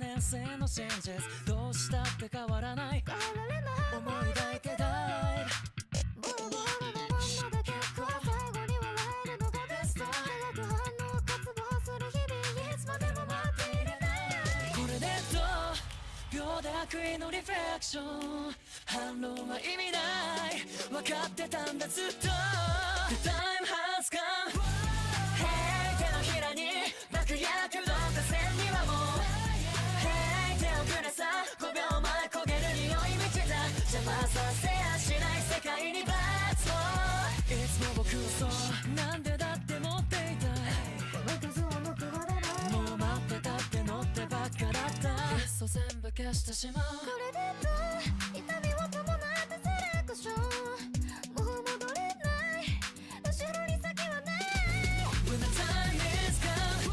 年生の真実どうしたって変わらない思い抱いてたいボロボロのまんまで結構最後に笑えるのがベスト化学反応渇望する日々いつまでも待っていれないこれで秒で悪意のリフレクション反論は意味ない分かってたんだずっと The time has come Hey 手のひらに爆薬の河川にはもう Hey 手をくれさ5秒前焦げる匂い満ちた邪魔させやしない世界にバツもいつも僕そうなんでだって持っていたい数を報われないもう待ってたって乗ってばっかだったいっそ全部消してしまうこれで痛みを伴ったセレクションもう戻れない後ろに先はない When the time is come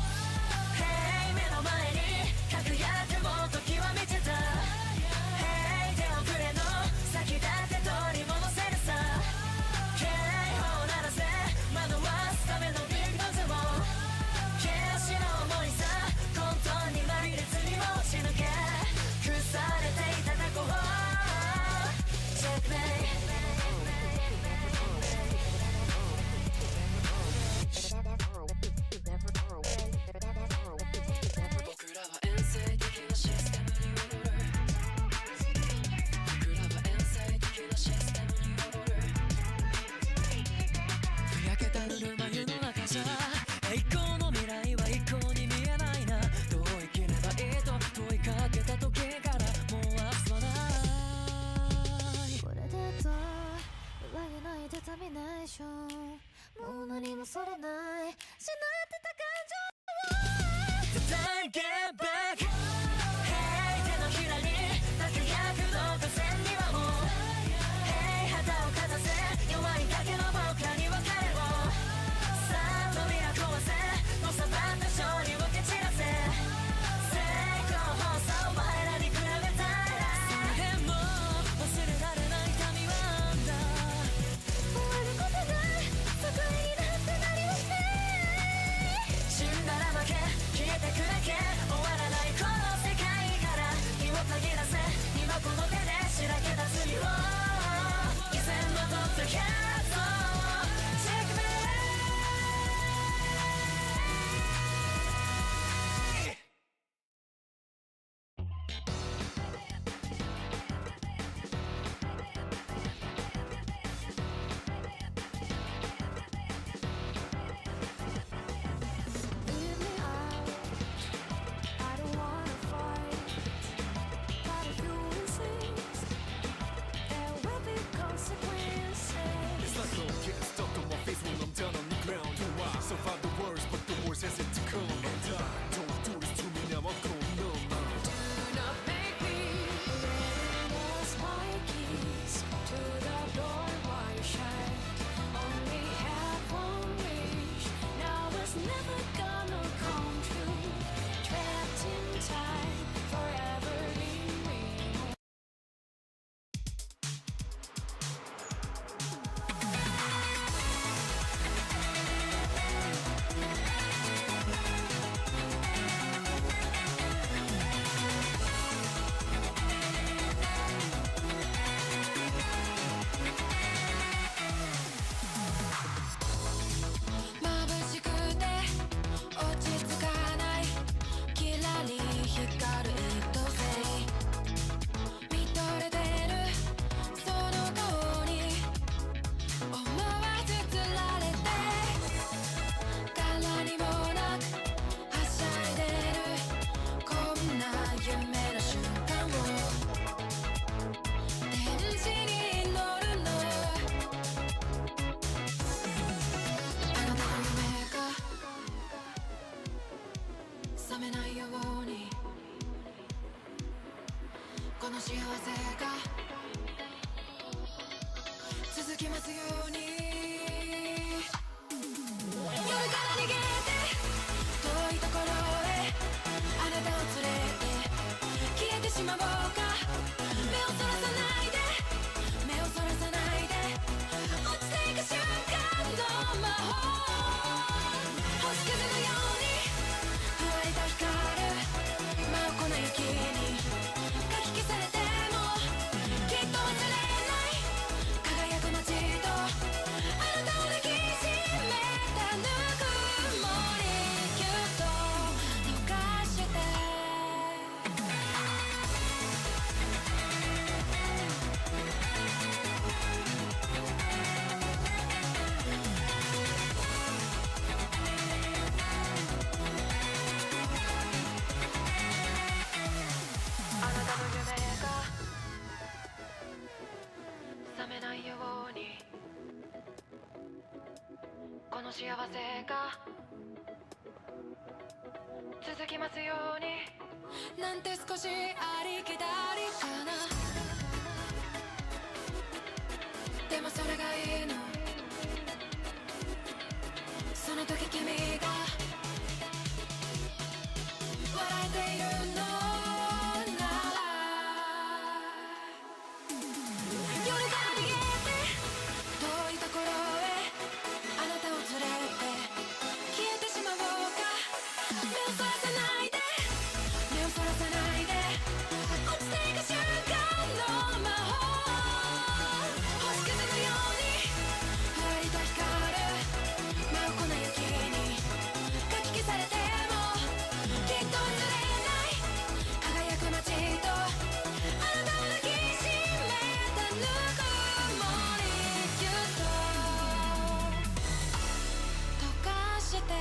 Hey 目の前に輝くも時は満ちた Hey 手をくれの先だって取り戻せるさ警報鳴らせ惑わすためのビッグバズも決死の重いさ混沌に紛れずにも落ち抜け腐されていた過去を Check me僕らは遠征的なシステムに踊る僕らは遠征的なシステムに踊るふやけたぬるま湯の中じゃ栄光の未来は一向に見えないなどう生きればいいと問いかけた時からもう明日はないこれで裏切ないデタミネーションもう何もそれない失ってた感情 The time get back Hey 手のひらに爆薬の河川にはもう Hey 旗をかざせ弱いだけの僕らに別れをさあ扉壊せのさばった勝利を蹴散らせ成功法さお前らに比べたらそれでも忘れられない民はあんだ終わることない世界になって何もしない死んだら負け消えてくだけ終わらないこの世界から火をたぎらせ今この手でしらけた罪を以前まとったキャット Check me Leave me out I don't wanna fight But if you insist There will be consequences It's like no get stuck on my face when I'm down on the ground. Do I survive the worst, but the worst has yet to come. And I don't do this to me now. I'm going numb. Do not make me Lost my keys to the door wide shut Only had one wish Now it's never gonna come true Trapped in time Forever in me 眩しくて落ち着かないキラリ光る一星見とれてるその顔に思わずつられてからにもなくはしゃいでるこんな夢の瞬間を天使に乗るのあなたの夢が覚めないようにこの幸せが続きますように夜から逃げて遠いところへあなたを連れて消えてしまおうか目をそらさないで目をそらさないで落ちていく瞬間の魔法星屑のようにふわりと光る真っ赤な雪の幸せが続きますようになんて少しありきたりかな。でもそれがいいの。その時君が笑えているのなら夜が逃げて遠いところへあなたを連れて消えてしまおうか。目をそらさないで目をそらさないで落ちていく瞬間の魔法星屑のようにふわりと光る真横な雪にかき消されてもきっと忘れない輝く街とあなたを抱きしめたぬくもりぎゅっと溶かして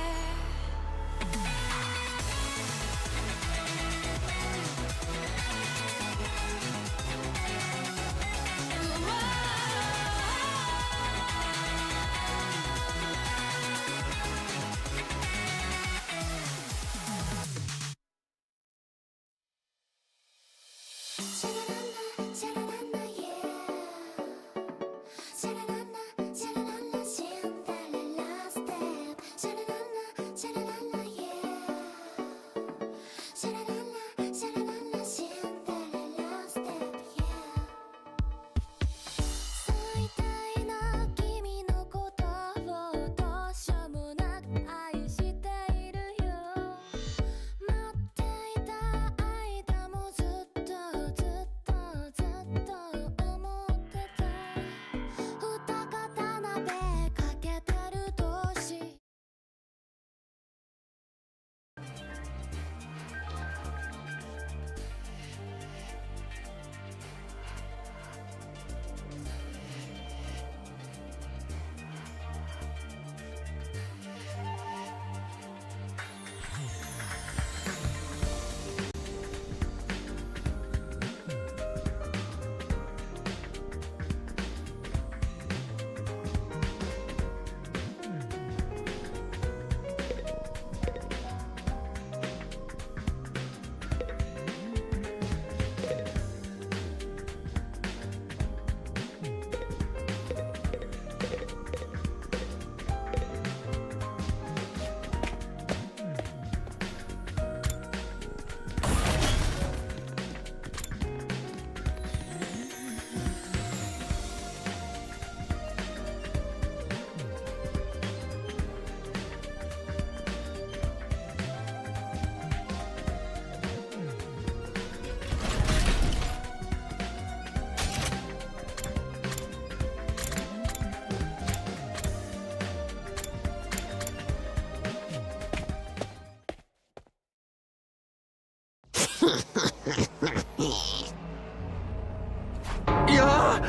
いや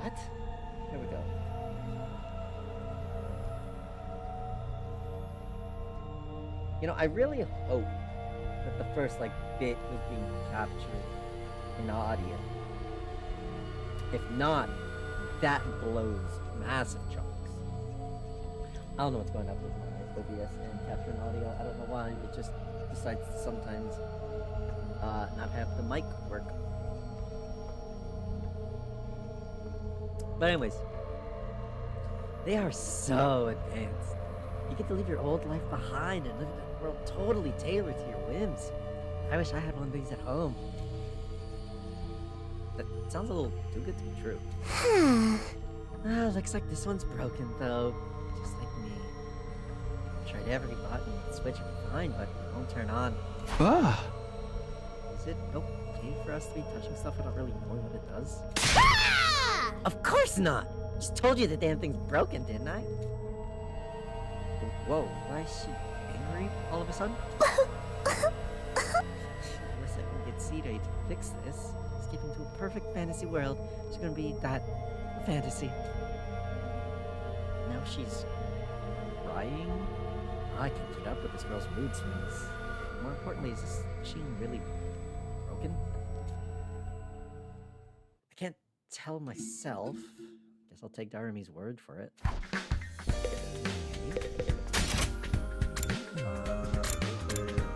What? Here we go. You know, I really hope that the first, bit was being captured in audio. If not, that blows massive chunks. I don't know what's going on with my OBS and capturing audio. I don't know why. It just decides to sometimes not have the mic work. But anyways, they are so advanced. You get to leave your old life behind and live in a world totally tailored to your whims. I wish I had one of these at home. That sounds a little too good to be true. Looks like this one's broken though, just like me. Tried every button and switch I could find, but it won't turn on. Is it okay for us to be touching stuff without really knowing what it does? Of course not! Just told you the damn thing's broken, didn't I? Whoa, why is she angry all of a sudden? Unless I can get C-Ray to fix this, escape into a perfect fantasy world, she's gonna be that fantasy. Now she's crying? I can keep up with this girl's mood swings. More importantly, is this machine really broken? I can't tell myself. Guess I'll take Darami's word for it.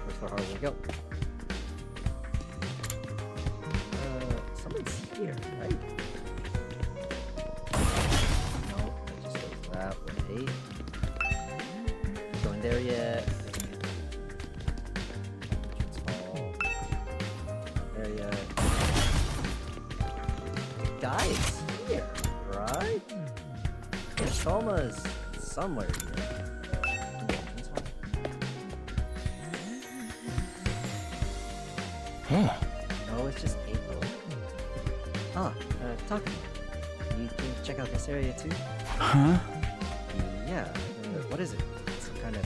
First floor, we go. Someone's here, right? No, that just goes that way. Going there yet? Entrance hall. There yet? Guys, here, right? Soma's somewhere here. Entrance hall. Huh. No, it's just April. Talk to me. You can check out this area too? Huh? Yeah. What is it? Some kind of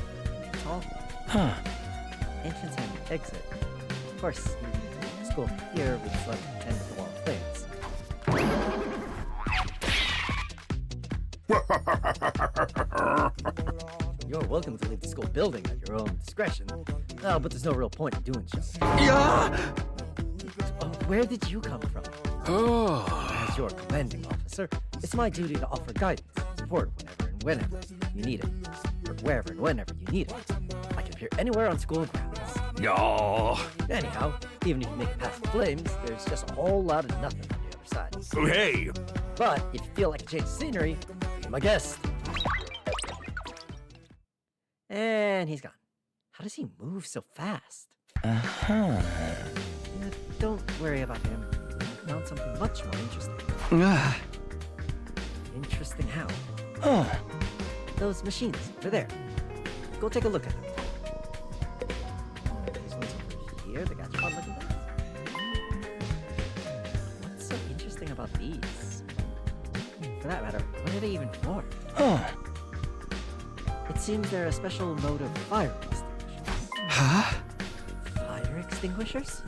hall? Huh. Entrance and exit. Of course, the school here would select 10 of the wall things. You're welcome to leave the school building at your own discretion. Oh, but there's no real point in doing so. Yeah. Where did you come from? Oh. As your commanding officer, it's my duty to offer guidance and support whenever you need it. Or wherever and whenever you need it. I can appear anywhere on school grounds. Yeah. Anyhow, even if you make it past the flames, there's just a whole lot of nothing on the other side. Oh, hey. But if you feel like a change of scenery, be my guest. And he's gone. How does he move so fast? Uh-huh. Don't worry about him. I found something much more interesting. Interesting how? Huh. Those machines, over there. Go take a look at them. These ones over here, the gachapon looking things. What's so interesting about these? For that matter, what are they even for? Huh. It seems they're a special mode of fire extinguishers. Huh? Fire extinguishers?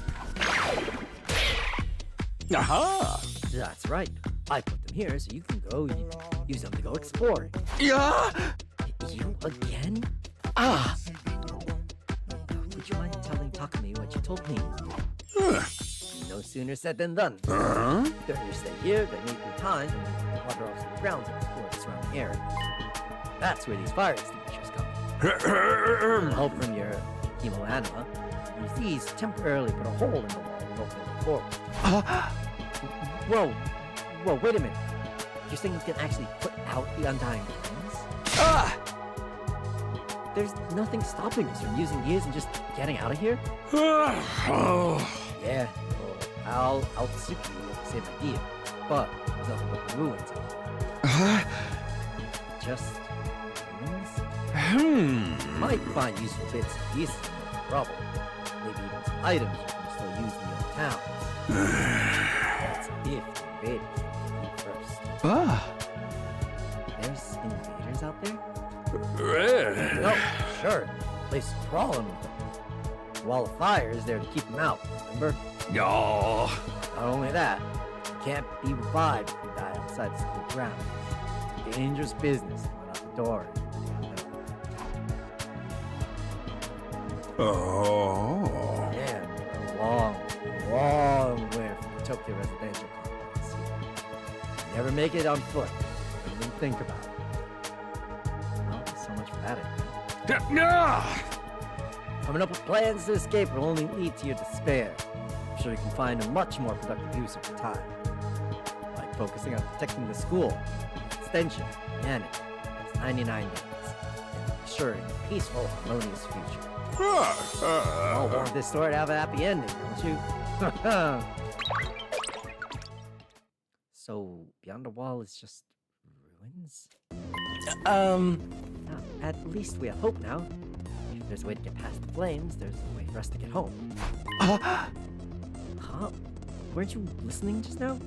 Aha. That's right. I put them here so you can go use them to go exploring. Yeah. You again? Ah. Would you mind telling Takumi what you told me? No sooner said than done. Huh? During your stay here, they make your time and water off some grounds and explore the surrounding area. That's where these fire extinguishers come. With help from your hemoanima, use these to temporarily put a hole in the wall and open it forward. Whoa, wait a minute. You're saying you can actually put out the undying flames? Ah. There's nothing stopping us from using these and just getting out of here? Oh. Yeah, well, I'll suit you with the same idea, but there's nothing but the ruins out there. Just ruins? Might find useful bits and pieces in the rubble. Maybe even some items you can still use in your own towns. That's if the invaders get you first. Ah. There's invaders out there? Eh. No, sure. The place is crawling with them. The wall of fire is there to keep them out, remember? Yeah. Not only that, you can't be revived if you die outside the school grounds. It's a dangerous business to run out the door. Oh. And a long way from the Tokyo residential complex. You never make it on foot. Don't even think about it. Well, so much for that. No. Coming up with plans to escape will only lead to your despair. I'm sure you can find a much more productive use of your time. Like focusing on protecting the school, extension, and its 99 days, and ensuring a peaceful, harmonious future. All want this story to have a happy ending, don't you? So, beyond the wall is just ruins? At least we have hope now. If there's a way to get past the flames, there's a way for us to get home. Huh? Weren't you listening just now?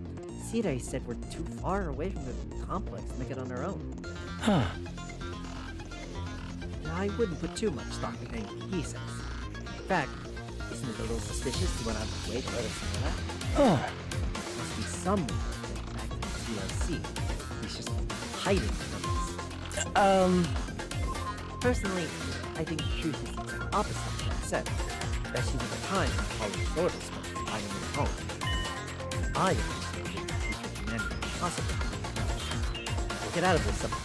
Sirei said we're too far away from the complex to make it on our own. Huh. I wouldn't put too much stock in anything he says. In fact, isn't it a little suspicious he went out of his way to let us know that? Huh. Must be someone back to the TLC. He's just hiding from us. Personally, I think the truth is the opposite of what he said. Especially with the time when college orders supposed to find him at home. I think he's humanity possible. We'll get out of this somehow.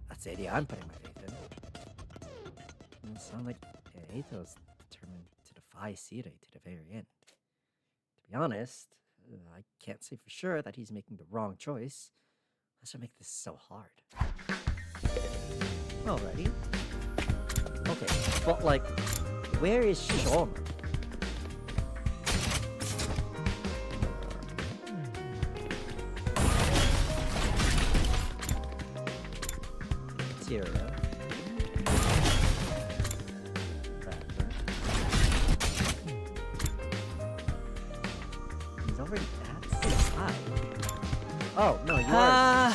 That's the idea I'm putting my faith in. It sounds like Eito's determined to defy Sirei to the very end. To be honest, I can't say for sure that he's making the wrong choice. That's what makes this so hard. Alrighty. Okay, but like, where is Shomer? Materia. He's already that high. Oh, no, you are.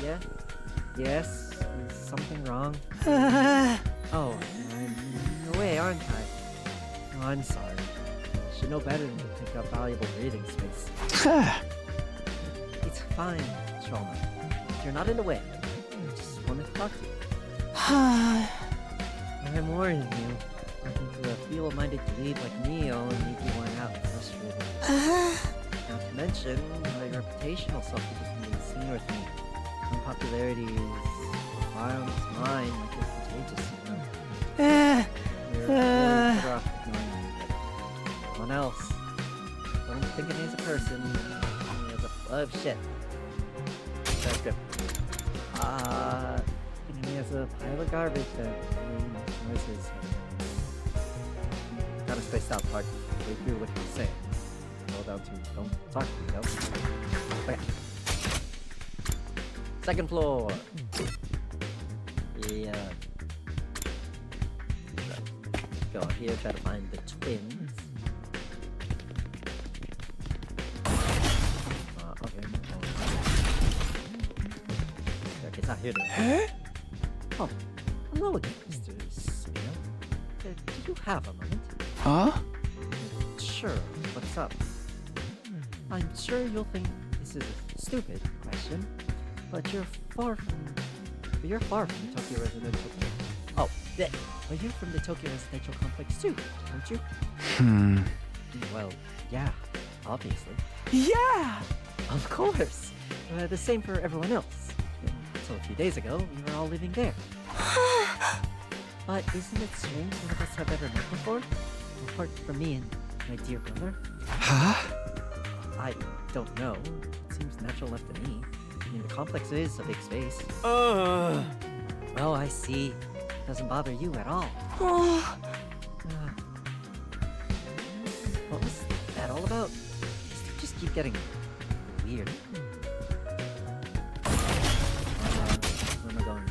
Yeah. Yes. Is something wrong? Oh, I'm away, aren't I? Oh, I'm sorry. Should know better than to take up valuable breathing space. It's fine, Shoma. You're not in the way. I just wanted to talk to you. I'm warning you. Talking to a feeble-minded dweeb like me will make you worn out and frustrated. Not to mention, my reputation will suffer from being seen with me. Unpopularity is wild as mine, like it's contagious, you know. You're really better off ignoring me, but no one else. Don't think of me as a person, only as a flood of shit. That's good. Think of me as a pile of garbage that noises. Gotta space out part way through what you're saying. Go down to don't talk to me, though. Okay. Second floor. Yeah. Go out here, try to find the twins. Okay. Okay, it's not here. Huh? Oh, hello again, Mr. Smith. Do you have a moment? Huh? Sure. What's up? I'm sure you'll think this is a stupid question, but you're far from the Tokyo residential. Oh, but you're from the Tokyo residential complex too, aren't you? Well, yeah, obviously. Yeah! Of course. The same for everyone else. Until a few days ago, we were all living there. But isn't it strange none of us have ever met before? Apart from me and my dear brother. Huh? I don't know. It seems natural enough to me. I mean, the complex is a big space. Uh. Oh, I see. It doesn't bother you at all. What was that all about? You just keep getting weird. Where am I going?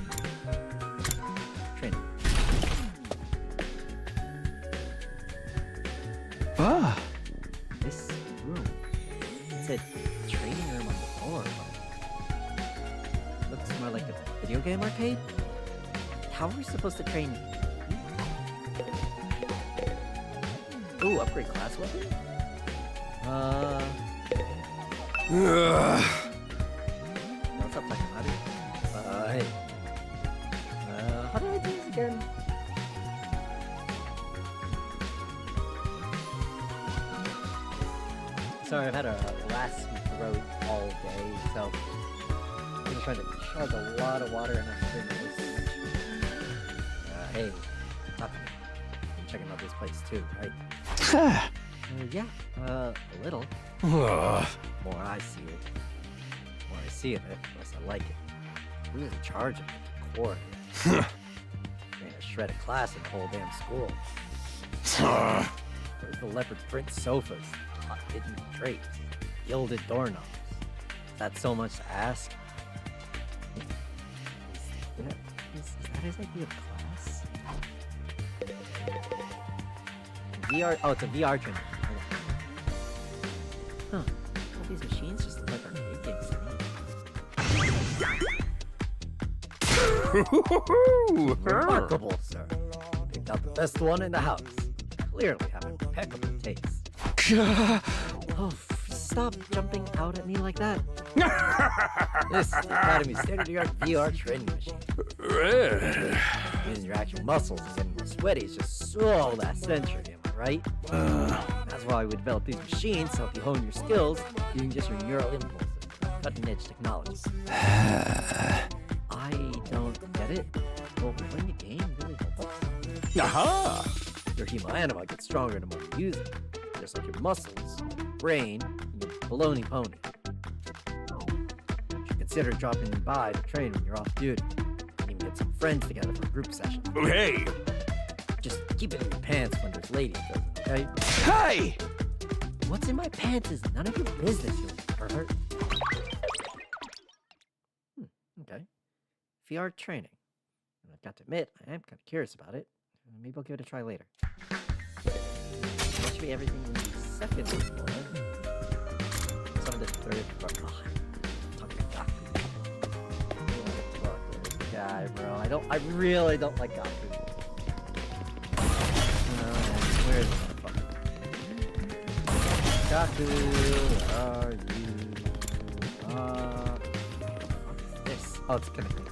Training. Ah. This room. It said training room on the floor. Looks more like a video game arcade. How are we supposed to train? Ooh, upgrade class weapon? What's up, Takamari? Hey. How do I do this again? Sorry, I've had a raspy throat all day, so I'm just trying to chug a lot of water and I'm drinking this much. Hey, nothing. You're checking out this place too, right? Yeah, a little. The more I see it, the less I like it. Who's in charge of the core? Ain't a shred of class in the whole damn school. Where's the leopard print sofas, hidden drapes, gilded doorknobs? Is that so much to ask? Is that his idea of class? VR. Oh, it's a VR training. Huh. All these machines just look like arcade games to me. Remarkable, sir. You picked out the best one in the house. Clearly have impeccable taste. Oh, stop jumping out at me like that. This is the Academy's state-of-the-art VR training machine. Using your actual muscles and getting more sweaty is just so last century, am I right? That's why we developed these machines to help you hone your skills using just your neural impulses, cutting-edge technology. I don't get it. Well, playing the game really helps. Aha! Your hemoanima gets stronger the more you use it, just like your muscles, your brain, and your baloney pony. You should consider dropping by to train when you're off duty. Even get some friends together for a group session. Hey! Just keep it in your pants when there's ladies present, okay? Hey! What's in my pants is none of your business, you pervert. Okay. VR training. And I've got to admit, I am kind of curious about it. Maybe I'll give it a try later. That should be everything in the second floor. Some of the third floor. Oh, I'm talking about Gaku. Look, this guy, bro. I really don't like Gaku. Where is this motherfucker? Gaku, where are you? What is this? Oh, it's connecting.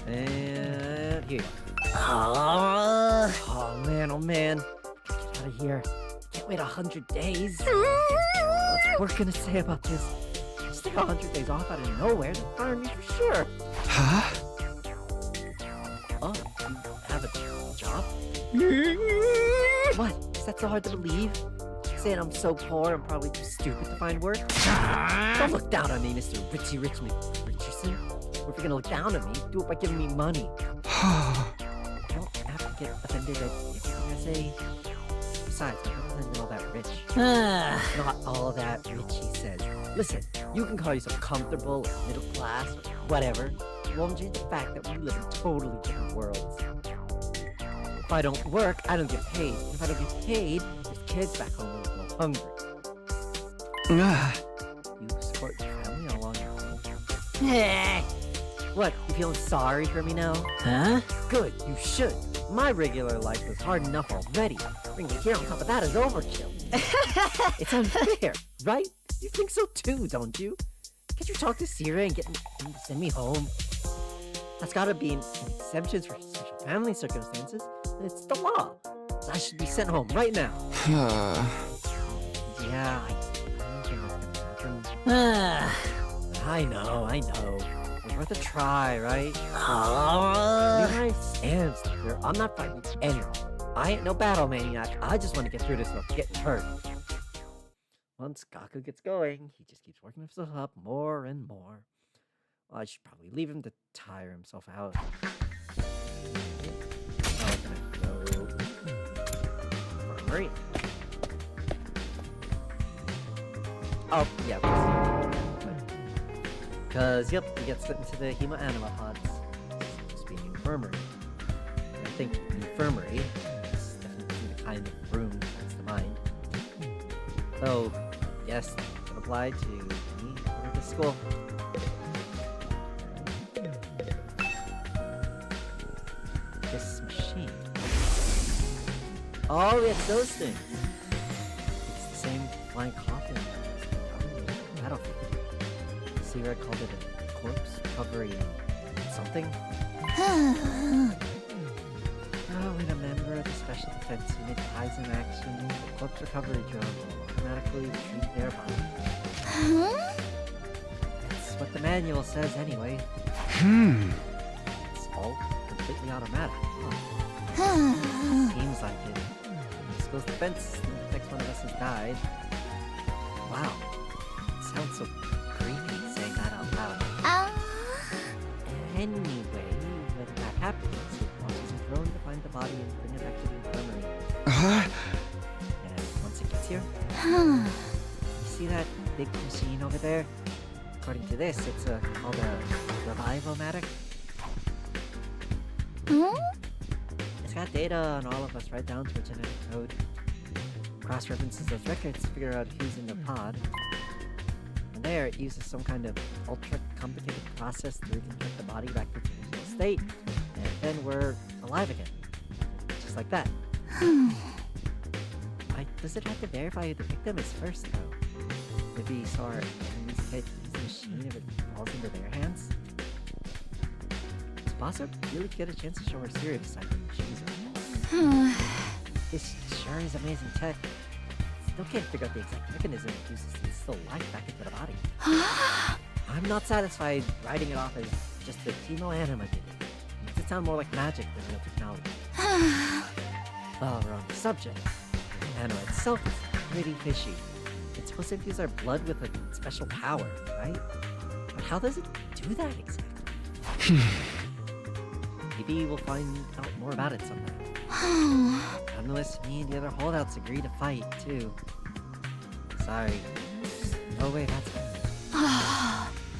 And here. Oh man. Get out of here. Can't wait 100 days. What's work gonna say about this? Just take 100 days off out of nowhere. They'll fire me for sure. Huh? Oh, you have a job? What? Is that so hard to believe? Saying I'm so poor, I'm probably too stupid to find work? Don't look down on me, Mr. Richardson. Or if you're gonna look down on me, do it by giving me money. You don't have to get offended at everything I say. Besides, I'm not all that rich. Not all that rich, he says. Listen, you can call yourself comfortable or middle class or whatever. It won't change the fact that we live in totally different worlds. If I don't work, I don't get paid. And if I don't get paid, there's kids back home who go hungry. You support your family along your own. What, you feeling sorry for me now? Huh? Good, you should. My regular life was hard enough already. Bringing me here on top of that is overkill. It's unfair, right? You think so too, don't you? Can't you talk to Sierra and get him to send me home? That's gotta be an exception for special family circumstances. It's the law. I should be sent home right now. Yeah, I don't think that's gonna happen. I know. It's worth a try, right? You guys stand here. I'm not fighting anyone. I ain't no battle maniac. I just want to get through this without getting hurt. Once Gaku gets going, he just keeps working himself up more and more. Well, I should probably leave him to tire himself out. Infirmary. Oh, yeah. Because, yep, he gets into the hemoanima pods. Just being infirmary. I think infirmary is definitely the kind of room that's the mind. So, yes, that can apply to me or the school. This machine. Oh, it's those things. It's the same flying coffin as the battlefield. Sierra called it a corpse recovery something. Oh, when a member of the Special Defense Unit dies in action, the corpse recovery drone will automatically retrieve their body. That's what the manual says anyway. It's mostly automatic. Seems like it. This goes the fence. The next one of us has died. Wow. It sounds so creepy saying that out loud. Anyway, when that happens, it launches a drone to find the body and bring it back to the infirmary. And once it gets here, you see that big machine over there? According to this, it's called a revive-o-matic. It's got data on all of us right down to a genetic code. Cross-references those records to figure out who's in the pod. And there, it uses some kind of ultra-complicated process to reconstruct the body back to its original state. And then we're alive again. Just like that. Does it have to verify who the victim is first, though? Maybe so our enemies can't use the machine if it falls into their hands? Does Bossa really get a chance to show her serious side when she's around? This sure is amazing tech. Still can't figure out the exact mechanism that uses the still life back into the body. I'm not satisfied writing it off as just the Timo anima did it. Makes it sound more like magic than real technology. While we're on the subject, the anima itself is pretty fishy. It's supposed to infuse our blood with a special power, right? But how does it do that exactly? Maybe we'll find out more about it someday. Unless me and the other holdouts agree to fight, too. Sorry. There's no way that's happening.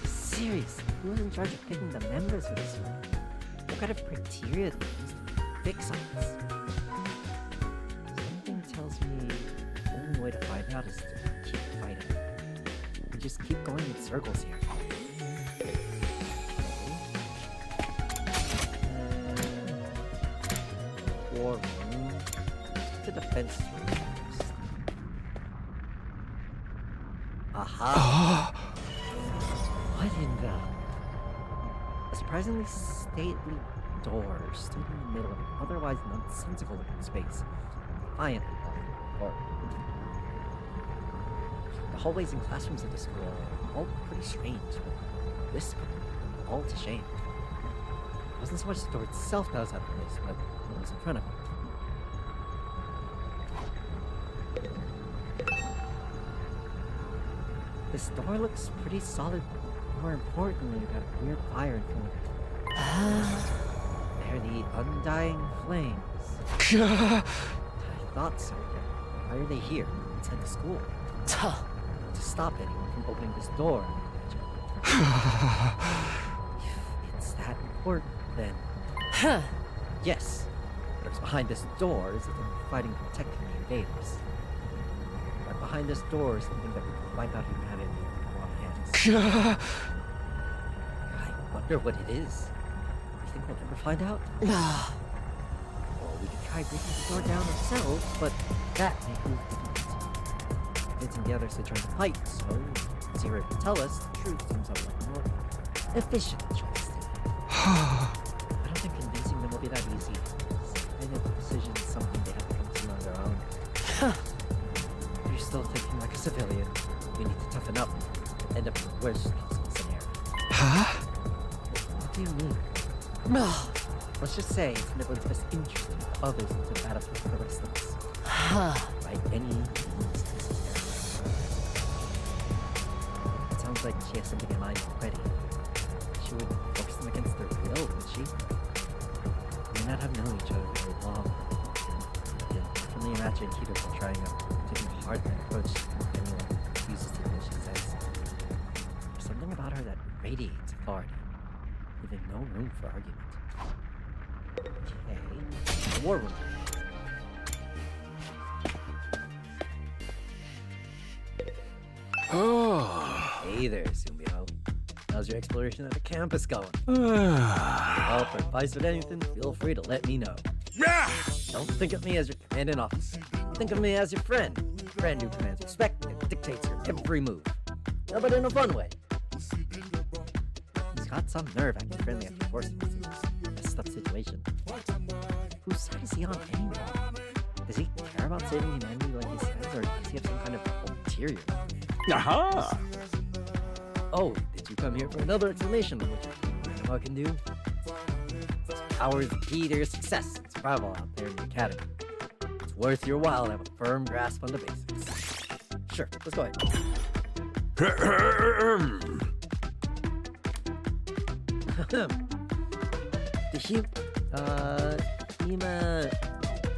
Seriously, who was in charge of picking the members for this one? What kind of criteria did they use to fix on this? Something tells me the only way to find out is to keep fighting. We just keep going in circles here. War room. The defense room first. Aha! What in the... A surprisingly stately door stood in the middle of an otherwise nonsensical looking space. Defiantly calling forward. The hallways and classrooms of the school are all pretty strange, but this put them all to shame. It wasn't so much the door itself that was out of place, but what was in front of it. This door looks pretty solid. More importantly, you got a weird fire in front of it. They're the undying flames. I thought so. Why are they here inside the school? To stop anyone from opening this door. It's that important, then. Yes. What's behind this door is that they're fighting protecting the invaders. Right behind this door is something that would wipe out humanity in the wrong hands. I wonder what it is. You think we'll ever find out? Or we could try breaking the door down ourselves, but that may prove difficult. Convincing the others to join the fight, so Zero can tell us the truth seems like a more efficient choice. I don't think convincing them will be that easy. This kind of decision is something they have to come to on their own. You're still thinking like a civilian. You need to toughen up. End up in the worst possible scenario. What do you mean? Let's just say it's in everyone's best interest to put others into battle with the rest of us. By any means necessary. It sounds like she has something in mind already. She would force them against their will, would she? We may not have known each other very long. I can definitely imagine Kido trying a particularly hard approach to anyone who uses the way she says. There's something about her that radiates authority, leaving no room for argument. Okay, the war room. Hey there, Sumio. How's your exploration of the campus going? Help or advice with anything, feel free to let me know. Don't think of me as your commanding officer. Think of me as your friend. Friend who commands respect and dictates your every move. No, but in a fun way. He's got some nerve acting friendly after forcing us into this messed up situation. Whose side is he on anyway? Does he care about saving humanity like he says, or does he have some kind of ulterior? Aha! Oh, did you come here for another explanation of what your can do? power is the key to your success and survival out there in the academy. It's worth your while to have a firm grasp on the basics. Sure, let's go ahead.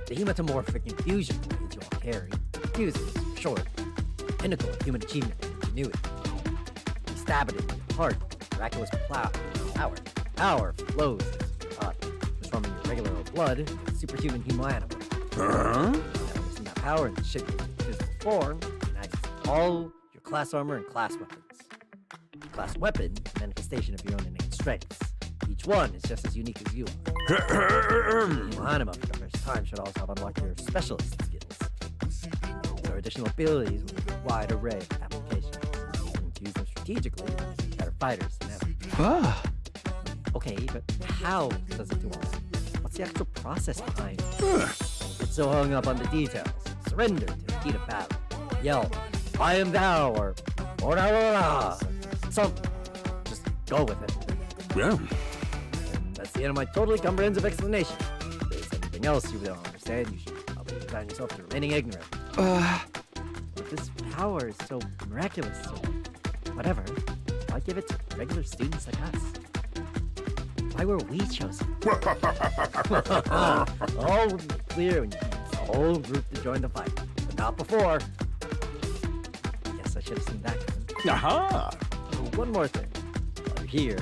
The hematomorphic infusion blades you all carry, fuses, for short, pinnacle of human achievement and ingenuity. You stab it into your heart, miraculous power flows as your body, transforming your regular old blood into superhuman hemoanimate. Using that power and shit in physical form, you can access all your class armor and class weapons. Class weapon is a manifestation of your own innate strengths. Each one is just as unique as you are. Anima for the first time should also have unlocked your specialist skills. These are additional abilities with a wide array of applications. You can use them strategically to be better fighters than ever. Ah. Okay, but how does it do all that? What's the actual process behind it? Get so hung up on the details. Surrender to the heat of battle. Yell, I am thou, or ora. Something. Just go with it. Yeah. And that's the end of my totally comprehensive explanation. If there's anything else you don't understand, you should probably resign yourself to remaining ignorant. But this power is so miraculous, so whatever. Why give it to regular students like us? Why were we chosen? All would be clear when you use the whole group to join the fight, but not before. Guess I should have seen that coming. Aha! Oh, one more thing. While you're here,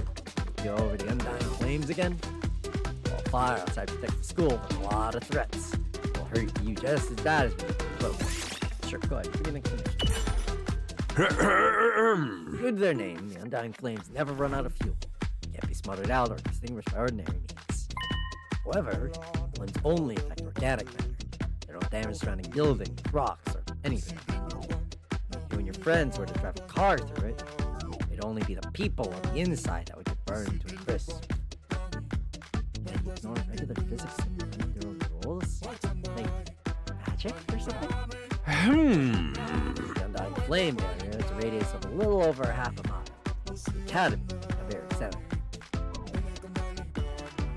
go over the Undying Flames again. While fire outside protects the school from a lot of threats. Will hurt you just as bad as we do close. Sure, go ahead. Give me an explanation. True to their name, the Undying Flames never run out of fuel. Can't be smothered out or extinguished by ordinary means. However, flames only affect organic matter. They don't damage surrounding buildings, rocks, or anything. If you and your friends were to drive a car through it, it'd only be the people on the inside that would get burned to a crisp. Yet you ignore regular physics and break their own rules? Like magic or something? The Undying Flame barrier has a radius of a little over half a mile. The Academy, a very center.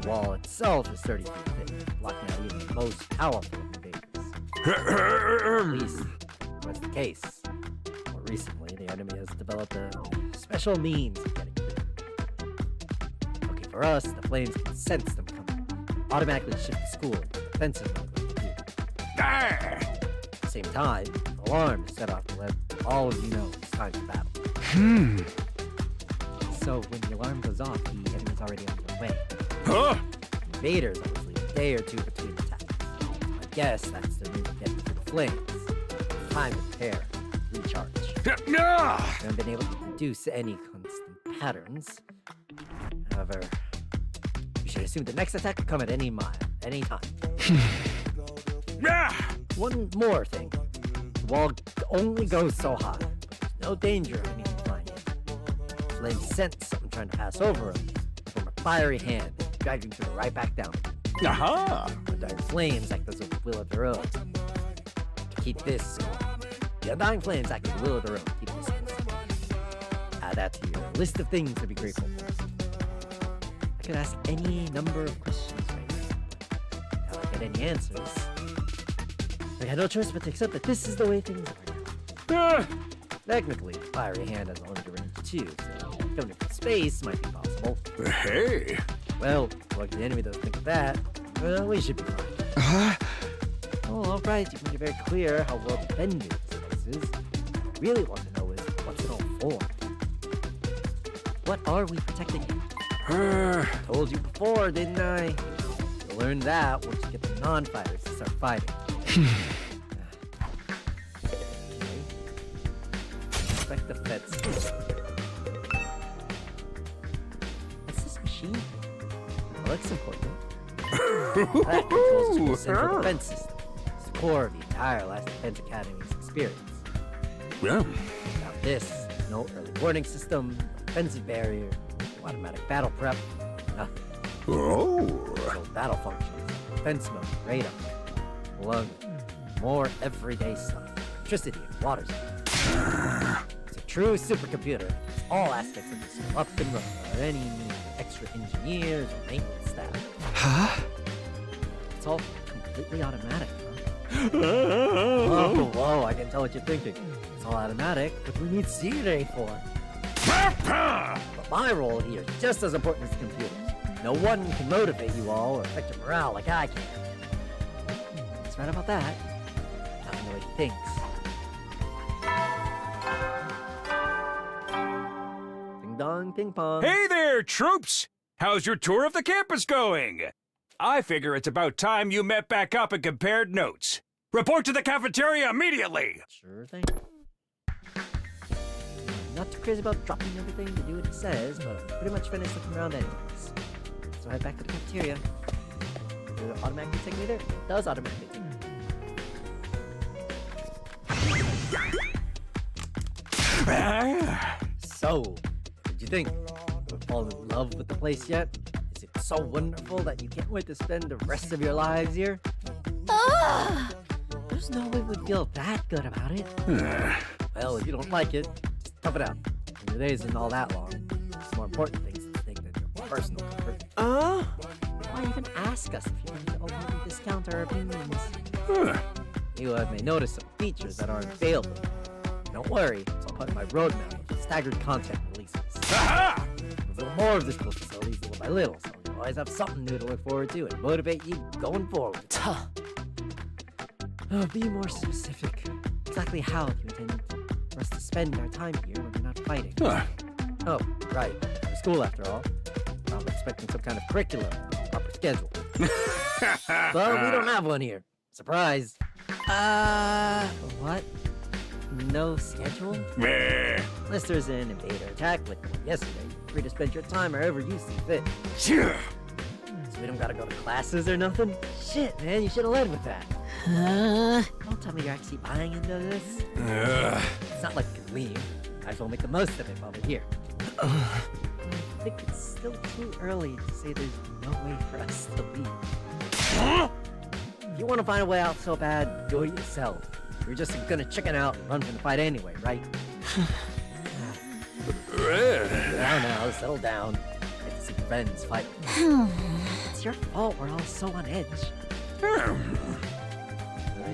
The wall itself is 30 feet thick, blocking out even the most powerful invaders. At least, was the case. More recently, the enemy has developed a special means of getting through. Okay, for us, the flames can sense them coming, automatically shift the school into defensive mode like they do. At the same time, an alarm is set off to let all of you know it's time for battle. So when the alarm goes off, the enemy's already on their way. Invaders always leave a day or two between attacks. I guess that's their means of getting through the flames. Time to prepare, recharge. They haven't been able to produce any constant patterns. However, you should assume the next attack could come at any time. One more thing. The wall only goes so high. There's no danger of anything flying in. Flames sense something trying to pass over them, from a fiery hand, dragging them right back down. Aha! Undying Flames act as a will of their own. To keep this going. The Undying Flames act as a will of their own to keep this going. Add that to your list of things to be grateful for. I could ask any number of questions right now. If I get any answers, I had no choice but to accept that this is the way things are now. Technically, the fiery hand has a limited range too, so coming from space might be possible. Hey! Well, like the enemy doesn't think of that, well, we should be fine. Oh, alright, you made it very clear how well defended this place is. What I really want to know is, what's it all for? What are we protecting here? I told you before, didn't I? You'll learn that once you get the non-fighters to start fighting. Expect the feds. What's this machine? Oh, that's important. That controls the central defense system. It's the core of the entire Last Defense Academy's experience. Yeah. Without this, no early warning system, no defensive barrier, no automatic battle prep, nothing. Oh. No battle functions, defense mode, radar, along with more everyday stuff. Electricity and water supply. It's a true supercomputer. All aspects of the system up and running without any need. extra engineers or maintenance staff. Huh? It's all completely automatic, huh? Whoa, I can tell what you're thinking. It's all automatic, but we need CNA for. But my role here is just as important as the computers. No one can motivate you all or affect your morale like I can. He's right about that. Not in the way he thinks. Ding dong, ping pong. Hey there, troops! How's your tour of the campus going? I figure it's about time you met back up and compared notes. Report to the cafeteria immediately! Sure thing. Not too crazy about dropping everything to do what he says, but I'm pretty much finished looking around anyways. So head back to the cafeteria. Does it automatically take me there? It does automatically take me. So, what'd you think? Have you fallen in love with the place yet? Is it so wonderful that you can't wait to spend the rest of your lives here? There's no way we'd feel that good about it. Well, if you don't like it, just tough it out. Your day isn't all that long. There's more important things to think than your personal comfort. Why even ask us if you're going to openly discount our opinions? You may notice some features that aren't available. Don't worry, it's all part of my roadmap with staggered content releases. Aha! There's a little more of this close facilities little by little, so you always have something new to look forward to and motivate you going forward. Be more specific. Exactly how do you intend for us to spend our time here when we're not fighting? Oh, right. For school, after all. I'm expecting some kind of curriculum, proper schedule. But we don't have one here. Surprise. What? No schedule? Unless there's an invader attack like the one yesterday, you're free to spend your time wherever you see fit. So we don't gotta go to classes or nothing? Shit, man, you should've led with that. Don't tell me you're actually buying into this. It's not like we can leave. Might as well make the most of it while we're here. I think it's still too early to say there's no way for us to leave. If you want to find a way out so bad, do it yourself. You're just gonna chicken out and run from the fight anyway, right? Now, settle down. Get to see friends fight. It's your fault we're all so on edge.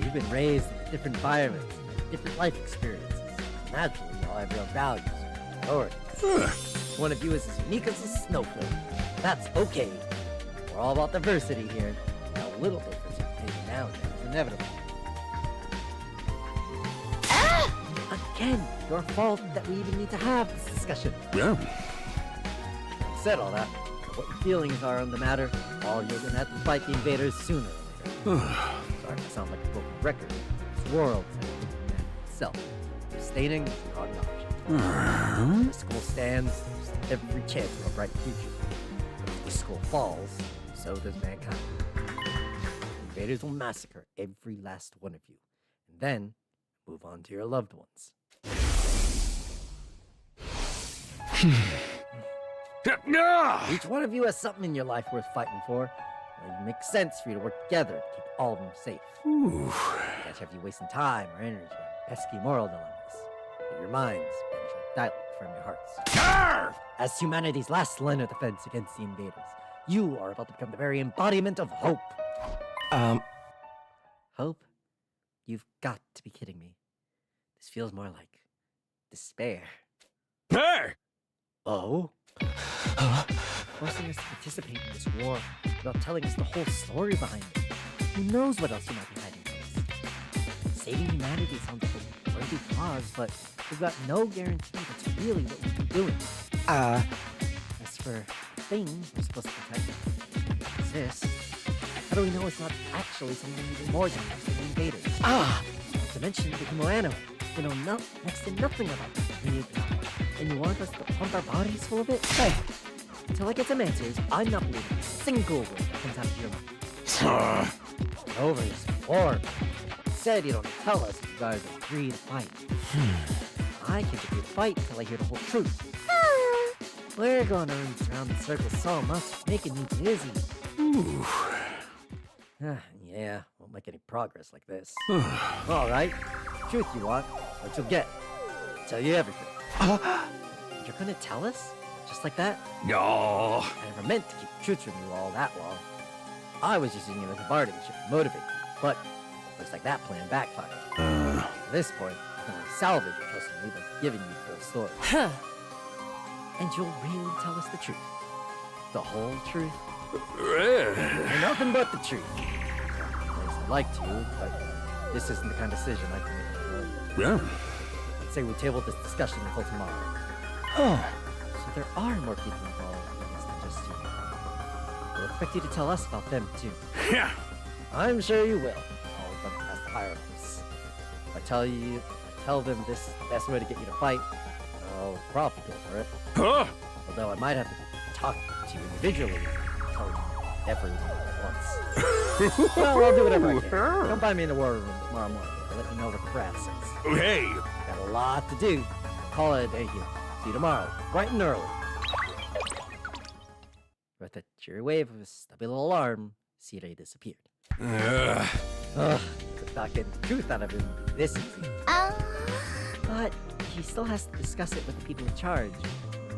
You've been raised in different environments, different life experiences. Naturally, you all have your own values and priorities. One of you is as unique as a snowflake. That's okay. We're all about diversity here. A little difference in opinion now and then is inevitable. Again, your fault that we even need to have this discussion. Yeah. Said all that, but what your feelings are on the matter, all you're gonna have to fight the invaders sooner or later. Sorry to sound like a broken record. This world is man itself. Abstaining is not an option. The school stands, there's every chance for a bright future. But if the school falls, so does mankind. The invaders will massacre every last one of you, and then move on to your loved ones. Each one of you has something in your life worth fighting for. It makes sense for you to work together to keep all of them safe. Can't have you wasting time or energy on pesky moral dilemmas. Let your minds banish your dialect from your hearts. As humanity's last line of defense against the invaders, you are about to become the very embodiment of hope. Hope? You've got to be kidding me. This feels more like despair. Hey! Oh? Forcing us to participate in this war without telling us the whole story behind it. Who knows what else you might be hiding from us? Saving humanity sounds like a worthy cause, but we've got no guarantee that's really what we've been doing. As for the thing we're supposed to protect, if it exists, how do we know it's not actually something even more dangerous than the invaders? Not to mention the Kimoano. You know next to nothing about this weird guy. And you want us to pump our bodies full of it? Hey, until I get some answers, I'm not believing a single word that comes out of your mouth. Over this war. You said you don't tell us if you guys agree to fight. I can't agree to fight until I hear the whole truth. We're going around in circles so much, it's making me dizzy. Yeah, won't make any progress like this. Alright, truth you want, what you'll get. I'll tell you everything. You're gonna tell us? Just like that? No. I never meant to keep the truth from you all that long. I was just using it as a bargaining chip to motivate you, but looks like that plan backfired. At this point, I can only salvage your trust in me by giving you the full story. And you'll really tell us the truth. The whole truth. And nothing but the truth. At least I'd like to, but this isn't the kind of decision I can make alone. Yeah. Let's say we table this discussion until tomorrow. Oh. So there are more people involved in this than just you. We'll expect you to tell us about them, too. Yeah. I'm sure you will. All of them as the hierarchies. If I tell them this is the best way to get you to fight, I'll probably go for it. Huh? Although I might have to talk to you individually and tell you everyone at once. Well, I'll do whatever I can. Don't find me in the war room tomorrow morning. I'll let you know what the brass says. Hey. Got a lot to do. Call it a day here. See you tomorrow, bright and early. With a cheery wave of a stubby little alarm, Sire disappeared. Ugh. Ugh, could not get the truth out of him this easy. But he still has to discuss it with the people in charge,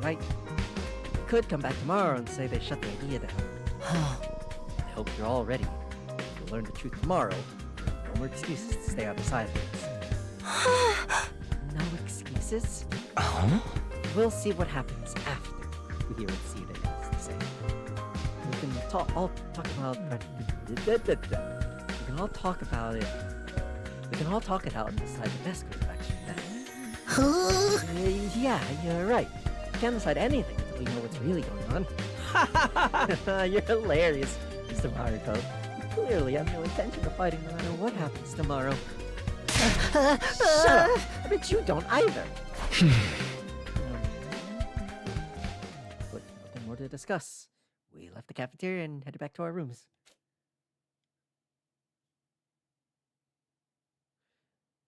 right? He could come back tomorrow and say they shut the idea down. I hope you're all ready. You'll learn the truth tomorrow. No more excuses to stay on the sidelines. No excuses? We'll see what happens after we hear what Sire has to say. We can all talk about... We can all talk about it. We can all talk it out and decide the best course of action then. Yeah, you're right. We can't decide anything until we know what's really going on. You're hilarious, Mr. Mariko. You clearly have no intention of fighting no matter what happens tomorrow. Shut up! I bet you don't either. But nothing more to discuss. We left the cafeteria and headed back to our rooms.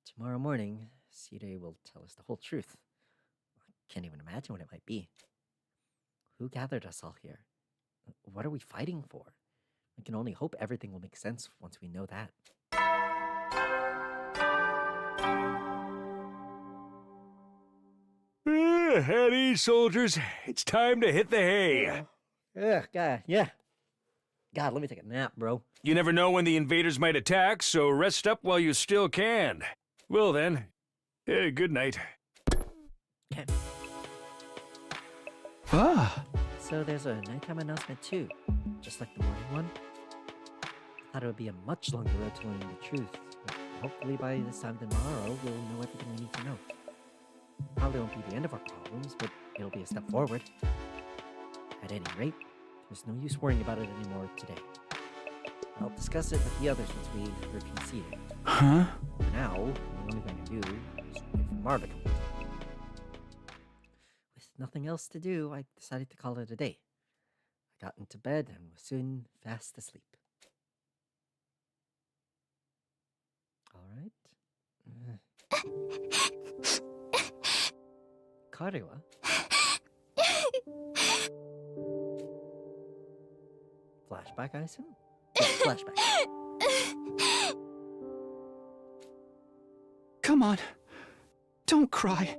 Tomorrow morning, Sire will tell us the whole truth. I can't even imagine what it might be. Who gathered us all here? What are we fighting for? I can only hope everything will make sense once we know that. At ease, soldiers. It's time to hit the hay. Ugh, God, yeah. God, let me take a nap, bro. You never know when the invaders might attack, so rest up while you still can. Well then, good night. Okay. Ah. So there's a nighttime announcement too, just like the morning one. I thought it would be a much longer road to learning the truth, but hopefully by this time tomorrow we'll know everything we need to know. Probably won't be the end of our problems, but it'll be a step forward. At any rate, there's no use worrying about it anymore today. I'll discuss it with the others once we reconsider. Huh? For now, the only thing I do is wait for Mara to come. With nothing else to do, I decided to call it a day. I got into bed and was soon fast asleep. Alright. Karewa? Flashback, I assume? Yeah, flashback. Come on. Don't cry.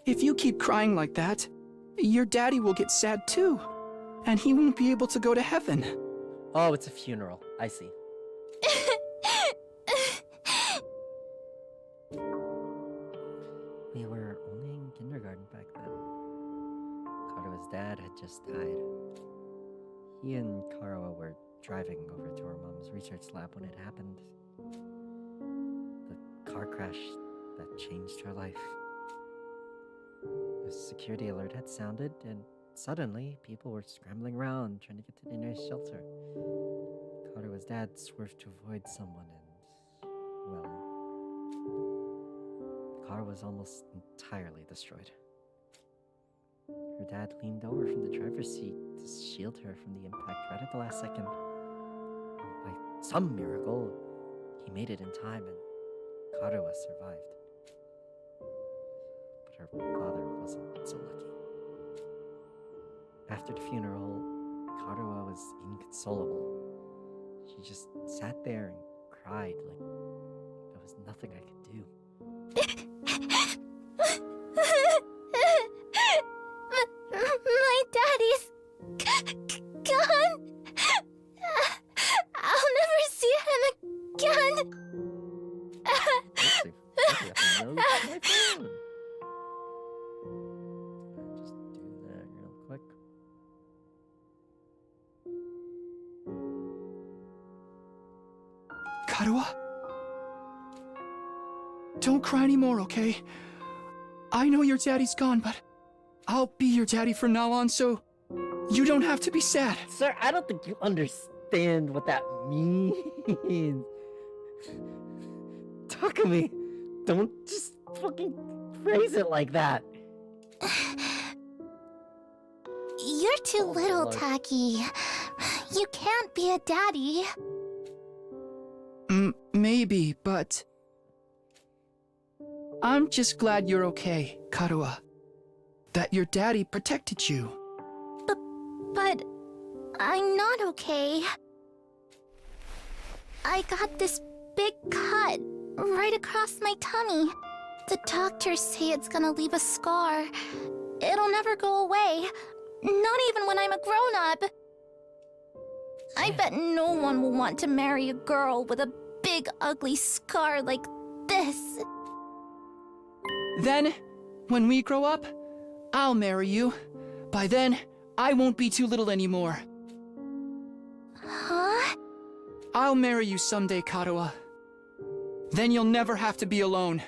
If you keep crying like that, your daddy will get sad too. And he won't be able to go to heaven. Oh, it's a funeral. I see. We were only in kindergarten back then. Karawa's dad had just died. He and Karawa were driving over to our mom's research lab when it happened. The car crash that changed her life. A security alert had sounded, and suddenly people were scrambling around trying to get to the nearest shelter. Karawa's dad swerved to avoid someone and, well, the car was almost entirely destroyed. Her dad leaned over from the driver's seat to shield her from the impact right at the last second. By some miracle, he made it in time and Karawa survived. But her father wasn't so lucky. After the funeral, Karawa was inconsolable. She just sat there and cried like there was nothing I could do. My Karuha? Don't cry anymore, okay? I know your daddy's gone, but I'll be your daddy from now on, so you don't have to be sad. Sir, I don't think you understand what that means. Takumi, don't just fucking phrase it like that. You're too Oh, little, Lord. Taki. You can't be a daddy. Maybe, but I'm just glad you're okay, Karuha. That your daddy protected you. But I'm not okay. I got this big cut right across my tummy. The doctors say it's gonna leave a scar. It'll never go away. Not even when I'm a grown-up. I bet no one will want to marry a girl with a big ugly scar like this. Then, when we grow up, I'll marry you. By then, I won't be too little anymore. Huh? I'll marry you someday, Karuha. Then you'll never have to be alone.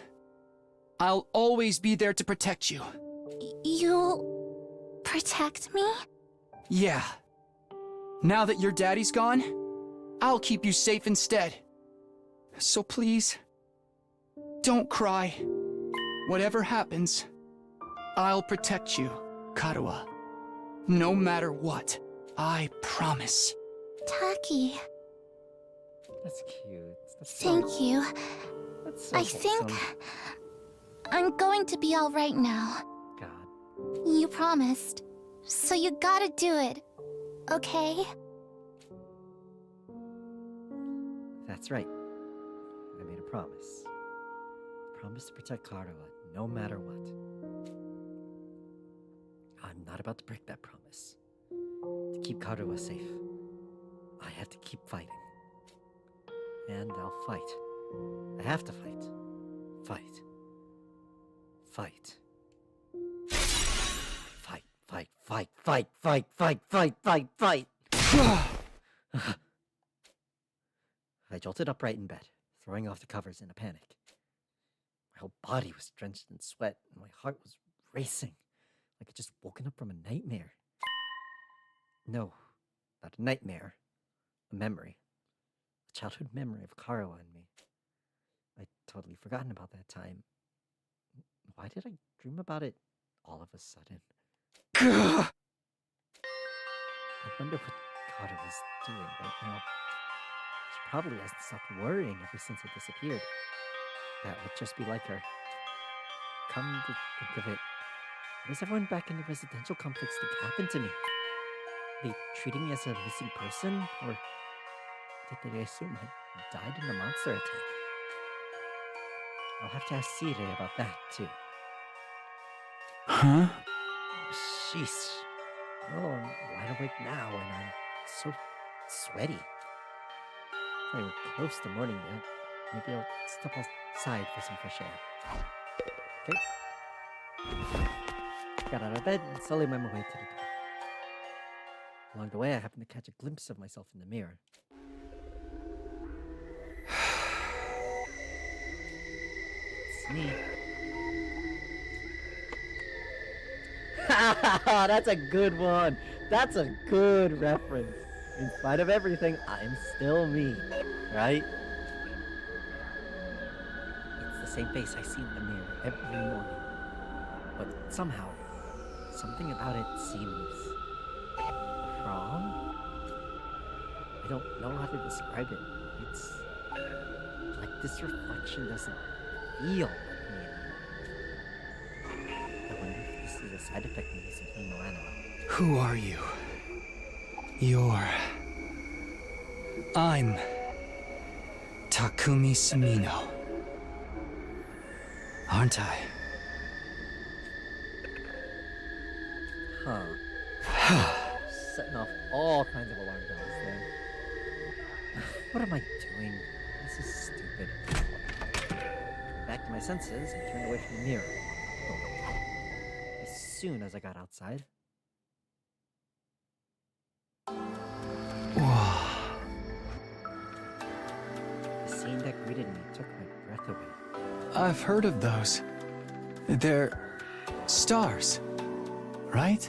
I'll always be there to protect you. You'll protect me? Yeah. Now that your daddy's gone, I'll keep you safe instead. So please, don't cry. Whatever happens, I'll protect you, Karuha. No matter what, I promise. Taki, That's cute. That's thank you. That's so I think wholesome. I'm going to be all right now. God. You promised. So you gotta do it. Okay? That's right. I made a promise. Promise to protect Karuha no matter what. I'm not about to break that promise. To keep Karuha safe, I have to keep fighting. And I'll fight. I have to fight. Fight. Fight. Fight, fight, fight, fight, fight, fight, fight, fight, fight. I jolted upright in bed, throwing off the covers in a panic. My whole body was drenched in sweat, and my heart was racing, like I'd just woken up from a nightmare. No, not a nightmare. A memory. A childhood memory of Karuha and me. I'd totally forgotten about that time. Why did I dream about it all of a sudden? I wonder what Karuha's doing right now. She probably hasn't stopped worrying ever since I disappeared. That would just be like her. Come to think of it, what does everyone back in the residential complex think happened to me? Are they treating me as a missing person? Or did they assume I died in a monster attack? I'll have to ask Sire about that, too. Huh? Sheesh. Oh, I'm wide awake now, and I'm so sweaty. If I were close to morning yet, maybe I'll step outside for some fresh air. Okay. Got out of bed and slowly made my way to the door. Along the way, I happened to catch a glimpse of myself in the mirror. It's me. That's a good one. That's a good reference. In spite of everything, I'm still me, right? It's the same face I see in the mirror every morning. But somehow, something about it seems wrong. I don't know how to describe it. It's like this reflection doesn't feel like me anymore. I wonder if this is a side effect of something no anima. Who are you? I'm Takumi Sumino. Aren't I? Huh. Setting off all kinds of alarm bells then. What am I doing? This is stupid. Back to my senses, I turned away from the mirror. As soon as I got outside, Whoa. the greeted me took my breath away. I've heard of those. They're stars, right?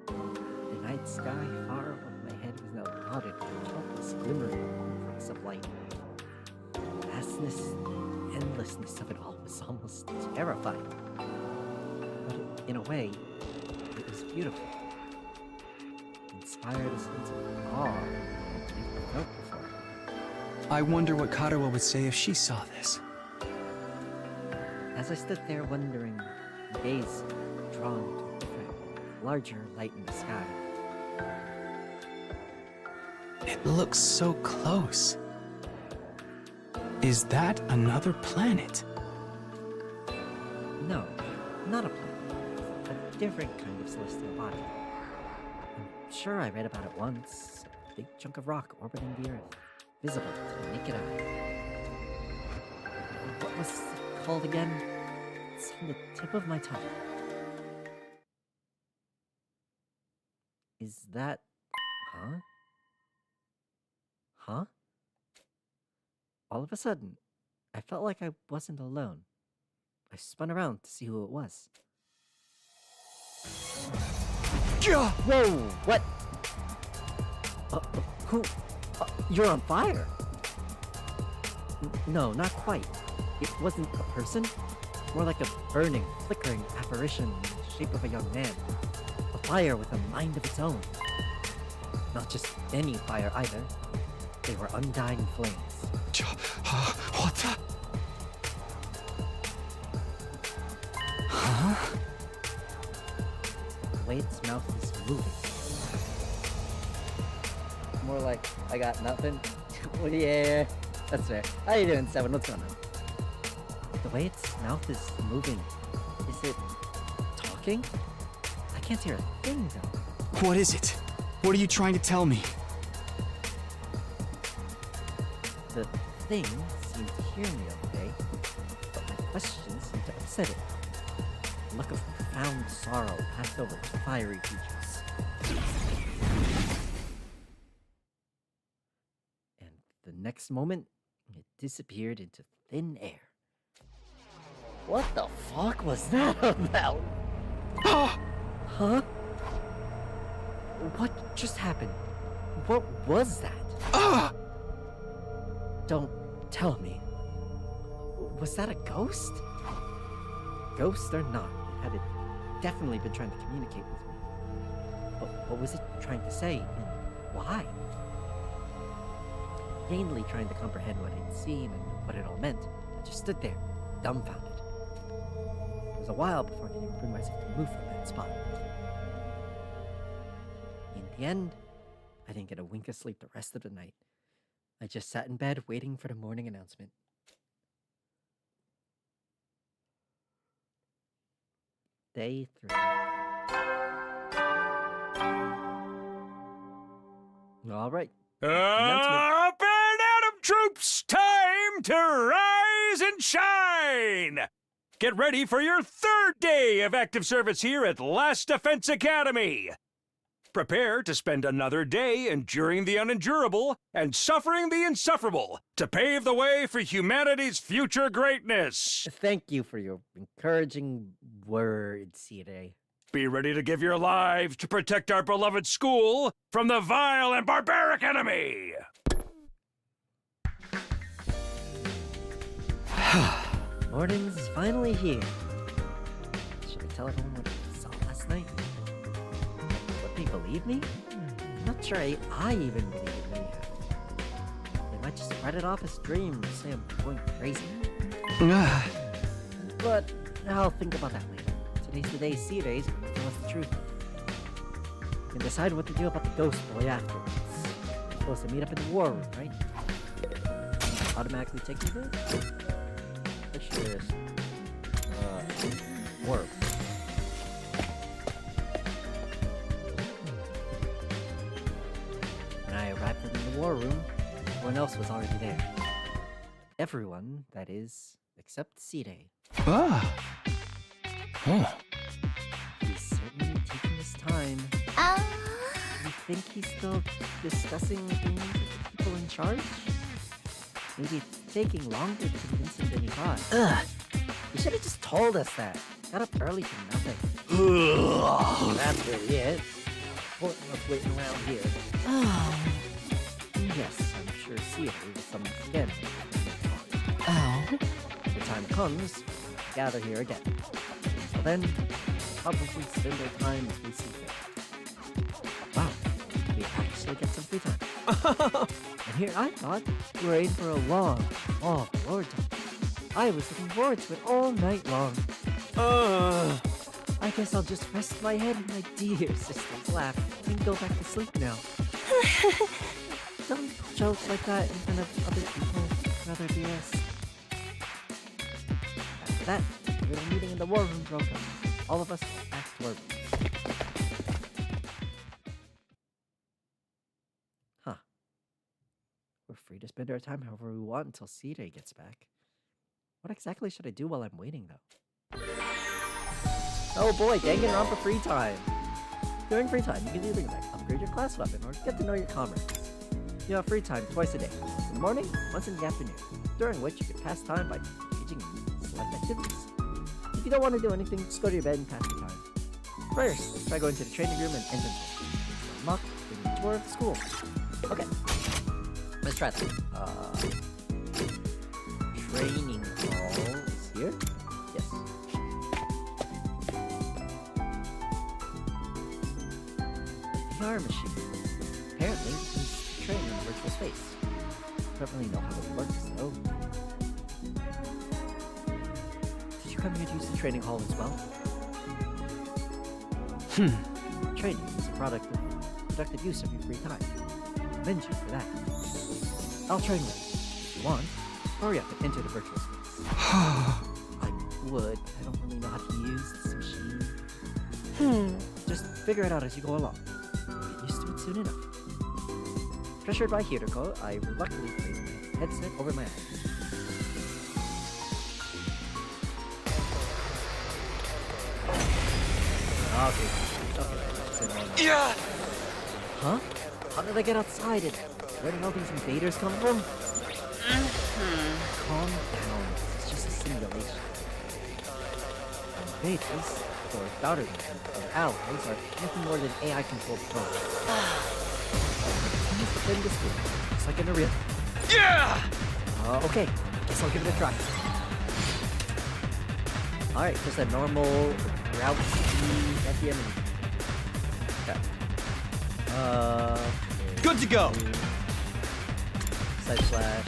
The night sky far above my head was now dotted with countless glimmering freaks of light. The vastness, the endlessness of it all was almost terrifying. But in a way, it was beautiful. It inspired a sense of awe I'd never felt before. I wonder what Karawa would say if she saw this. As I stood there wondering, my gaze drawn to a different, larger light in the sky. It looks so close. Is that another planet? No, not a planet. A different kind of celestial body. I'm sure I read about it once. A big chunk of rock orbiting the Earth, visible to the naked eye. What was it called again? It's on the tip of my tongue. Is that... Huh? Huh? All of a sudden, I felt like I wasn't alone. I spun around to see who it was. Whoa! What? Who? You're on fire! No, not quite. It wasn't a person. More like a burning, flickering apparition in the shape of a young man. A fire with a mind of its own. Not just any fire either. They were undying flames. What the? Huh? The way its mouth is moving. More like, I got nothing. Well, yeah, that's fair. How you doing, Seven? What's going on? The way its mouth is moving, is it talking? I can't hear a thing, though. What is it? What are you trying to tell me? The thing seemed to hear me okay, but my questions seemed to upset it. A look of profound sorrow passed over its fiery features. And the next moment, it disappeared into thin air. What the fuck was that about? Huh? What just happened? What was that? Don't tell me. Was that a ghost? Ghost or not, it had definitely been trying to communicate with me. But what was it trying to say, and why? Vainly trying to comprehend what I'd seen and what it all meant, I just stood there, dumbfounded. It was a while before I could even bring myself to move from that spot. In the end, I didn't get a wink of sleep the rest of the night. I just sat in bed waiting for the morning announcement. Day 3. All right. Up and Atom troops! Time to rise and shine! Get ready for your 3rd day of active service here at Last Defense Academy. Prepare to spend another day enduring the unendurable and suffering the insufferable to pave the way for humanity's future greatness. Thank you for your encouraging words, today. Be ready to give your lives to protect our beloved school from the vile and barbaric enemy. Morning's finally here. Should I tell everyone what I saw last night? Would they believe me? I'm not sure I even believe it anyhow. They might just write it off as dreams, say I'm going crazy. But I'll think about that later. Today's the day C-Days will tell us the truth. We can decide what to do about the ghost boy afterwards. We're supposed to meet up in the war room, right? Automatically take me there? Picture this. War room. When I arrived in the war room, everyone else was already there. Everyone, that is, except C-Day. Ah. Oh. He's certainly taking his time. You think he's still discussing things with the people in charge? Maybe it's taking longer to convince him than he thought. Ugh! You should have just told us that. Got up early for nothing. That's really it. Important of waiting around here. Yes, I'm sure Sia will summon us again. Oh? When the time comes, we'll gather here again. So then, probably spend our time as we see fit. Wow, we actually get some free time. And here I thought we were in for a long, Lord time. I was looking forward to it all night long. I guess I'll just rest my head in my dear sister's lap and go back to sleep now. Don't joke like that in front of other people, brother dearest. After that, the little meeting in the war room broke up. All of us went back to our rooms. Huh. We're free to spend our time however we want until C-Day gets back. What exactly should I do while I'm waiting, though? Oh boy, dang it, around for free time. During free time, you can do things like upgrade your class weapon or get to know your comrades. You have free time twice a day, once in the morning, once in the afternoon, during which you can pass time by engaging in select activities. If you don't want to do anything, just go to your bed and pass the time. First, let's try going to the training room and inventory. Unlock, bring a tour of the school. Okay, let's try that. Training hall is here? Yes. VR machine. Apparently, we can train in a virtual space. Don't really know how it works, though. Did you come here to use the training hall as well? Training is a product of productive use of your free time. I commend you for that. I'll train with you. If you want, hurry up and enter the virtual space. I would. I don't really know how to use this machine. Just figure it out as you go along. Get used to it soon enough. Pressured by Hiroko, I reluctantly placed my headset over my eyes. Okay. Yeah! Huh? How did I get outside? And where did all these invaders come from? Calm down. It's just a simulation. Invaders, or daughter or allies, are nothing more than AI-controlled drones. Let's defend this group, just like in the real. Yeah! Okay. Guess I'll give it a try. Alright, just a normal route at the enemy. Okay. Good to go! Side slash.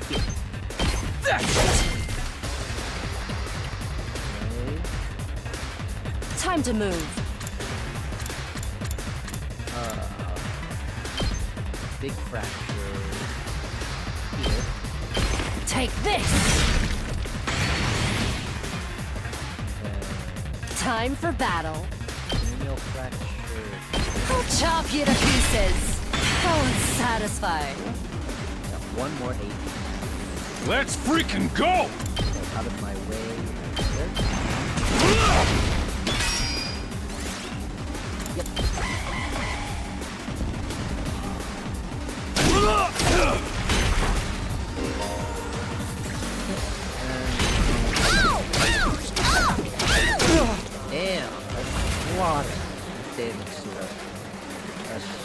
Here. That's it! Okay. Time to move. Big fracture. Here. Take this! Time for battle. Cranial fracture. I'll chop you to pieces. How unsatisfying. Got one more 8. Let's freaking go! Get out of my way. Right Damn, that's a lot of damage to her.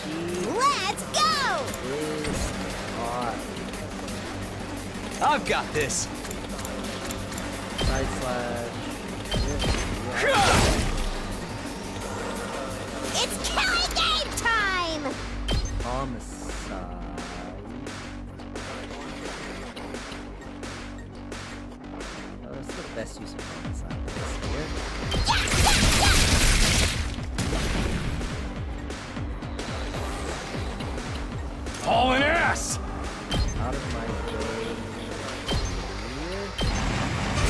She Let's go! is hot. I've got this! Side slash. It's killing game time! Homicide. That's the best use of homicide. Here. Hauling ass! Out of my way.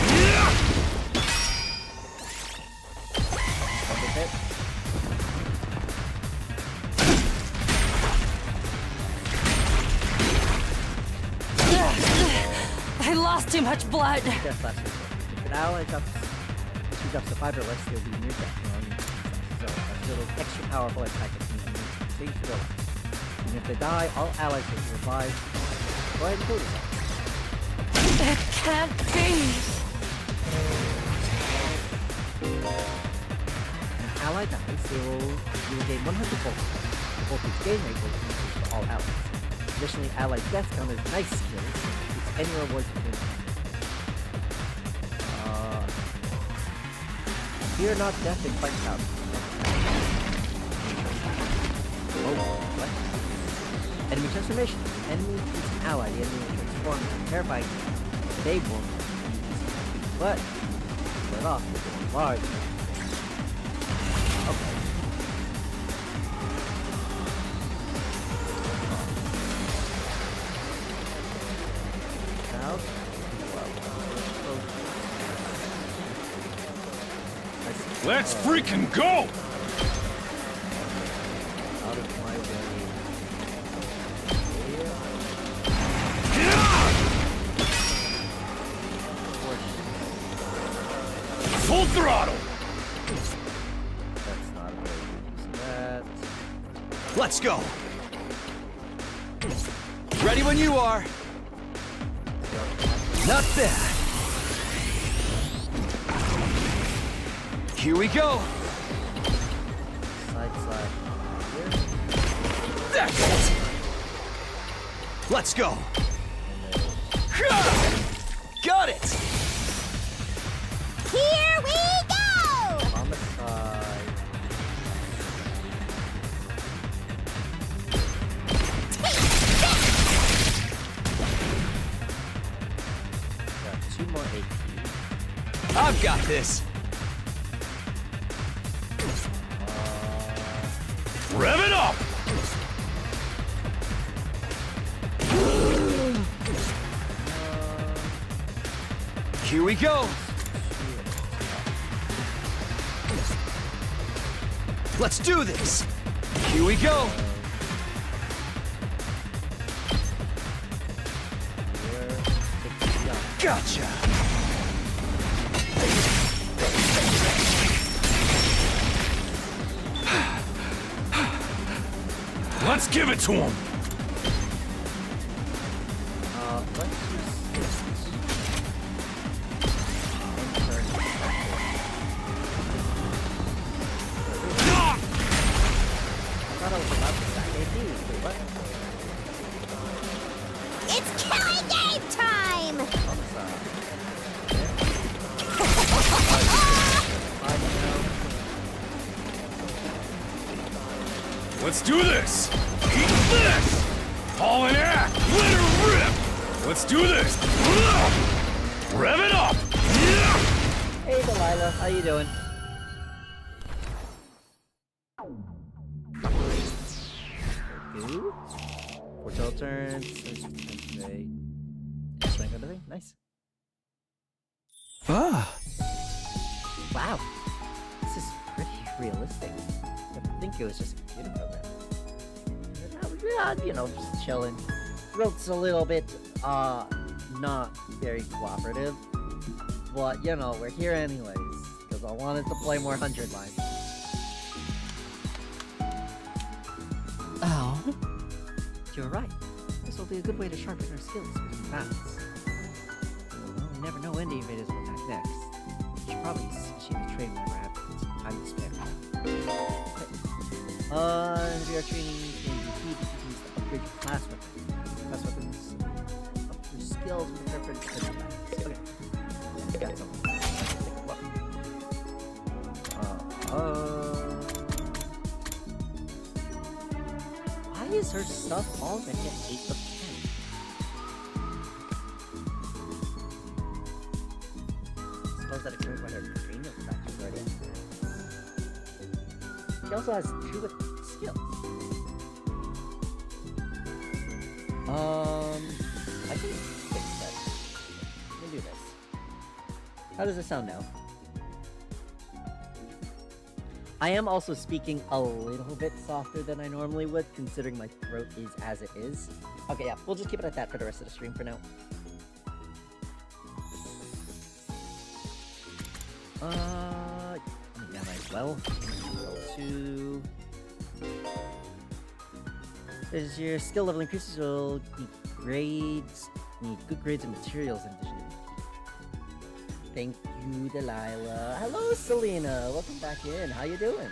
Here. I lost too much blood. Death last resort. If an ally drops the fiber, let's still be near death. So that's a little extra powerful attack that can be used to change the life. And if they die, all allies will revive Go ahead and kill yourself. It can't be. Ally dies, you will gain 100 voltage. The voltage gain rate will increase for all allies. Additionally, allies' death counters nice skills, increase any rewards between them. Fear not death in fight out. Oh, what? Enemy transformation. Enemy defeats an ally, the enemy will transform into terrifying. They won't use, but split off with a large. Okay. Now, Let's freaking go! out of my way. Full throttle! That's not a very good use of that. Let's go. Ready when you are. Not bad. Here we go. Side. Here. That's it. Let's go. Got it. Here we go! On the side. Got 2 more AP. I've got this. Rev it up! Here we go. Let's do this. Here we go. Here. Take the jump. Gotcha. Let's give it to him! Let's use this. And turn it back. I thought I was allowed to stack AP. Wait, what? It's killing game time! On the side. Let's do this! Eat this! Haul and act! Let her rip! Let's do this! Rev it up! Hey Delilah, how you doing? Two. 4 total turns. Strength everything. Nice. Ah, Wow. This is pretty realistic. I think it was just a computer program. Yeah, you know, just chilling. Throat's a little bit, not very cooperative. But, you know, we're here anyways. Because I wanted to play more 100 lines. ow. You're right. This will be a good way to sharpen our skills between battles. Well, we never know when the invaders will attack next. We should probably initiate the training whenever I have some time to spare. Okay. We are training in VP to use to upgrade your class weapons. Class weapons up your skills with different battles. Okay. Got something. Let's take a look. Why is her stuff already at 8 of 10? Suppose that explains why her cranial fractures already at 10. She also has 2 with skills. I can fix that. Let me do this. How does it sound now? I am also speaking a little bit softer than I normally would, considering my throat is as it is. Okay, yeah, we'll just keep it at that for the rest of the stream for now. Yeah, might as well. Level 2. As your skill level increases, you'll grades. Need good grades and materials in addition to Thank you, Delilah. Hello, Selena. Welcome back in. How you doing?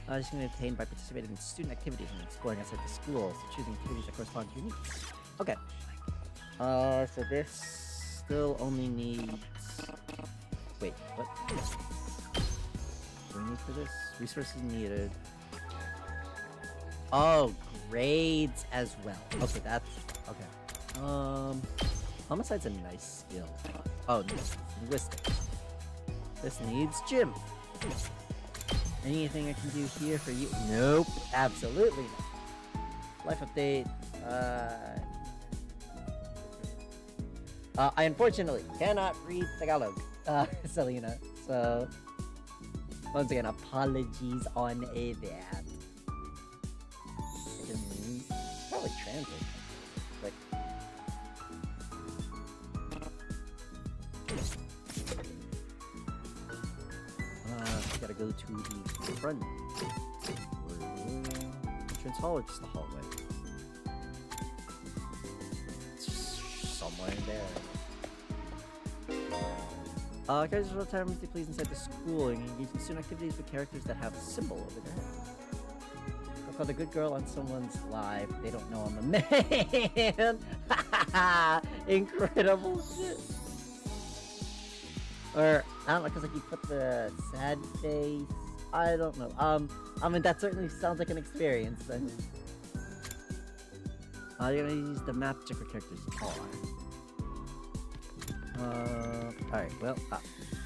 Just going to obtain by participating in student activities and exploring outside the school, so choosing activities that correspond to your needs. Okay. So this still only needs... Wait, what? What do we need for this? Resources needed. Oh, grades as well. Okay, that's... Okay. Homicide's a nice skill. Oh, no. Linguistics. This needs gym. Anything I can do here for you? Nope. Absolutely not. Life update. I unfortunately cannot read Tagalog, Selena. So, once again, apologies on that. I can probably translate. But gotta go to the front. Entrance hall or just the hallway? Somewhere in there. Characters will time to please inside the school and engage in student activities with characters that have a symbol over their head. I'll call the good girl on someone's live. They don't know I'm a man. Incredible shit. Or, I don't know, because like you put the sad face. I don't know. I mean, that certainly sounds like an experience. But... you're gonna use the map to check what characters are. Alright, well,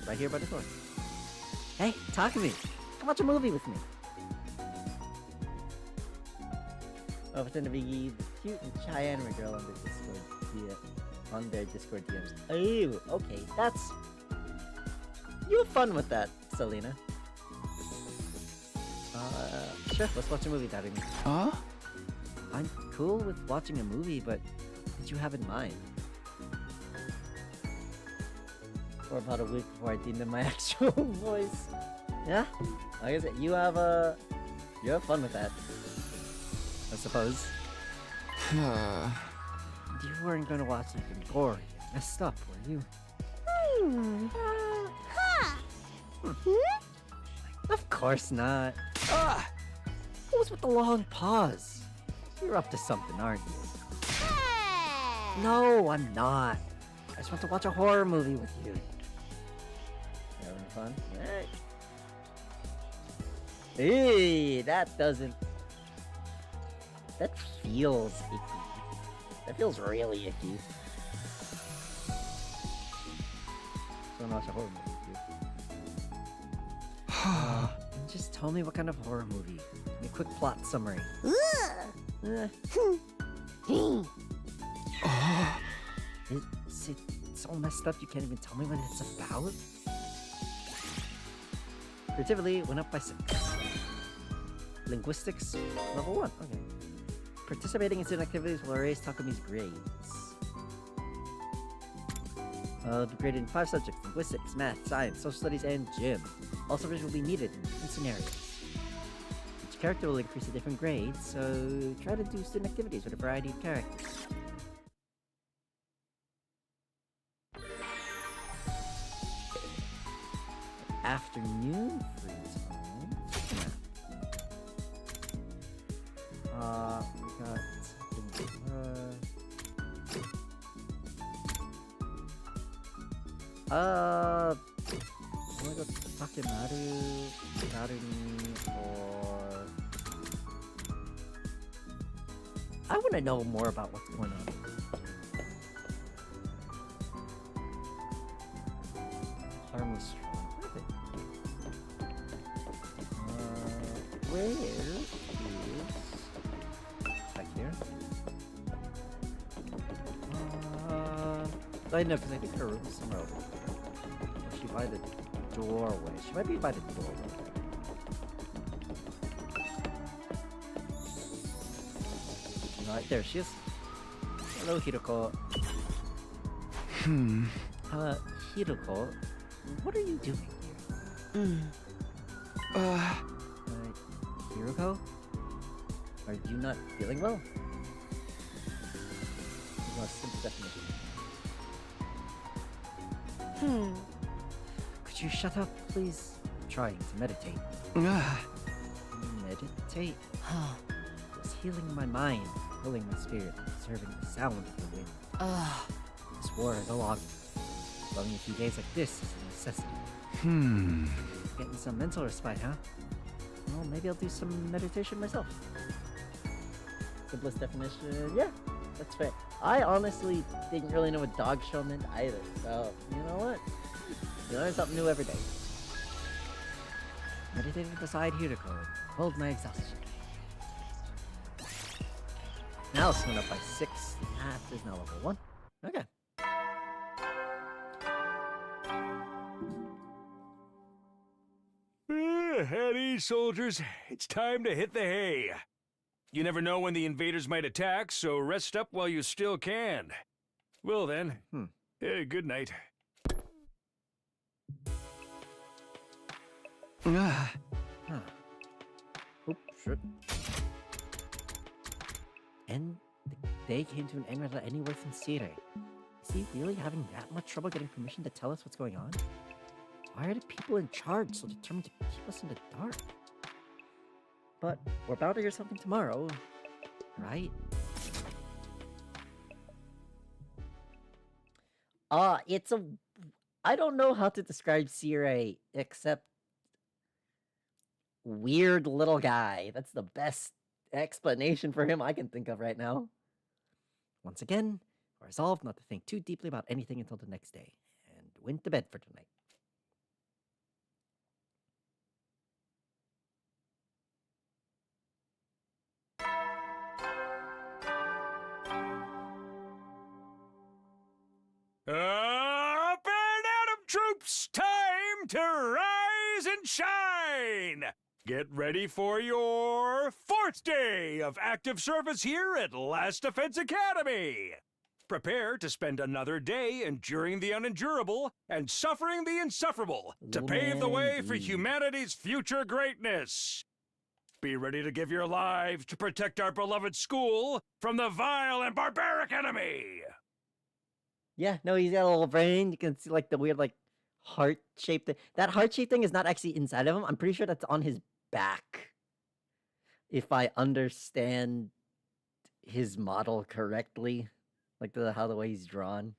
right here by the door. Hey, talk to me. Come watch a movie with me. Oh, pretend to be the cute and shy anime girl on their Discord. Yeah, on their Discord DMs. Oh, okay, that's... You have fun with that, Selena. Sure, let's watch a movie, Daddy. Huh? I'm cool with watching a movie, but what did you have in mind? For about a week before I deemed in my actual voice. Yeah? Like I said, you have fun with that. I suppose. You weren't gonna watch something gory and messed up, were you? Of course not. What was with the long pause? You're up to something, aren't you? No, I'm not. I just want to watch a horror movie with you. You having fun? Hey, that doesn't... That feels icky. That feels really icky. So watch a horror movie with you. Just tell me what kind of horror movie. Give me a quick plot summary. Is it so messed up you can't even tell me what it's about? Creativity went up by 6. Linguistics, level 1. Okay. Participating in student activities will raise Takumi's grades. Be graded in 5 subjects: linguistics, math, science, social studies, and gym. All subjects will be needed in different scenarios. Each character will increase a different grade, so try to do student activities with a variety of characters. Afternoon free time. We got wanna go Takemaru, Narumi, or... I wanna know more about what's going on. Harmless strong. Where is... Back here? I know, because I think her room is somewhere over there. Is she by the doorway? She might be by the doorway. Right there, she is. Hello, Hiroko. Hiroko, what are you doing here? Hiroko? Are you not feeling well? Well, simple definition. Could you shut up, please? I'm trying to meditate. Meditate? Just healing my mind, filling my spirit, observing the sound of the wind. This war is a long one. Loving a few days like this is a necessity. Getting some mental respite, huh? Well, maybe I'll do some meditation myself. Simplest definition, yeah, that's fair. I honestly didn't really know what dog show meant either, so you know what? You learn something new every day. Meditating beside Hiriko, hold my exhaustion. Now it's went up by 6. The path is now level 1. Okay. At ease, soldiers. It's time to hit the hay. You never know when the invaders might attack, so rest up while you still can. Well then, good night. Oops, shit. And they came to an end without any word from Sire. Is he really having that much trouble getting permission to tell us what's going on? Why are the people in charge so determined to keep us in the dark? But we're bound to hear something tomorrow, right? It's a... I don't know how to describe Sire except... weird little guy. That's the best explanation for him I can think of right now. Once again, we're resolved not to think too deeply about anything until the next day, and went to bed for tonight. Up and Atom troops! Time to rise and shine! Get ready for your 4th day of active service here at Last Defense Academy! Prepare to spend another day enduring the unendurable and suffering the insufferable to pave the way for humanity's future greatness. Be ready to give your lives to protect our beloved school from the vile and barbaric enemy! Yeah, no, he's got a little brain. You can see like the weird like heart-shaped thing. That heart-shaped thing is not actually inside of him. I'm pretty sure that's on his back. If I understand his model correctly. Like how the way he's drawn.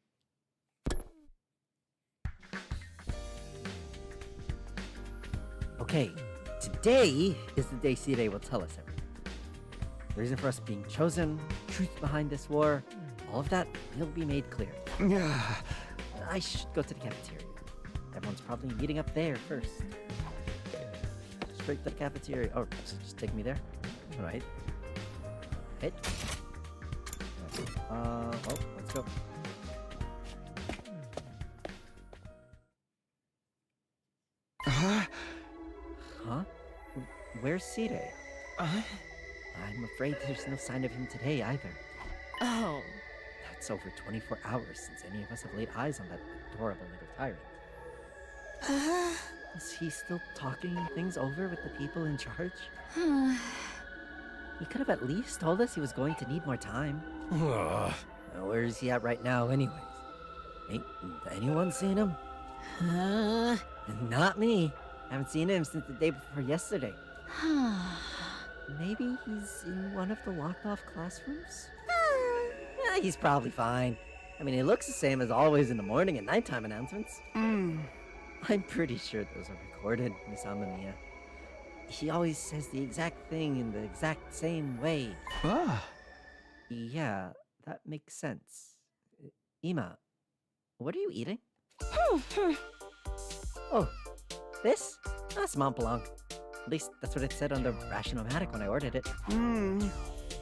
Okay, today is the day Sire will tell us everything. The reason for us being chosen, truth behind this war, all of that will be made clear. I should go to the cafeteria. Everyone's probably meeting up there first. Straight to the cafeteria. Oh, so just take me there? Alright. Hit. Oh, let's go. Huh? Where's Sire? I'm afraid there's no sign of him today either. Oh. It's over 24 hours since any of us have laid eyes on that adorable little tyrant. Is he still talking things over with the people in charge? He could have at least told us he was going to need more time. Where is he at right now anyways? Ain't anyone seen him? Not me. Haven't seen him since the day before yesterday. Maybe he's in one of the locked-off classrooms? He's probably fine. I mean, he looks the same as always in the morning and nighttime announcements. I'm pretty sure those are recorded, Miss Amamiya. He always says the exact thing in the exact same way. Yeah, that makes sense. Ima, what are you eating? Oh, this? That's Montblanc. At least that's what it said on the Ration-O-Matic when I ordered it.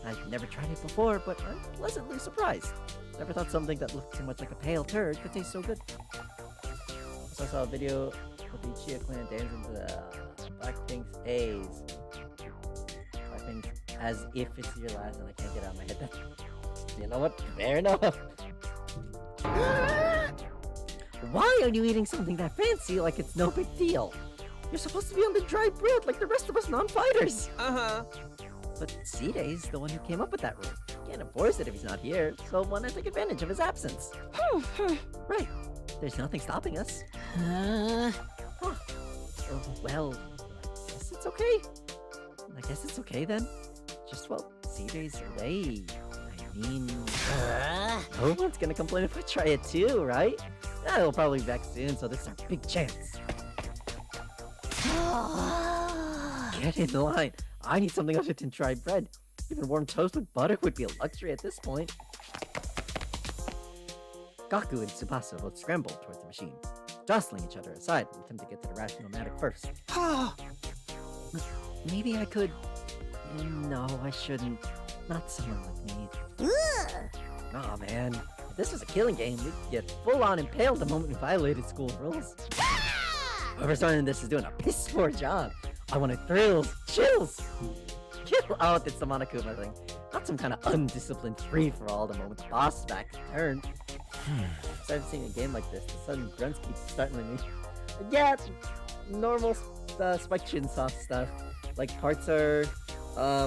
I've never tried it before, but I'm pleasantly surprised. Never thought something that looked too much like a pale turd could taste so good. Also, I saw a video of the Chia clan dancing to the Blackpink's A's. Blackpink, as if it's your last, and I can't get it out of my head. That's, you know what? Fair enough. Why are you eating something that fancy like it's no big deal? You're supposed to be on the dry bread like the rest of us non-fighters. But C-Day's the one who came up with that rule. Can't enforce it if he's not here, so why not take advantage of his absence? Right. There's nothing stopping us. Huh. Oh, well, I guess it's okay. I guess it's okay then. Just while C-Day's away. I mean, no one's gonna complain if I try it too, right? He'll probably be back soon, so this is our big chance. Get in line. I need something other than dry bread. Even warm toast with butter would be a luxury at this point. Gaku and Tsubasa both scrambled towards the machine, jostling each other aside and attempt to get to the rational matic first. Maybe I could... No, I shouldn't. Not someone like me. Aw, man. If this was a killing game, we'd get full-on impaled the moment we violated school rules. Whoever's running this is doing a piss-poor job. I wanted thrills, chills. Kill out it's the Monokuma thing. Not some kind of undisciplined free-for-all the moment the boss is back turned. Started seeing a game like this, the sudden grunts keep startling me. Yeah, it's normal Spike Chunsoft stuff. Like parts are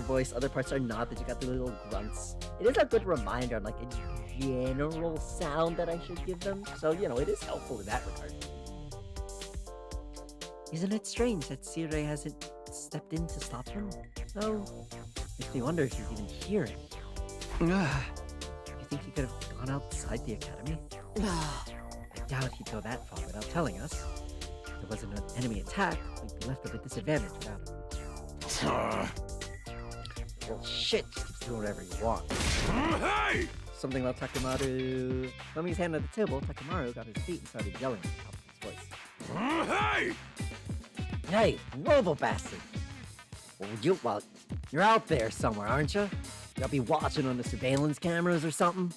voice, other parts are not, but you got the little grunts. It is a good reminder on like a general sound that I should give them. So, you know, it is helpful in that regard. Isn't it strange that Sirei hasn't stepped in to stop him? No. Makes me wonder if he's even here. You think he could have gone outside the academy? I doubt he'd go that far without telling us. If there wasn't an enemy attack, we'd be left with a disadvantage without him. Well, shit, just keeps doing whatever you want. Hey! Something about Takemaru. Thumbing his hand at the table, Takemaru got his feet and started yelling at the top of his voice. Hey! Hey, noble bastard! Well, you're out there somewhere, aren't you? You'll be watching on the surveillance cameras or something.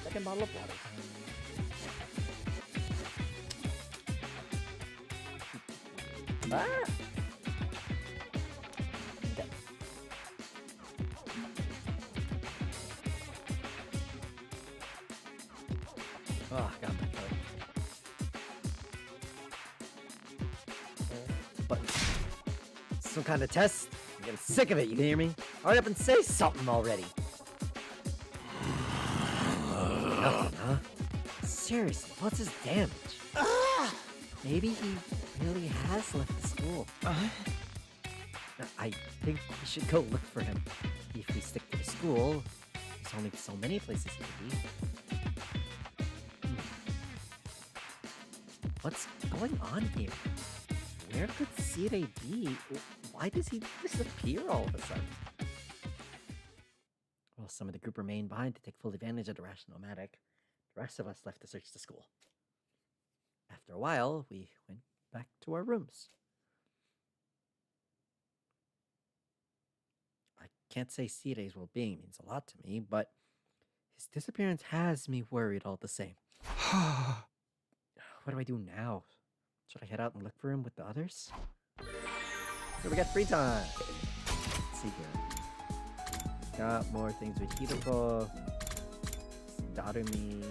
Second bottle of water. Ah! Okay. Oh, got my throat. But some kind of test? I'm getting sick of it, you hear me? Hurry up and say something already. Nothing, huh? Seriously, what's his damage? Maybe he really has left the school. I think we should go look for him. If we stick to the school, there's only so many places he could be. What's going on here? Where could Sirei be? Why does he disappear all of a sudden? Well, some of the group remained behind to take full advantage of the rational matic. The rest of us left to search the school. After a while, we went back to our rooms. I can't say Sirei's well-being means a lot to me, but his disappearance has me worried all the same. What do I do now? Should I head out and look for him with the others? So we got free time. Let's see here. Got more things with Hiroko, Darumi.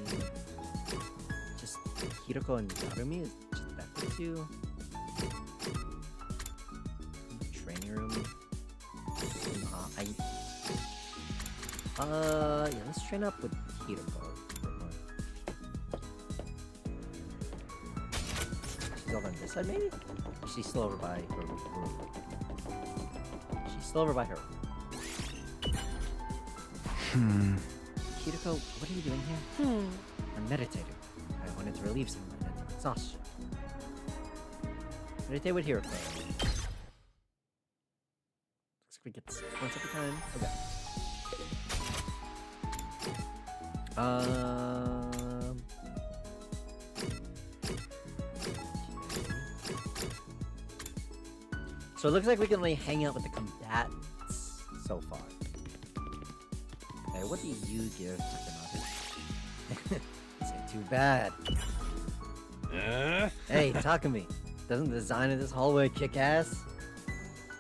Just Hiroko and Darumi is just that for two. Training room. Yeah, let's train up with Hiroko. She's over on this side, maybe? She's still over by her room. She's still over by her room. Hiroko, what are you doing here? I'm meditating. I wanted to relieve some of my mental exhaustion. Meditate with Hiroko. Looks like we get one step at a time. Okay. So it looks like we can only hang out with the combatants so far. Okay, what do you give Takemaru? This ain't too bad. Hey, Takumi, doesn't the design of this hallway kick ass?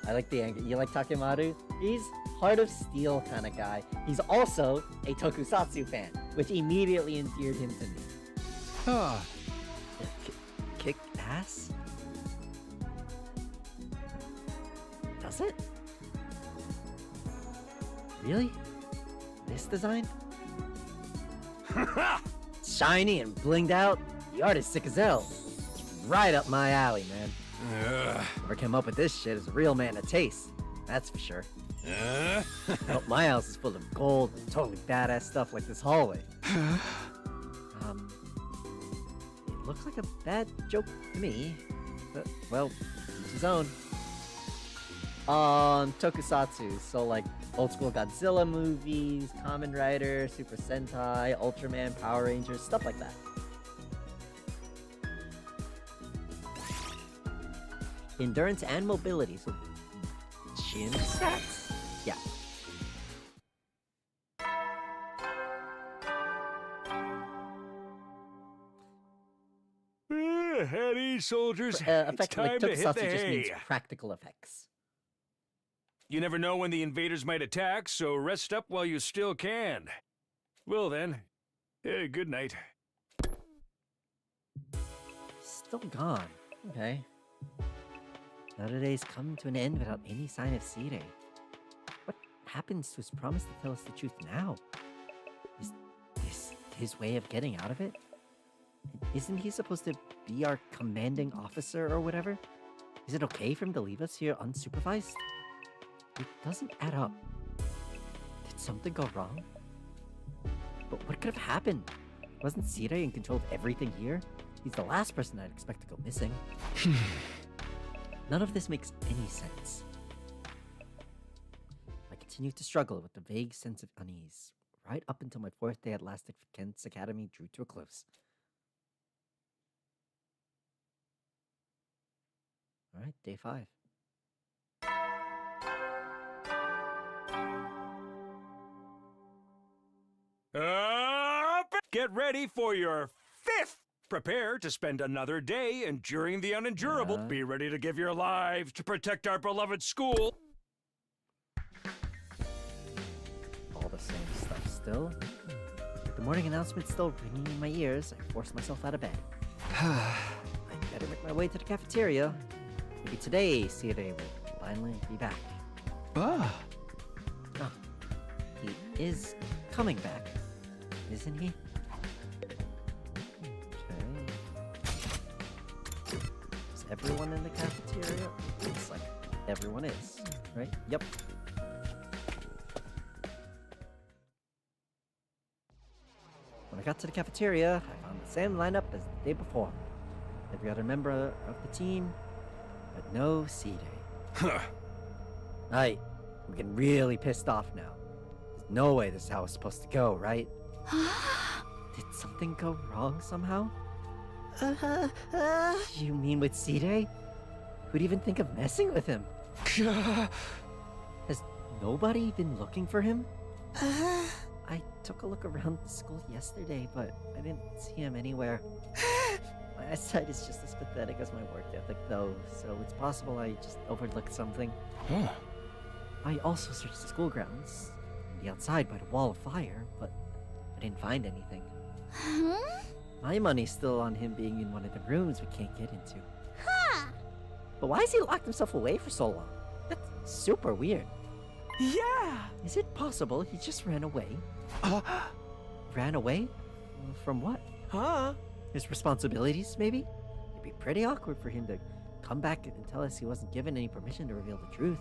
I like the angle. You like Takemaru? He's Heart of Steel kind of guy. He's also a tokusatsu fan, which immediately endeared him to me. Kick ass? Does it? Really? This design? Shiny and blinged out. The art is sick as hell. Right up my alley, man. Whoever came up with this shit is a real man of taste. That's for sure. Well, my house is full of gold and totally badass stuff like this hallway. It looks like a bad joke to me. But, well, each his own. Tokusatsu, so like old school Godzilla movies, Kamen Rider, Super Sentai, Ultraman, Power Rangers, stuff like that. Endurance and mobility, so Shin stats? Yeah. At ease, soldiers. It's Effectively, time to hit the Tokusatsu just means hay. practical effects. You never know when the invaders might attack, so rest up while you still can. Well then, good night. Still gone. Okay. Another day's come to an end without any sign of Sire. What happens to his promise to tell us the truth now? Is this his way of getting out of it? Isn't he supposed to be our commanding officer or whatever? Is it okay for him to leave us here unsupervised? It doesn't add up. Did something go wrong? But what could have happened? Wasn't Sire in control of everything here? He's the last person I'd expect to go missing. None of this makes any sense. I continue to struggle with the vague sense of unease, right up until my 4th day at Elastic Kent's Academy drew to a close. Alright, day 5. Get ready for your 5th! Prepare to spend another day enduring the unendurable. Be ready to give your lives to protect our beloved school. All the same stuff still. With the morning announcement still ringing in my ears, I forced myself out of bed. I better make my way to the cafeteria. Maybe today, Sire will finally be back. Ah. Oh, he is coming back, isn't he? Is everyone in the cafeteria? Looks like everyone is, right? Yep. When I got to the cafeteria, I found the same lineup as the day before. Every other member of the team, but no Sire. Huh. I'm getting really pissed off now. There's no way this is how it's supposed to go, right? Did something go wrong somehow? You mean with Sire? Who'd even think of messing with him? Has nobody been looking for him? I took a look around the school yesterday, but I didn't see him anywhere. My eyesight is just as pathetic as my work ethic, though, so it's possible I just overlooked something. Huh. I also searched the school grounds, and the outside by the wall of fire, but I didn't find anything. My money's still on him being in one of the rooms we can't get into. But why has he locked himself away for so long? That's super weird. Yeah. Is it possible he just ran away? Ran away? From what? Huh? His responsibilities, maybe? It'd be pretty awkward for him to come back and tell us he wasn't given any permission to reveal the truth.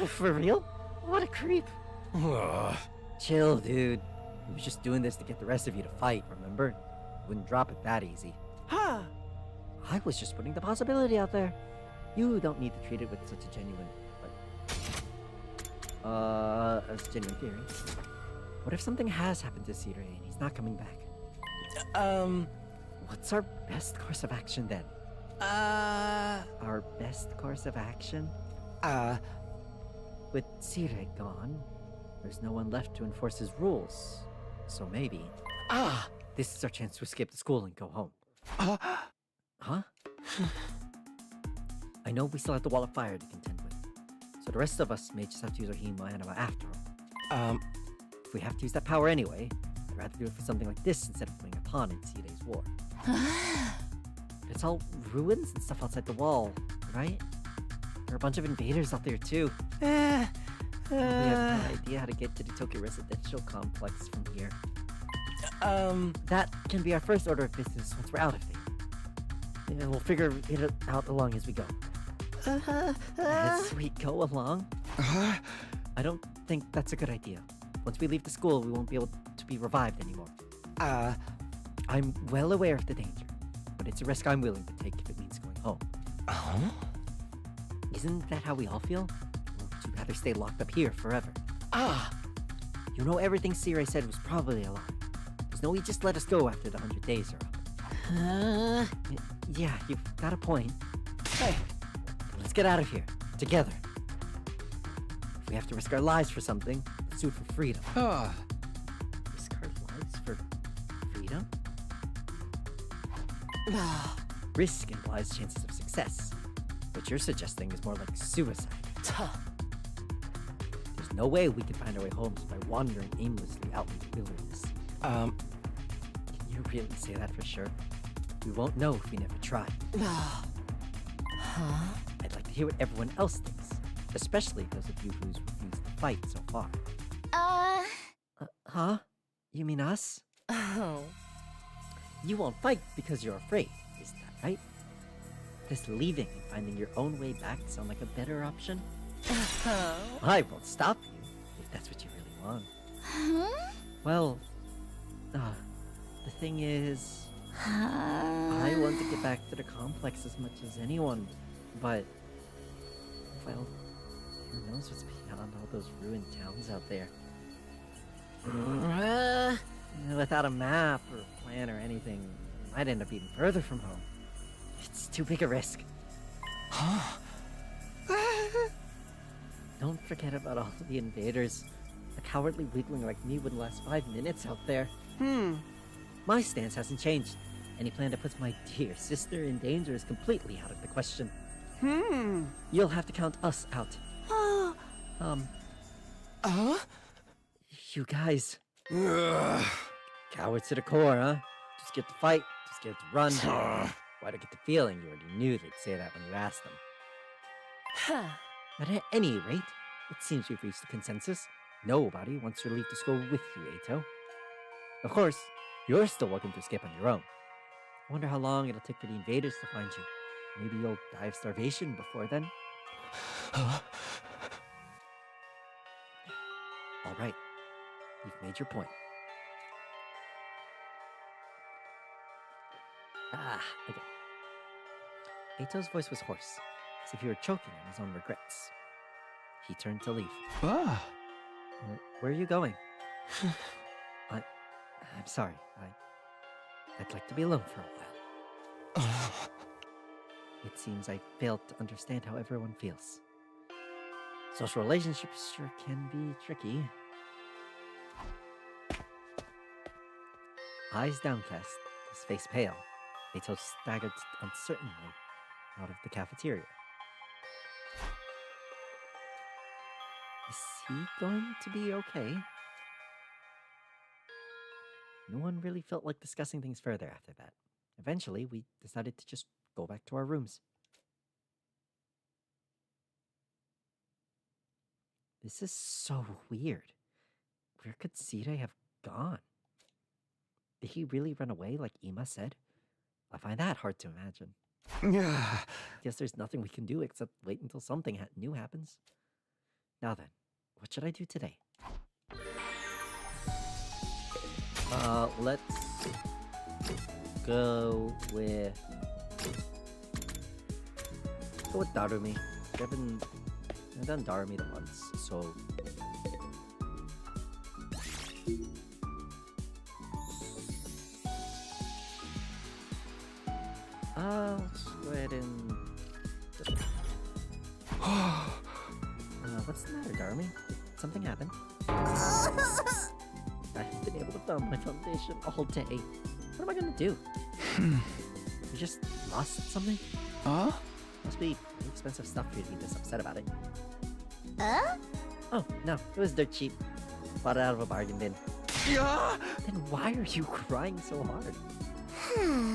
For real? What a creep. Chill, dude. He was just doing this to get the rest of you to fight, remember? Wouldn't drop it that easy. Huh? I was just putting the possibility out there. You don't need to treat it with such a genuine, a genuine theory. What if something has happened to Sire and he's not coming back? What's our best course of action then? Our best course of action? With Sire gone, there's no one left to enforce his rules. So maybe... This is our chance to escape the school and go home. Huh? I know we still have the wall of fire to contend with, so the rest of us may just have to use our Himo Anima after all. If we have to use that power anyway, I'd rather do it for something like this instead of playing a pawn in Sire's war. It's all ruins and stuff outside the wall, right? There are a bunch of invaders out there too. We have no idea how to get to the Tokyo residential complex from here. That can be our first order of business once we're out of there. And we'll figure it out along as we go. As we go along? I don't think that's a good idea. Once we leave the school, we won't be able to be revived anymore. I'm well aware of the danger, but it's a risk I'm willing to take if it means going home. Isn't that how we all feel? Or would you rather stay locked up here forever? You know everything Sirei said was probably a lie. There's no he just let us go after the 100 days are up. Yeah, you've got a point. Hey, let's get out of here, together. If we have to risk our lives for something, let's do it for freedom. Risk our lives for freedom? Risk implies chances of success. What you're suggesting is more like suicide. There's no way we can find our way home just by wandering aimlessly out in the wilderness. Can you really say that for sure? We won't know if we never try. I'd like to hear what everyone else thinks, especially those of you who's refused to fight so far. Huh? You mean us? Oh. You won't fight because you're afraid, is that right? Does leaving and finding your own way back sound like a better option? I won't stop you, if that's what you really want. Well, the thing is... I want to get back to the complex as much as anyone, but... Well, who knows what's beyond all those ruined towns out there. Without a map or plan or anything, I might end up even further from home. It's too big a risk. Don't forget about all of the invaders. A cowardly weakling like me wouldn't last 5 minutes out there. My stance hasn't changed. Any plan that puts my dear sister in danger is completely out of the question. You'll have to count us out. You guys. Cowards to the core, huh? Just get to fight, just get to run. Why do I get the feeling you already knew they'd say that when you asked them? But at any rate, it seems we've reached a consensus. Nobody wants to leave the school with you, Eito. Of course, you're still welcome to escape on your own. I wonder how long it'll take for the invaders to find you. Maybe you'll die of starvation before then? Alright, you've made your point. Okay. Eito's voice was hoarse, as if he were choking on his own regrets. He turned to leave. Where are you going? I'm sorry. I'd like to be alone for a while. It seems I failed to understand how everyone feels. Social relationships sure can be tricky. Eyes downcast, his face pale, Eito staggered uncertainly out of the cafeteria. Is he going to be okay? No one really felt like discussing things further after that. Eventually, we decided to just go back to our rooms. This is so weird. Where could Sirei have gone? Did he really run away like Ima said? I find that hard to imagine. Guess there's nothing we can do except wait until something new happens. Now then, what should I do today? Let's go with Darumi. I've done Darumi once, so let's go ahead and just what's the matter, Darumi? Did something happen? I haven't been able to find my foundation all day. What am I gonna do? You just lost something? Must be pretty expensive stuff for you to be this upset about it. Oh, no, it was dirt cheap. Bought it out of a bargain bin. Then why are you crying so hard?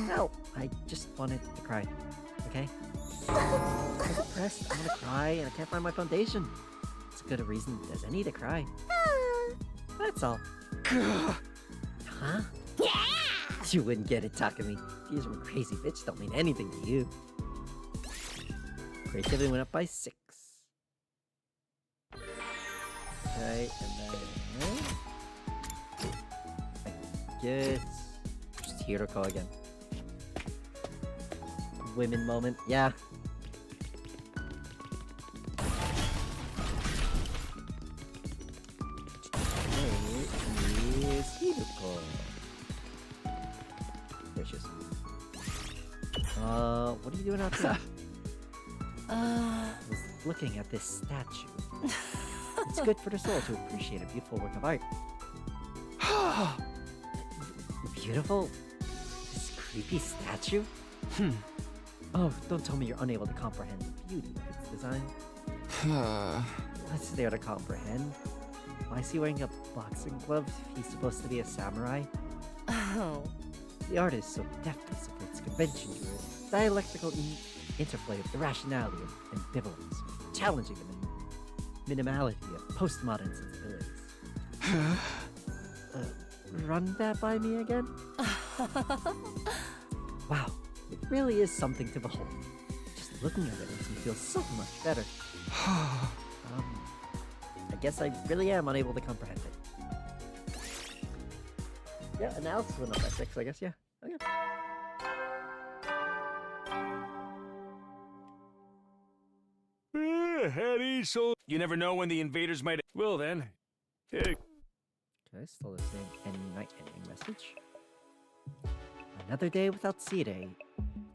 No, I just wanted to cry. okay? I'm depressed, I'm gonna cry, and I can't find my foundation. It's as good a reason as any to cry. That's all. Huh? Yeah! You wouldn't get it, Takumi. Tears from a crazy bitch don't mean anything to you. Creativity went up by 6. Okay, and then... I guess... Just Hiroko again. Women moment, yeah. Where is Hiroko? There she is. What are you doing outside? I was looking at this statue. It's good for the soul to appreciate a beautiful work of art. Beautiful? This creepy statue? Oh, don't tell me you're unable to comprehend the beauty of its design. What's there to comprehend? Why is he wearing a boxing glove if he's supposed to be a samurai? Oh. The artist so deftly supports convention through its dialectical interplay of irrationality and ambivalence, challenging the minimality of postmodern sensibilities. Run that by me again? Wow, it really is something to behold. Just looking at it makes me feel so much better. I guess I really am unable to comprehend it. Yeah, analysis went up by 6, I guess, yeah. Okay. Eddie, so you never know when the invaders might. Well then. Okay, still the same night ending message. Another day without Sire.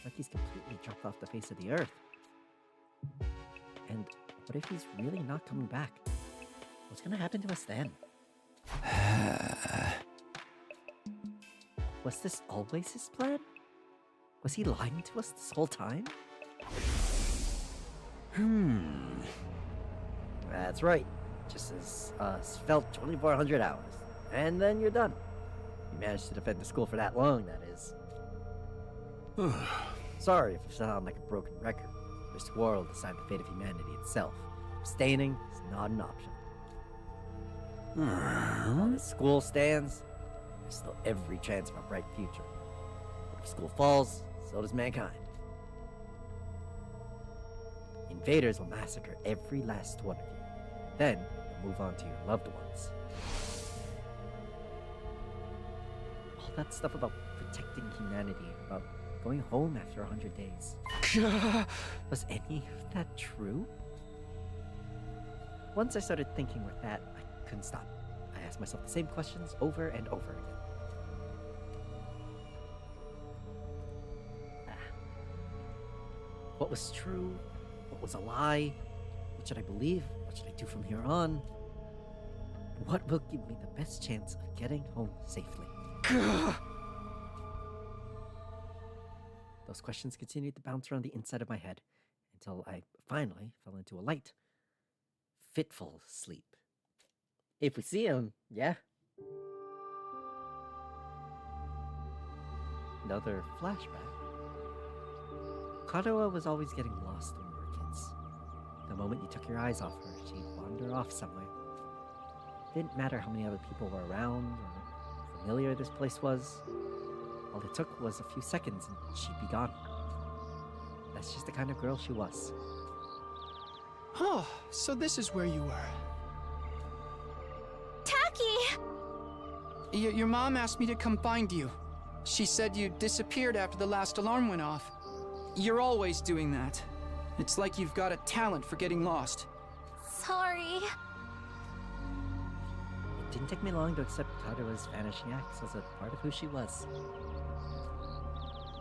Like he's completely dropped off the face of the earth. And what if he's really not coming back? What's gonna happen to us then? Was this always his plan? Was he lying to us this whole time? That's right. Just as felt 2,400 hours. And then you're done. You managed to defend the school for that long, that is. Sorry if I sound like a broken record. This world decided the fate of humanity itself. Abstaining is not an option. While the school stands, there's still every chance of a bright future. But if school falls, so does mankind. Invaders will massacre every last one of you. Then, you'll move on to your loved ones. All that stuff about protecting humanity, about going home after 100 days. Was any of that true? Once I started thinking with that, I couldn't stop. I asked myself the same questions over and over again. What was true? What was a lie? What should I believe? What should I do from here on? What will give me the best chance of getting home safely? Those questions continued to bounce around the inside of my head until I finally fell into a light, fitful sleep. If we see him, yeah. Another flashback. Karawa was always getting lost when we were kids. The moment you took your eyes off her, she'd wander off somewhere. Didn't matter how many other people were around or how familiar this place was. All it took was a few seconds and she'd be gone. That's just the kind of girl she was. Oh, so this is where you were. Taki! Your mom asked me to come find you. She said you disappeared after the last alarm went off. You're always doing that. It's like you've got a talent for getting lost. Sorry. It didn't take me long to accept Karawa's vanishing acts as a part of who she was.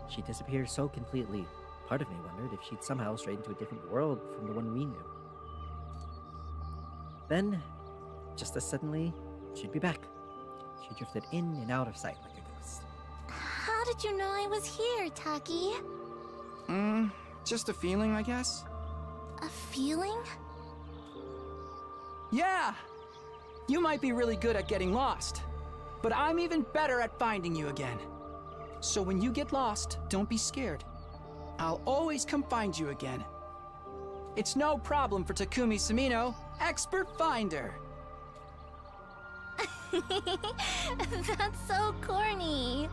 She disappeared so completely, part of me wondered if she'd somehow strayed into a different world from the one we knew. Then, just as suddenly, she'd be back. She drifted in and out of sight like a ghost. How did you know I was here, Taki? Just a feeling, I guess. A feeling? Yeah! You might be really good at getting lost, but I'm even better at finding you again. So when you get lost, don't be scared. I'll always come find you again. It's no problem for Takumi Sumino, expert finder. That's so corny.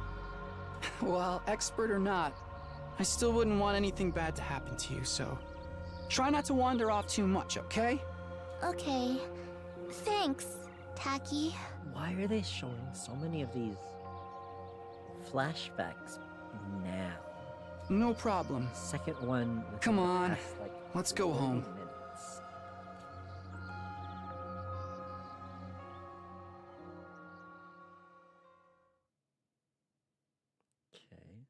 Well, expert or not, I still wouldn't want anything bad to happen to you, so try not to wander off too much, okay? Okay. Thanks, Taki. Why are they showing so many of these flashbacks now? No problem. Second one. within Come the on, past, like, let's go 30 home. minutes. Okay.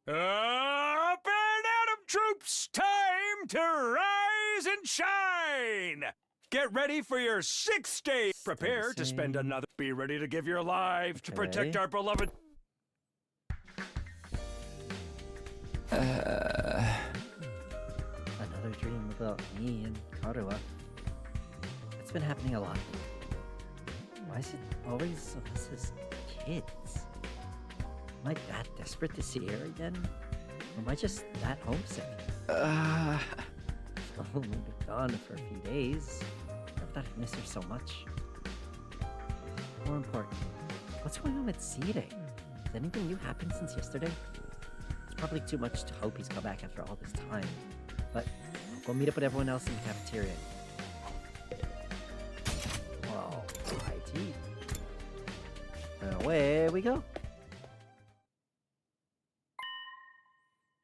Up and at 'em, troops! Time to rise and shine! Get ready for your 6th day. Prepare to spend same. another. Be ready to give your life to protect Okay. our beloved. Another dream about me and Karua. It's been happening a lot. Why is it always of us as kids? Am I that desperate to see her again? Or am I just that homesick? I'll only be gone for a few days. Not that I miss her so much. More important, what's going on with Sire? Has anything new happened since yesterday? It's probably too much to hope he's come back after all this time. But I'll go meet up with everyone else in the cafeteria. Well, high tea. Away we go.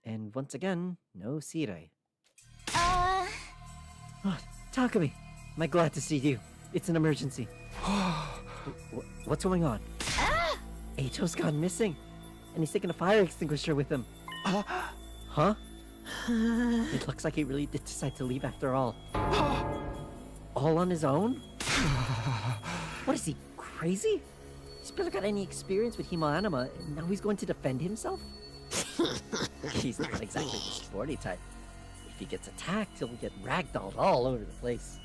And once again, no Sire. Oh, Takumi! Am I glad to see you? It's an emergency. What's going on? Eito's gone missing, and he's taking a fire extinguisher with him. Huh? It looks like he really did decide to leave after all. All on his own? What is he, crazy? He's barely got any experience with Himo Anima, and now he's going to defend himself? He's not exactly the sporty type. If he gets attacked, he'll get ragdolled all over the place.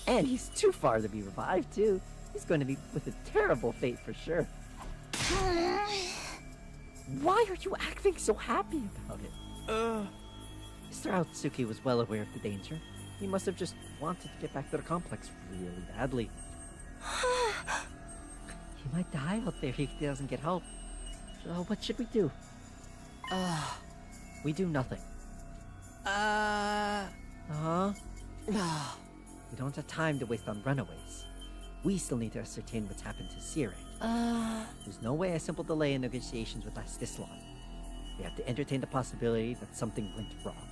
And he's too far to be revived, too. He's going to be with a terrible fate for sure. Why are you acting so happy about it? Mr. Aotsuki was well aware of the danger. He must have just wanted to get back to the complex really badly. He might die out there if he doesn't get help. So what should we do? We do nothing. Uh-huh. We don't have time to waste on runaways. We still need to ascertain what's happened to Sire. There's no way a simple delay in negotiations would last this long. We have to entertain the possibility that something went wrong.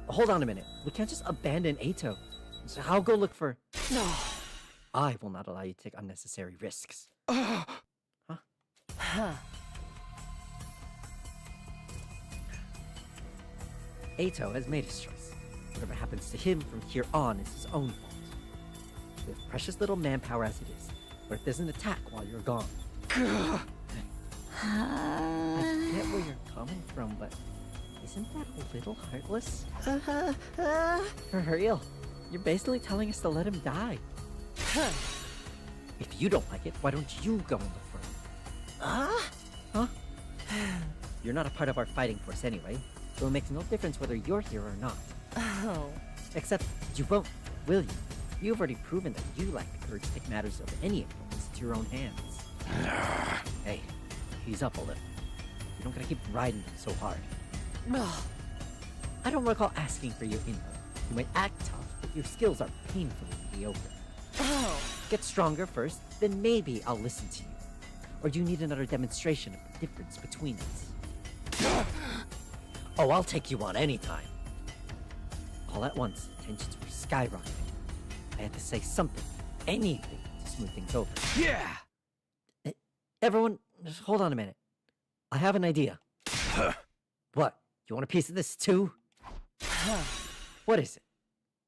Hold on a minute. We can't just abandon Eito. So I'll go look for... No. I will not allow you to take unnecessary risks. Eito has made his choice. Whatever happens to him from here on is his own fault. We have precious little manpower as it is. What if there's an attack while you're gone? I get where you're coming from, but isn't that a little heartless? For real, you're basically telling us to let him die. If you don't like it, why don't you go and look for him? Huh? You're not a part of our fighting force anyway, so it makes no difference whether you're here or not. Oh. Except, you won't, will you? You've already proven that you lack the courage to take matters of any importance into your own hands. Hey, ease up a little. You don't gotta keep riding him so hard. I don't recall asking for your input. You might act tough, but your skills are painfully mediocre. Get stronger first, then maybe I'll listen to you. Or do you need another demonstration of the difference between us? Oh, I'll take you on anytime. All at once, tensions were skyrocketing. I had to say something, anything, to smooth things over. Yeah! Everyone, just hold on a minute. I have an idea. What? You want a piece of this too? What is it?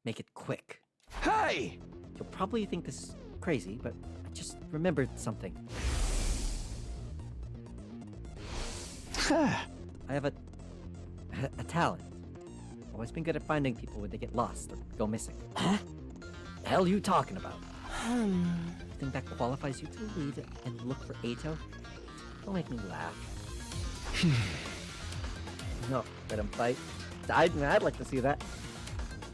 Make it quick. Hey! You'll probably think this is crazy, but I just remembered something. I have a talent. Always been good at finding people when they get lost or go missing. The hell are you talking about? You think that qualifies you to leave and look for Ato? Don't make me laugh. No, let him fight. I'd like to see that.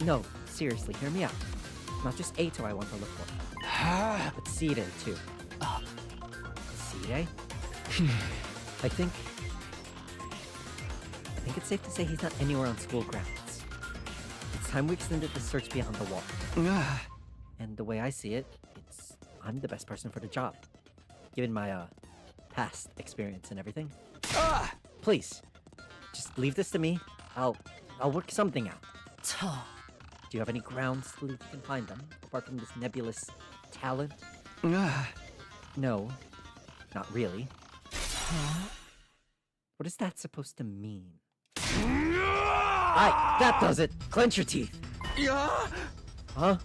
No, seriously, hear me out. Not just Ato I want to look for, but Sire too. Sire? I think it's safe to say he's not anywhere on school grounds. It's time we extended the search beyond the wall. And the way I see it, I'm the best person for the job, given my past experience and everything. Please, just leave this to me. I'll work something out. Do you have any grounds to believe you can find them, apart from this nebulous talent? No, not really. What is that supposed to mean? Aye, that does it! Clench your teeth! Huh?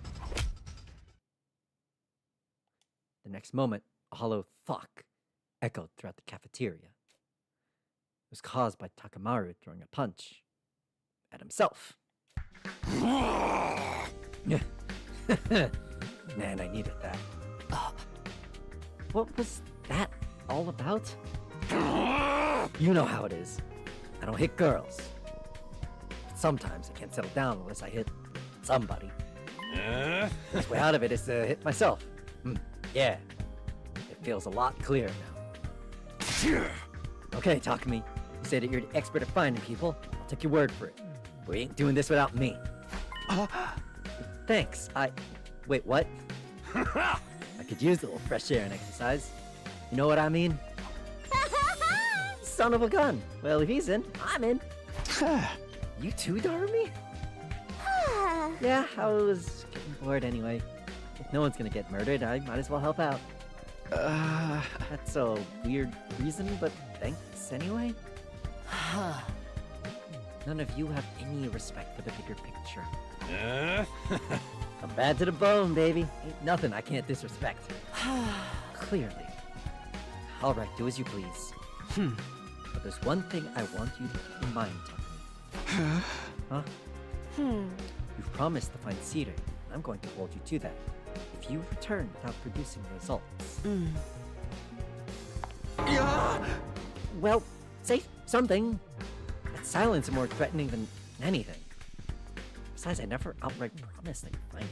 The next moment, a hollow thunk echoed throughout the cafeteria. It was caused by Takamaru throwing a punch at himself. Man, I needed that. What was that all about? You know how it is. I don't hit girls. But sometimes I can't settle down unless I hit somebody. The best way out of it is to hit myself. Yeah, it feels a lot clearer now. Okay, Takumi. You say that you're the expert at finding people. I'll take your word for it. We ain't doing this without me. Thanks. Wait, what? I could use a little fresh air and exercise. You know what I mean? Son of a gun. Well, if he's in, I'm in. You too, Darumi? Yeah, I was getting bored anyway. If no one's gonna get murdered, I might as well help out. That's a weird reason, but thanks anyway. None of you have any respect for the bigger picture. I'm bad to the bone, baby. Ain't nothing I can't disrespect. Clearly. Alright, do as you please. But there's one thing I want you to keep in mind, Takumi. Huh? You've promised to find Sire. I'm going to hold you to that. If you return without producing results... Well, say something. That silence is more threatening than anything. Besides, I never outright promised that you'd find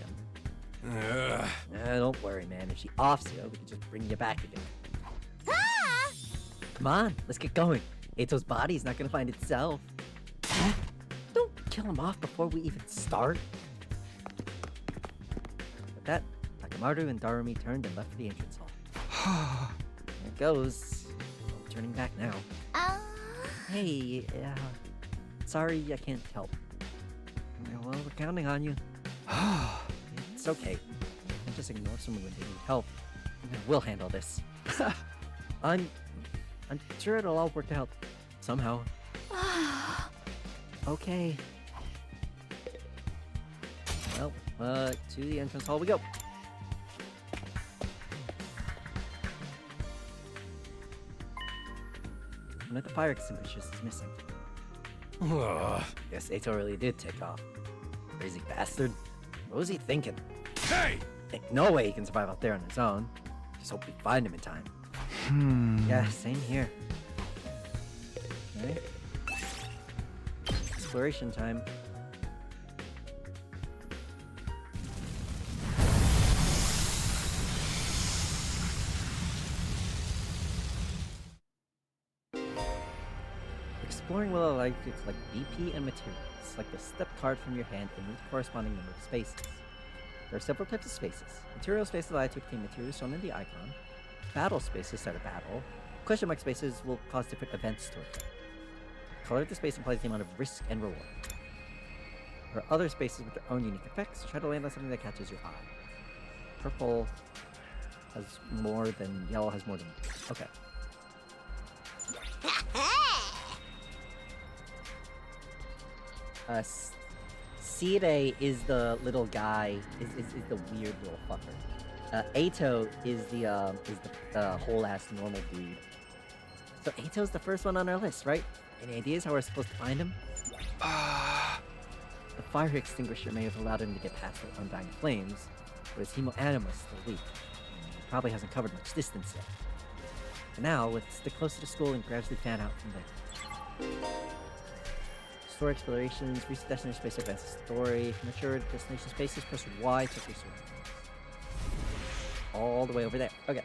him. Don't worry, man. If she offs you, we can just bring you back again. Come on, let's get going. Ato's body's not gonna find itself. Don't kill him off before we even start. With that, Takamaru and Darumi turned and left for the entrance hall. There it goes. No turning back now. Hey, sorry I can't help. Well, we're counting on you. It's okay. Just ignore someone when they need help. We'll handle this. I'm sure it'll all work out. Somehow. Okay. Well, to the entrance hall we go. One of the fire extinguishers is missing. Guess Ato really did take off. Crazy bastard. What was he thinking? Hey! Ain't no way he can survive out there on his own. Just hope we find him in time. Yeah, same here. Alright. Exploration time. Exploring will allow you to collect BP and materials. Select the step card from your hand and move the corresponding number of spaces. There are several types of spaces. Material spaces allow you to obtain materials shown in the icon. Battle spaces start a battle. Question mark spaces will cause different events to occur. The color of the space implies the amount of risk and reward. There are other spaces with their own unique effects. Try to land on something that catches your eye. Purple has more than yellow has more than blue. Okay. Sire is the little guy, is the weird little fucker. Ato is the whole ass normal dude. So Ato's the first one on our list, right? Any ideas how we're supposed to find him? The fire extinguisher may have allowed him to get past the undying flames, but his hemo-animal is still weak. He probably hasn't covered much distance yet. For now, let's stick closer to school and gradually fan out from there. Story explorations, reset destination space, advance the story. Mature destination spaces, press Y to research. All the way over there. Okay.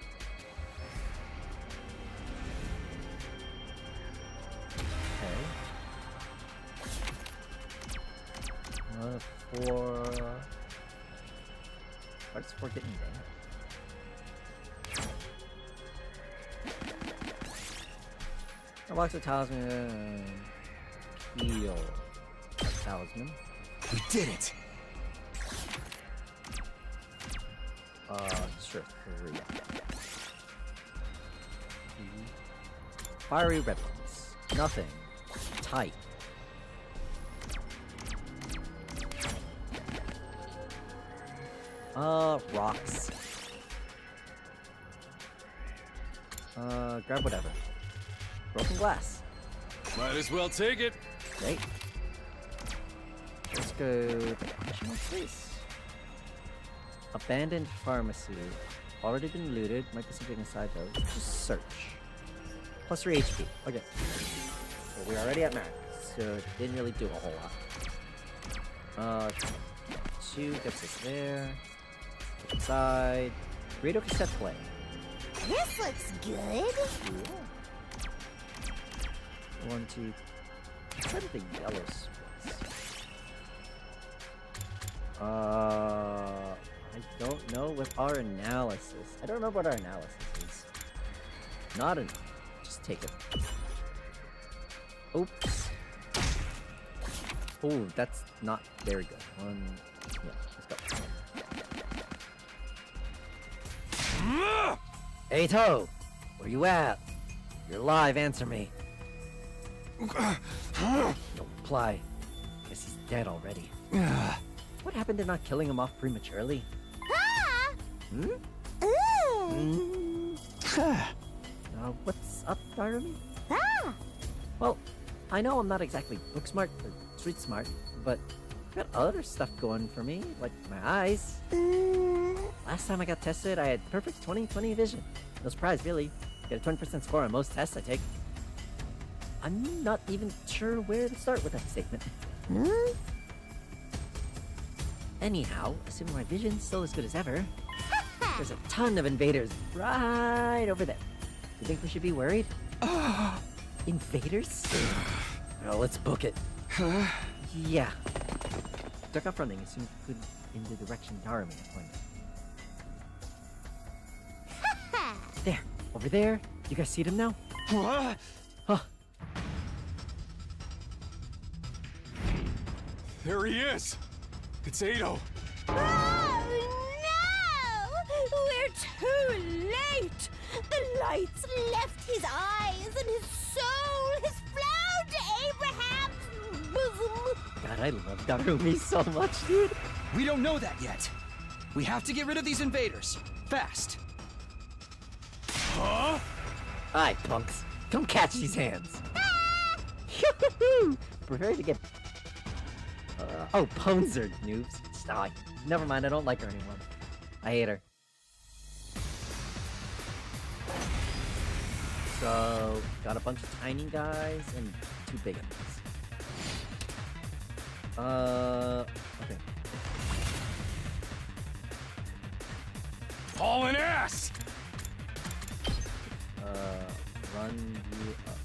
What's for getting there? A box of talisman. Heal. Talisman. We did it! Sure. 3. Fiery red ones. Nothing. Tight. Rocks. Grab whatever. Broken glass. Might as well take it. Great. Let's go to the questionable space. Abandoned pharmacy. Already been looted. Might be something inside though. Just search. Plus 3 HP. Okay. So we're already at max, so it didn't really do a whole lot. 2 gets us there. Inside. Radio cassette player. This looks good. Yeah. 1, 2. What are the yellow spots? I don't know with our analysis. I don't know what our analysis is. Not enough. Just take it. Oops. Oh, that's not very good. Yeah, let's go. Hey, Toe! Where you at? You're alive, answer me. Don't reply. Guess he's dead already. What happened to not killing him off prematurely? Ah! What's up, Darumi? Ah! Well, I know I'm not exactly book smart or street smart, but I've got other stuff going for me, like my eyes. Last time I got tested, I had perfect 20/20 vision. No surprise, really. Get a 20% score on most tests I take. I'm not even sure where to start with that statement. Anyhow, assuming my vision's still as good as ever, there's a ton of invaders right over there. You think we should be worried? Invaders? Well, let's book it. Yeah. Duck up running as soon as we could in the direction Darumi pointed. There, over there. You guys see them now? What? Huh. There he is. It's Ado. Oh no! We're too late! The lights left his eyes and his soul has flown to Abraham's bosom! God, I love Darumi so much, dude. We don't know that yet. We have to get rid of these invaders. Fast. Huh? Alright, punks. Come catch these hands. Prepare to get... oh, Ponzer, noobs. Stop. Never mind, I don't like her anymore. I hate her. So, got a bunch of tiny guys and 2 big ones. Okay. Hauling ass! Run you up.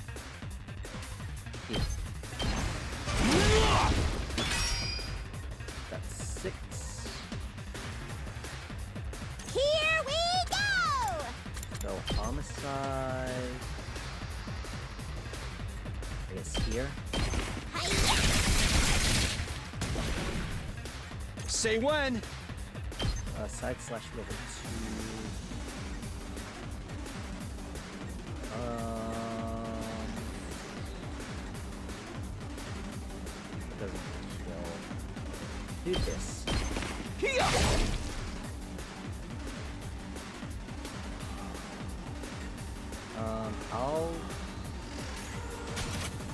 Here. That's 6. Here we go! So, homicide. I guess here. Say when. Side slash level 2. Doesn't kill. Do this.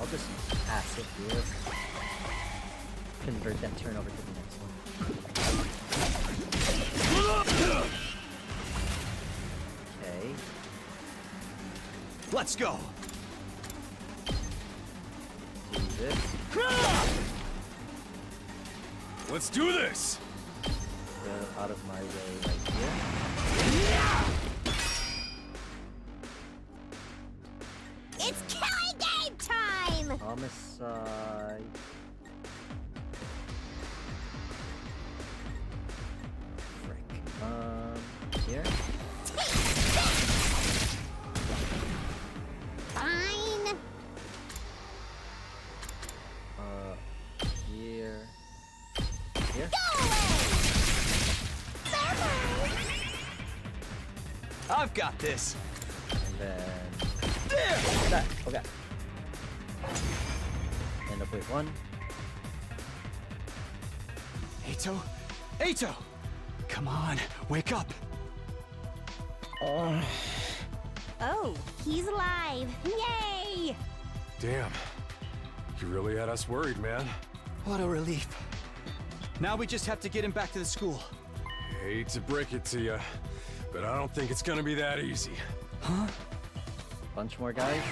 I'll just pass it here. Convert that turn over to the next one. Okay. Let's go. Do this. Let's do this! Get out of my way right here. It's killing game time! Homicide. Frick. Here. Fine. Here. Here. Go away! Server! I've got this. And then There! that. Okay. End up with one. Ato? Ato! Come on, wake up. Oh, he's alive. Yay! Damn. You really had us worried, man. What a relief. Now we just have to get him back to the school. Hate to break it to you, but I don't think it's gonna be that easy. Huh? Bunch more guys.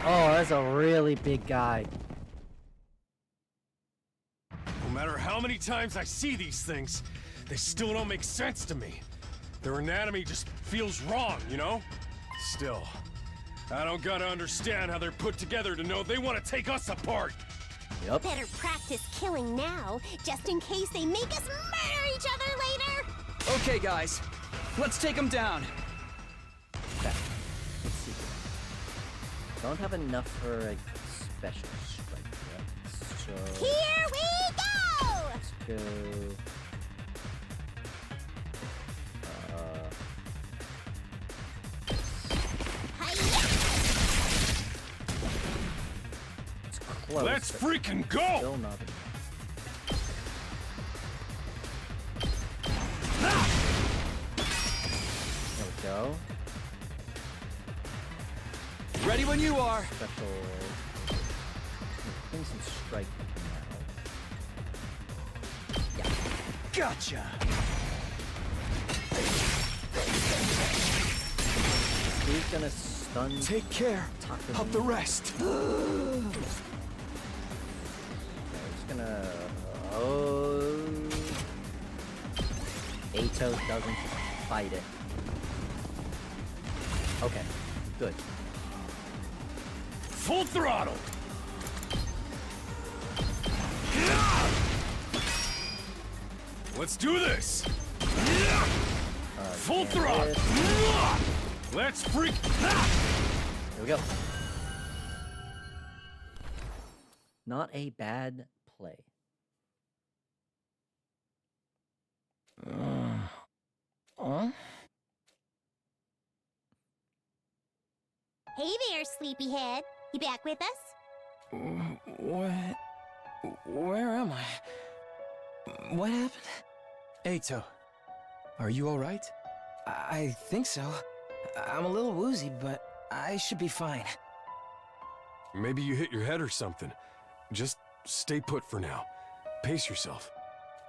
Oh, that's a really big guy. No matter how many times I see these things, they still don't make sense to me. Their anatomy just feels wrong, you know? Still, I don't gotta understand how they're put together to know they want to take us apart. Yep. Better practice killing now, just in case they make us murder each other later! Okay, guys, let's take him down. Okay. Let's see. Don't have enough for a special strike yet. So Here we go! let's go. Hi-ya! It's close. Let's but freaking go! Still not enough. There we go. Ready when you are. Special. Putting some strike now. Gotcha. He's gonna stun. Take care Takumi. of the rest. Okay, just gonna. Oh. Ato doesn't fight it. Okay, good. Full throttle! Let's do this! Full throttle! Let's freak! Here we go. Not a bad play. Hey there, sleepyhead. You back with us? What? Where am I? What happened? Ato, are you all right? I think so. I'm a little woozy, but I should be fine. Maybe you hit your head or something. Just stay put for now. Pace yourself.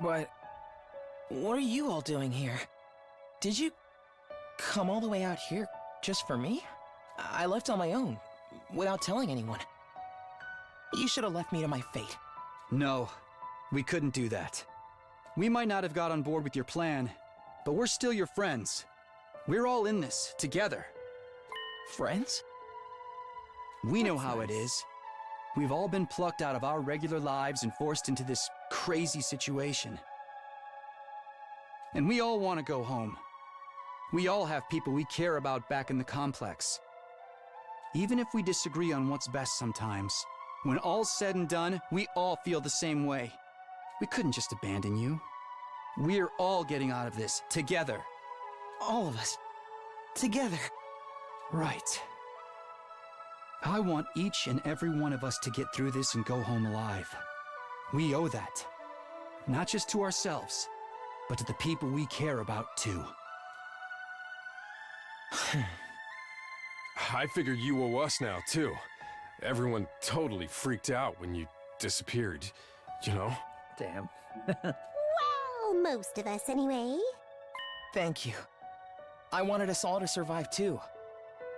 But what are you all doing here? Did you come all the way out here just for me? I left on my own, without telling anyone. You should have left me to my fate. No, we couldn't do that. We might not have got on board with your plan, but we're still your friends. We're all in this, together. Friends? We know how it is. We've all been plucked out of our regular lives and forced into this crazy situation. And we all want to go home. We all have people we care about back in the complex. Even if we disagree on what's best sometimes, when all's said and done, we all feel the same way. We couldn't just abandon you. We're all getting out of this, together. All of us. Together. Right. I want each and every one of us to get through this and go home alive. We owe that. Not just to ourselves, but to the people we care about too. I figure you owe us now, too. Everyone totally freaked out when you disappeared, you know? Damn. Well, most of us anyway. Thank you. I wanted us all to survive too.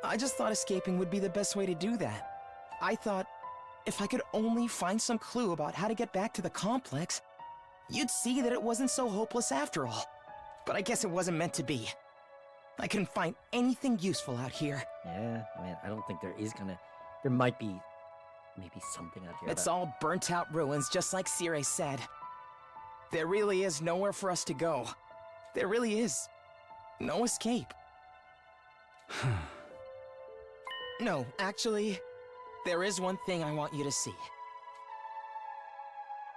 I just thought escaping would be the best way to do that. I thought if I could only find some clue about how to get back to the complex, you'd see that it wasn't so hopeless after all. But I guess it wasn't meant to be. I couldn't find anything useful out here. Yeah, I mean, I don't think there is gonna... There might be... maybe something out here. It's all burnt out ruins, just like Sire said. There really is nowhere for us to go. There really is no escape. No, actually, there is one thing I want you to see.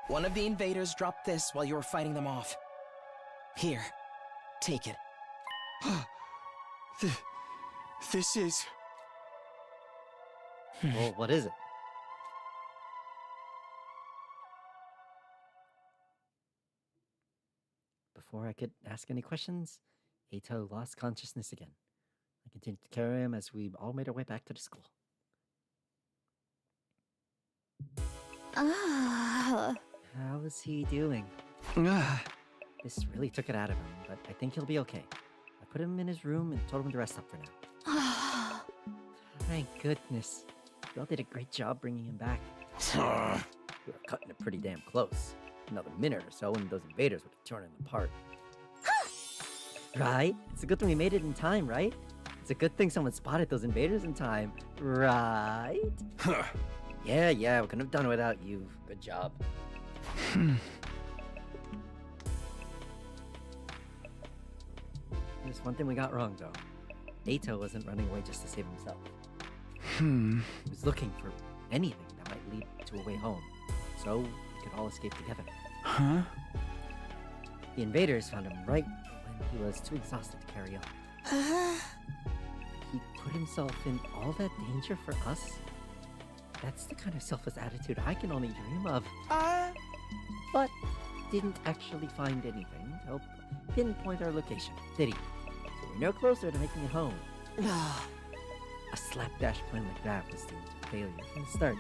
One of the invaders dropped this while you were fighting them off. Here, take it. This is... Well, what is it? Before I could ask any questions, Eito lost consciousness again. I continued to carry him as we all made our way back to the school. Ah. How is he doing? This really took it out of him, but I think he'll be okay. I put him in his room and told him to rest up for now. Thank goodness. You all did a great job bringing him back. We were cutting it pretty damn close. Another minute or so and those invaders would have torn him apart. Right? It's a good thing we made it in time, right? It's a good thing someone spotted those invaders in time, right? Yeah, we couldn't have done it without you. Good job. There's one thing we got wrong, though. Eito wasn't running away just to save himself. He was looking for anything that might lead to a way home, so we could all escape together. Huh? The invaders found him right when he was too exhausted to carry on. He put himself in all that danger for us? That's the kind of selfless attitude I can only dream of. But didn't actually find anything to help pinpoint our location, did he? So we're no closer to making it home. A slapdash plan like that was deemed a failure from the start.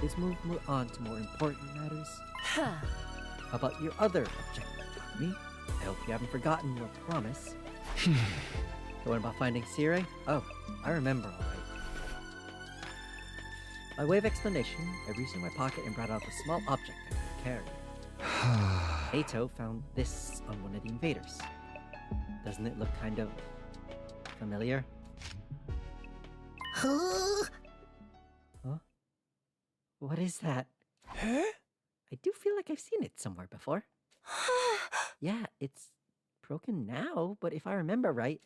Let's move on to more important matters. How about your other objective, Takumi? I hope you haven't forgotten your promise. The one about finding Sire? Oh, I remember all right. By way of explanation, I reached in my pocket and brought out the small object I could carry. Eito found this on one of the invaders. Doesn't it look kind of familiar? Huh? What is that? Huh? I do feel like I've seen it somewhere before. Yeah, it's broken now, but if I remember right,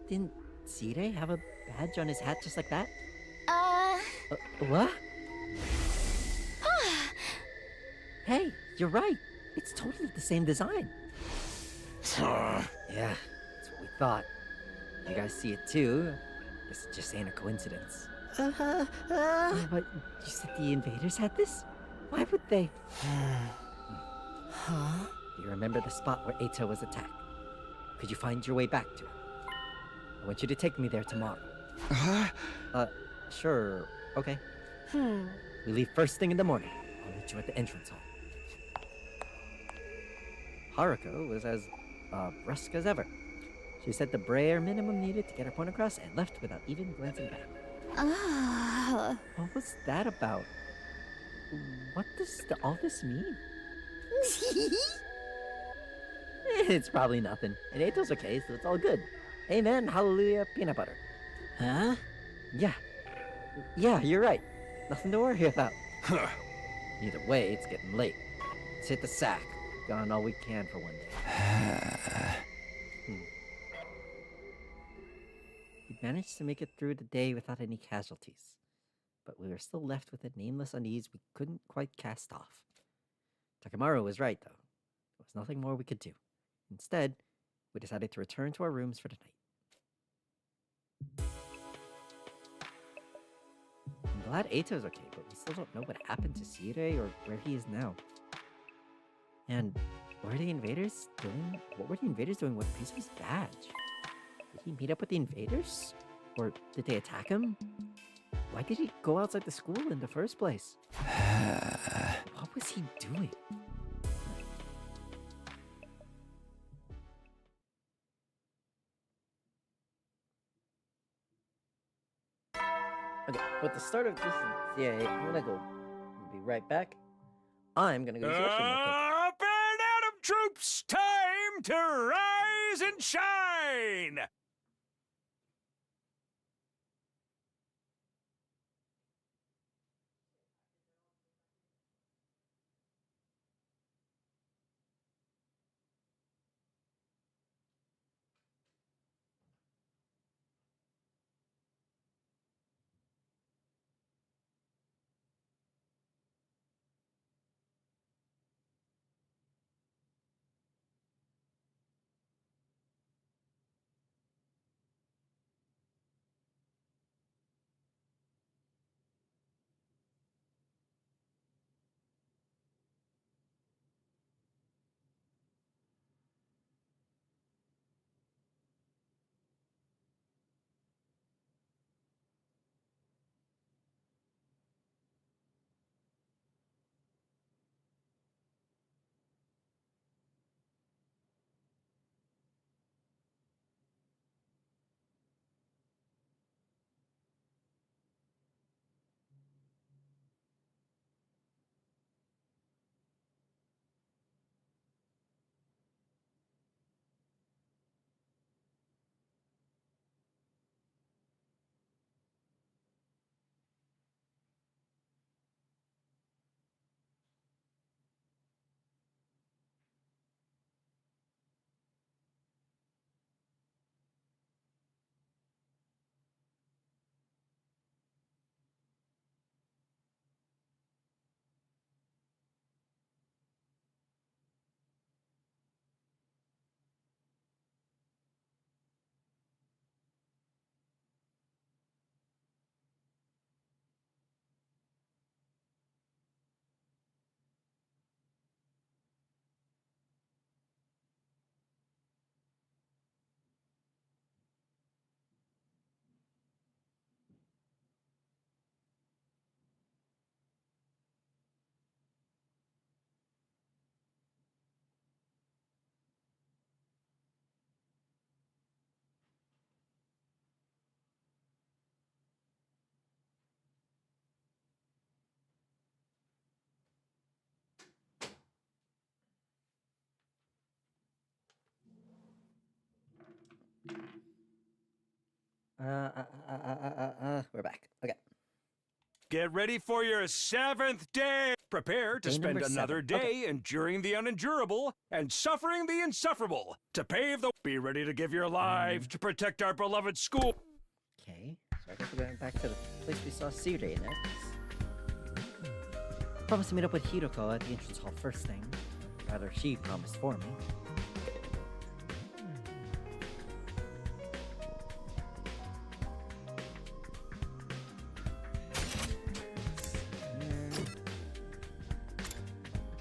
didn't Sire have a badge on his hat just like that? What? Hey, you're right. It's totally the same design. Yeah, that's what we thought. You guys see it too? Guess it just ain't a coincidence. But you said the invaders had this? Why would they? Do you remember the spot where Eito was attacked? Could you find your way back to it? I want you to take me there tomorrow. Sure. Okay. We leave first thing in the morning. I'll meet you at the entrance hall. Haruko was as brusque as ever. She said the bare minimum needed to get her point across and left without even glancing back. What was that about? What does all this mean? It's probably nothing. And Eito's okay, so it's all good. Amen, hallelujah, peanut butter. Huh? Yeah, you're right. Nothing to worry about. Either way, it's getting late. Let's hit the sack. Gone all we can for one day. We managed to make it through the day without any casualties. But we were still left with a nameless unease we couldn't quite cast off. Takamaru was right, though. There was nothing more we could do. Instead, we decided to return to our rooms for the night. I'm glad Eito's okay, but we still don't know what happened to Sire or where he is now. And what were the invaders doing? What were the invaders doing with a piece of his badge? Did he meet up with the invaders? Or did they attack him? Why did he go outside the school in the first place? What was he doing? Okay, with the start of this CIA, I'm gonna go. I'll be right back. I'm gonna go use the restroom real quick. Up and at 'em, troops! Time to rise and shine! We're back. Okay. Get ready for your 7th day! Prepare to Day spend number another 7. day Okay. enduring the unendurable and suffering the insufferable to pave the... Be ready to give your lives to protect our beloved school. Okay, so I guess we're going back to the place we saw Sirei next. Promised to meet up with Hiroko at the entrance hall first thing. Rather, she promised for me.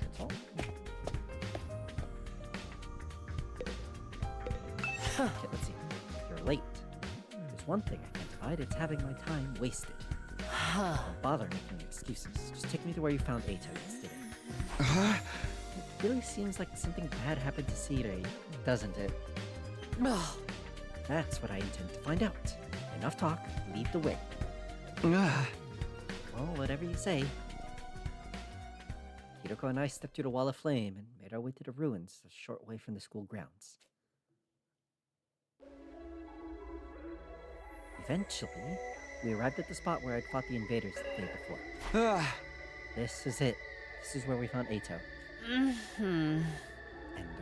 That's all. Okay, let's see. You're late. There's one thing I can't hide, it's having my time wasted. Don't bother making excuses. Just take me to where you found Eito yesterday. It really seems like something bad happened to Sirei, doesn't it? That's what I intend to find out. Enough talk, lead the way. Well, whatever you say. Hiroko and I stepped through the wall of flame and made our way to the ruins a short way from the school grounds. Eventually, we arrived at the spot where I'd fought the invaders the day before. This is it. This is where we found Eito. And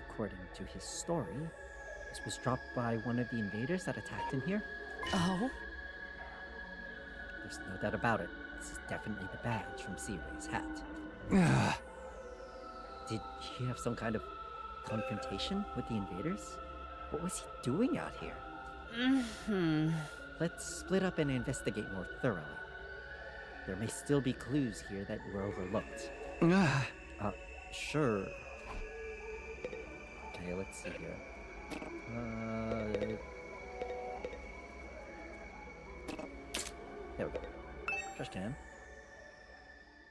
according to his story, this was dropped by one of the invaders that attacked him here. Oh? There's no doubt about it. This is definitely the badge from Sirei's hat. Did he have some kind of confrontation with the invaders? What was he doing out here? Let's split up and investigate more thoroughly. There may still be clues here that were overlooked. Sure. Okay, let's see here. There we go. Trash can.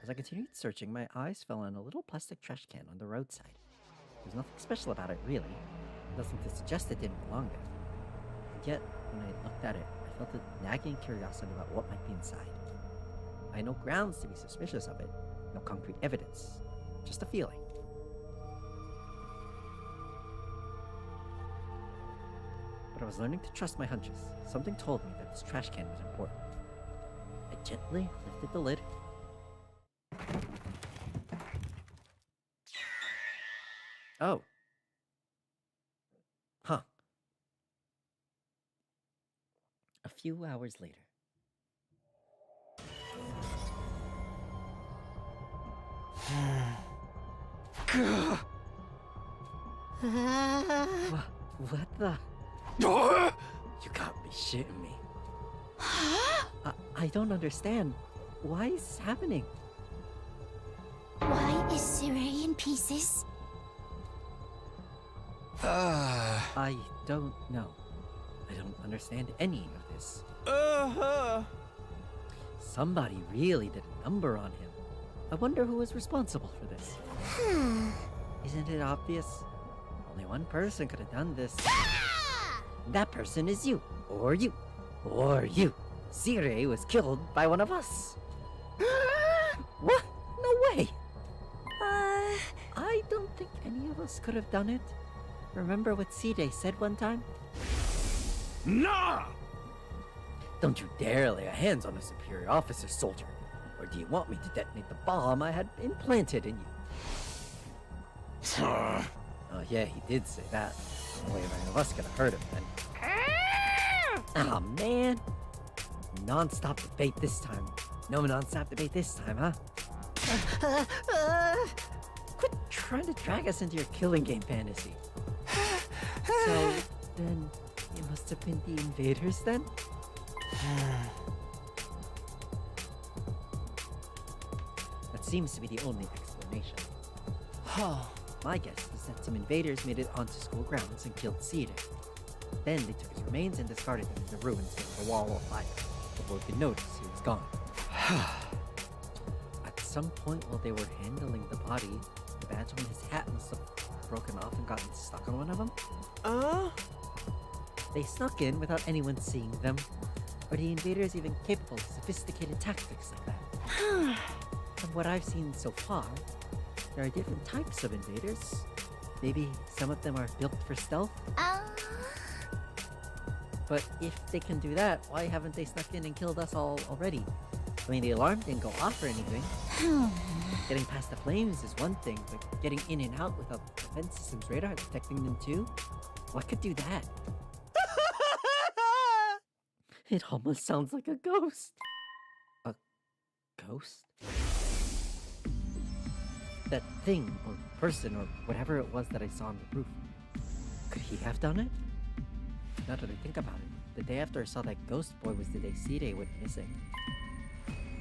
As I continued searching, my eyes fell on a little plastic trash can on the roadside. There's nothing special about it, really. Nothing to suggest it didn't belong there. And yet, when I looked at it, I felt a nagging curiosity about what might be inside. I had no grounds to be suspicious of it. No concrete evidence. Just a feeling. But I was learning to trust my hunches. Something told me that this trash can was important. I gently lifted the lid. Oh. Huh. A few hours later. What the? You got me shitting me. I don't understand. Why is this happening? Why is Surrey in pieces? I don't know. I don't understand any of this. Somebody really did a number on him. I wonder who was responsible for this. Isn't it obvious? Only one person could have done this. That person is you. Or you. Or you. Sire was killed by one of us. What? No way! I don't think any of us could have done it. Remember what Sire said one time? Nah! Don't you dare lay hands on a superior officer, soldier. Or do you want me to detonate the bomb I had implanted in you? Oh yeah, he did say that. Only any of us could have heard him then. Ah man! Non-stop debate this time. No non-stop debate this time, huh? Quit trying to drag us into your killing game fantasy. So, then, it must have been the invaders then? That seems to be the only explanation. My guess is that some invaders made it onto school grounds and killed Cedar. Then they took his remains and discarded them in the ruins near the wall of fire, before we could notice he was gone. At some point while they were handling the body, the badge on his hat must have broken off and gotten stuck on one of them. They snuck in without anyone seeing them. Are the invaders even capable of sophisticated tactics like that? From what I've seen so far, there are different types of invaders. Maybe some of them are built for stealth? But if they can do that, why haven't they snuck in and killed us all already? I mean, the alarm didn't go off or anything. Getting past the flames is one thing, but getting in and out without the defense system's radar detecting them too? What could do that? It almost sounds like a ghost. A ghost? That thing, or person, or whatever it was that I saw on the roof. Could he have done it? Now that I think about it, the day after I saw that ghost boy was the day Sire went missing.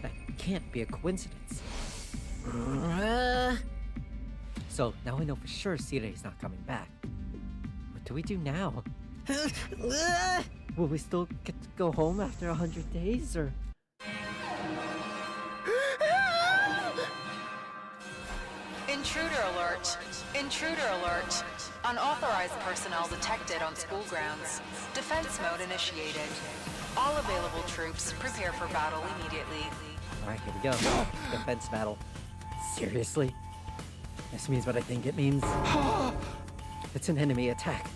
That can't be a coincidence. So now I know for sure Sire is not coming back. What do we do now? Will we still get to go home after 100 days, or...? Intruder alert! Intruder alert! Unauthorized personnel detected on school grounds. Defense mode initiated. All available troops prepare for battle immediately. Alright, here we go. Defense battle. Seriously? This means what I think it means. It's an enemy attack.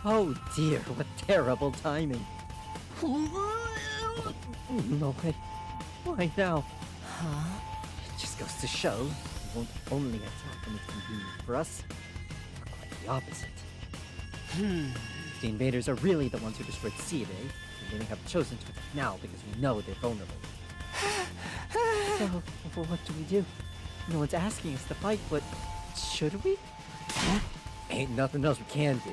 Oh dear, what terrible timing. No way. Why now? It just goes to show we won't only attack when it's convenient for us, but quite the opposite. The invaders are really the ones who destroyed Cide, and they may have chosen to attack now because we know they're vulnerable. So, what do we do? No one's asking us to fight, but should we? Ain't nothing else we can do.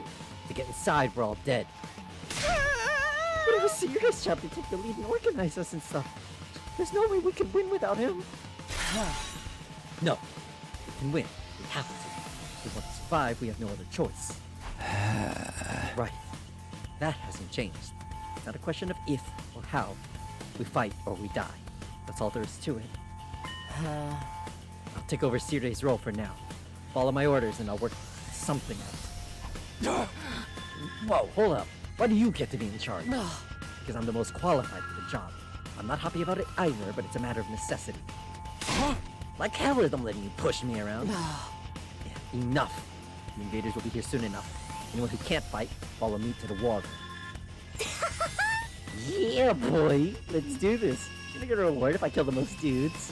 To get inside, we're all dead. But it was Sirius' job to take the lead and organize us and stuff. There's no way we can win without him. No, we can win. We have to. If we want to survive, we have no other choice. Right. That hasn't changed. It's not a question of if or how. We fight or we die. That's all there is to it. I'll take over Sirde's role for now. Follow my orders and I'll work something out. Whoa, hold up. Why do you get to be in charge? Because I'm the most qualified for the job. I'm not happy about it either, but it's a matter of necessity. Like hell is I'm letting you push me around. Yeah, enough. The invaders will be here soon enough. Anyone who can't fight, follow me to the war room. Yeah, boy. Let's do this. Can I get a reward if I kill the most dudes?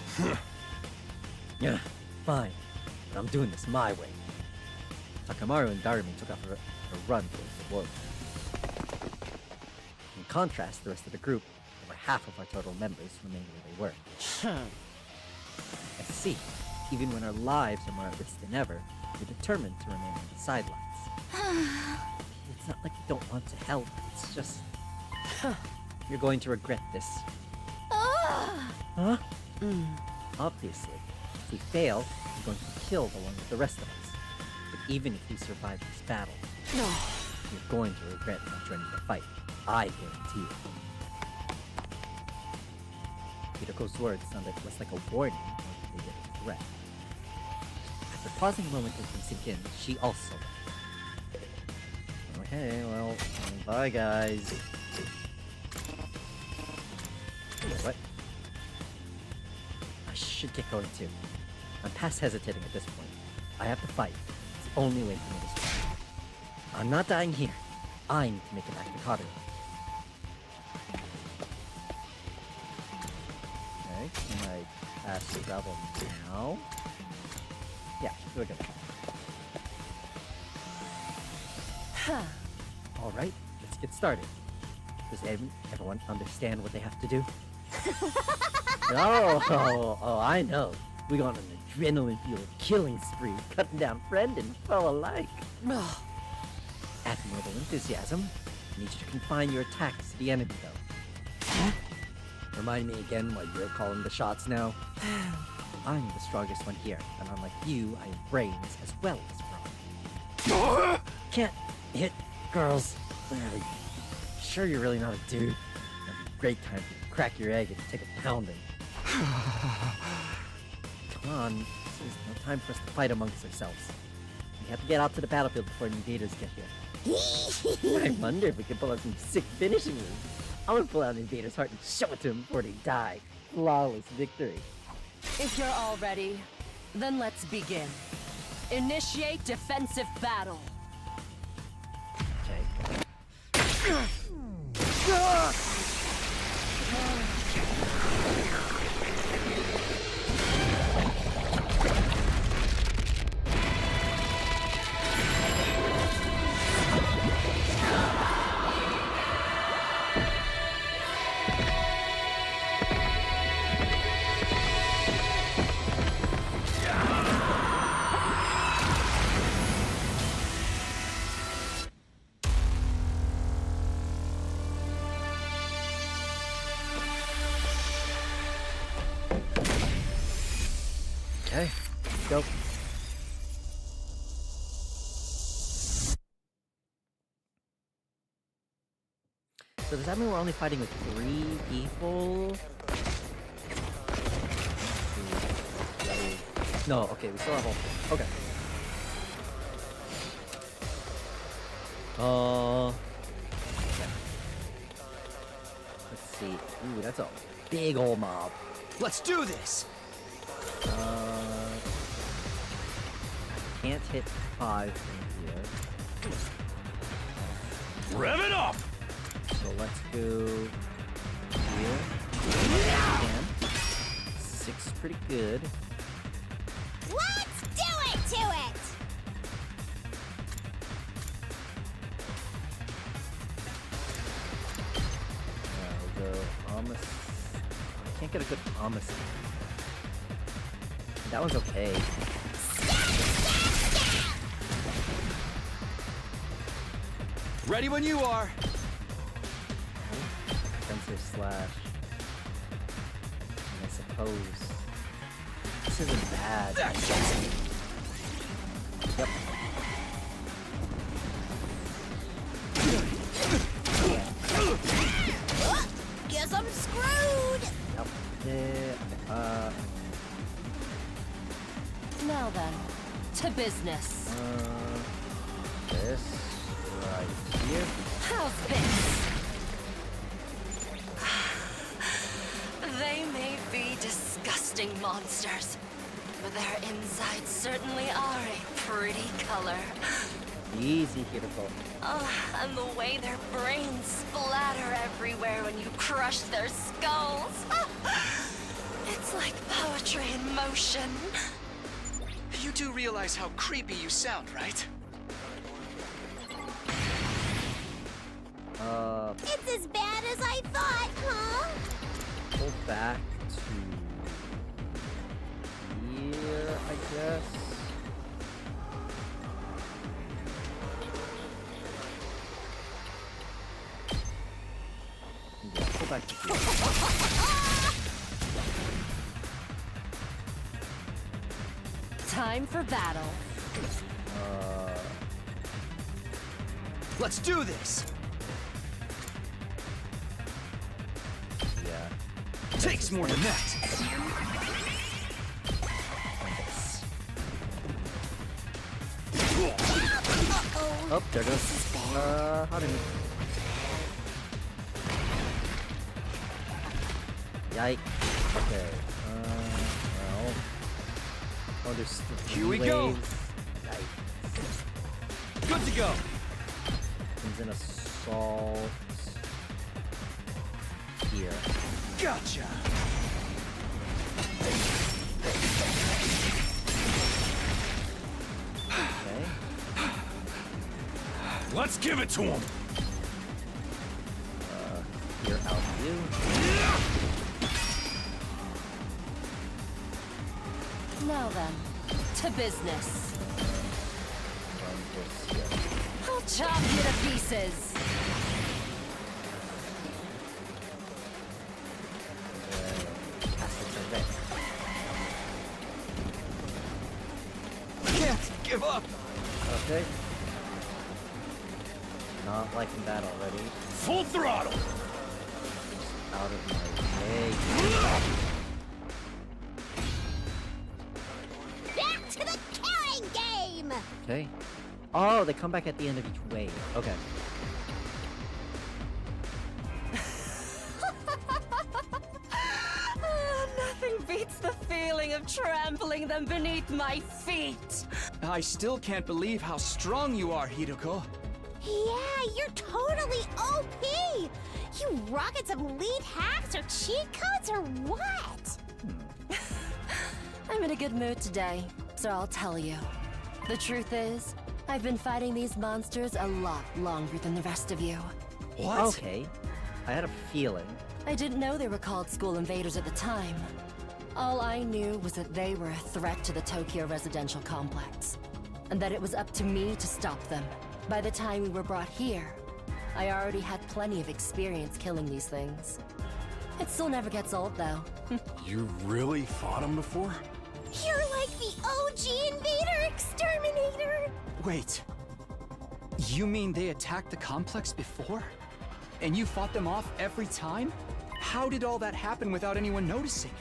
Yeah, fine. But I'm doing this my way. Takamaru and Darumi took off a run towards the war room. In contrast, the rest of the group, over half of our total members, remained where they were. I see. Even when our lives are more at risk than ever, we're determined to remain on the sidelines. It's not like we don't want to help, it's just... You're going to regret this. Huh? Obviously. If we fail, we're going to be killed along with the rest of us. But even if we survive this battle, you're going to regret not joining the fight. I guarantee it. Hiroko's words sounded less like a warning than they did a threat. After pausing a moment to let them sink in, she also left. Okay, well, bye guys. What? I should get going too. I'm past hesitating at this point. I have to fight. It's the only way for me to survive. I'm not dying here. I need to make it back to Kagura. Okay, can I fast travel now? Yeah, we're good. Alright, let's get started. Does everyone understand what they have to do? Oh, I know. We got an adrenaline-fueled killing spree, cutting down friend and foe alike. Admirable enthusiasm. I need you to confine your attacks to the enemy, though. Remind me again why you're calling the shots now. I'm the strongest one here, and unlike you, I have brains as well as brawn. Can't hit girls. Sure you're really not a dude? That'd be a great time to crack your egg and take a pounding. Come on, there's no time for us to fight amongst ourselves. We have to get out to the battlefield before the invaders get here. I wonder if we can pull out some sick finishing moves. I'm gonna pull out the invader's heart and show it to them before they die. Flawless victory. If you're all ready, then let's begin. Initiate defensive battle. Okay. Okay, let's go. So does that mean we're only fighting with 3 people? No, okay, we still have all 4. Okay. Okay. Let's see. Ooh, that's a big old mob. Let's do this! Can't hit 5 from here. Rev it up! So let's go here. Again. 6 is pretty good. Let's do it to it! We'll go Amos. I can't get a good Amos. That one's okay. Ready when you are. Defensive slash. And I suppose this isn't bad. Yep. Guess I'm screwed! Yep. Yeah. then, to business. This right here. How's this? They may be disgusting monsters, but their insides certainly are a pretty color. Easy, Hiroko. Oh, and the way their brains splatter everywhere when you crush their skulls. It's like poetry in motion. You do realize how creepy you sound, right? It's as bad as I thought, huh? Go back to here, I guess. Yeah, go back to here. Time for battle. Let's do this! Yeah. Takes more than that! Oh, there goes. How did he? Yikes. Okay. Well. Oh, there's Here we go. Yikes. Good to go! Comes an assault. Here. Gotcha! Okay. Let's give it to him! Here, out you. Now then, to business. Run this here. I'll chop you to pieces. Pass it to this. Can't give up! Okay. Not liking that already. Full throttle! Out of my way. Back to the killing game! Okay. Oh, they come back at the end of each wave. Okay. Nothing beats the feeling of trampling them beneath my feet. I still can't believe how strong you are, Hiroko. Yeah, you're totally OP! You rocket some lead hacks or cheat codes or what? I'm in a good mood today, so I'll tell you. The truth is, I've been fighting these monsters a lot longer than the rest of you. What? Okay. I had a feeling. I didn't know they were called school invaders at the time. All I knew was that they were a threat to the Tokyo residential complex, and that it was up to me to stop them. By the time we were brought here, I already had plenty of experience killing these things. It still never gets old, though. You really fought him before? You're like the OG invader exterminator! Wait. You mean they attacked the complex before? And you fought them off every time? How did all that happen without anyone noticing?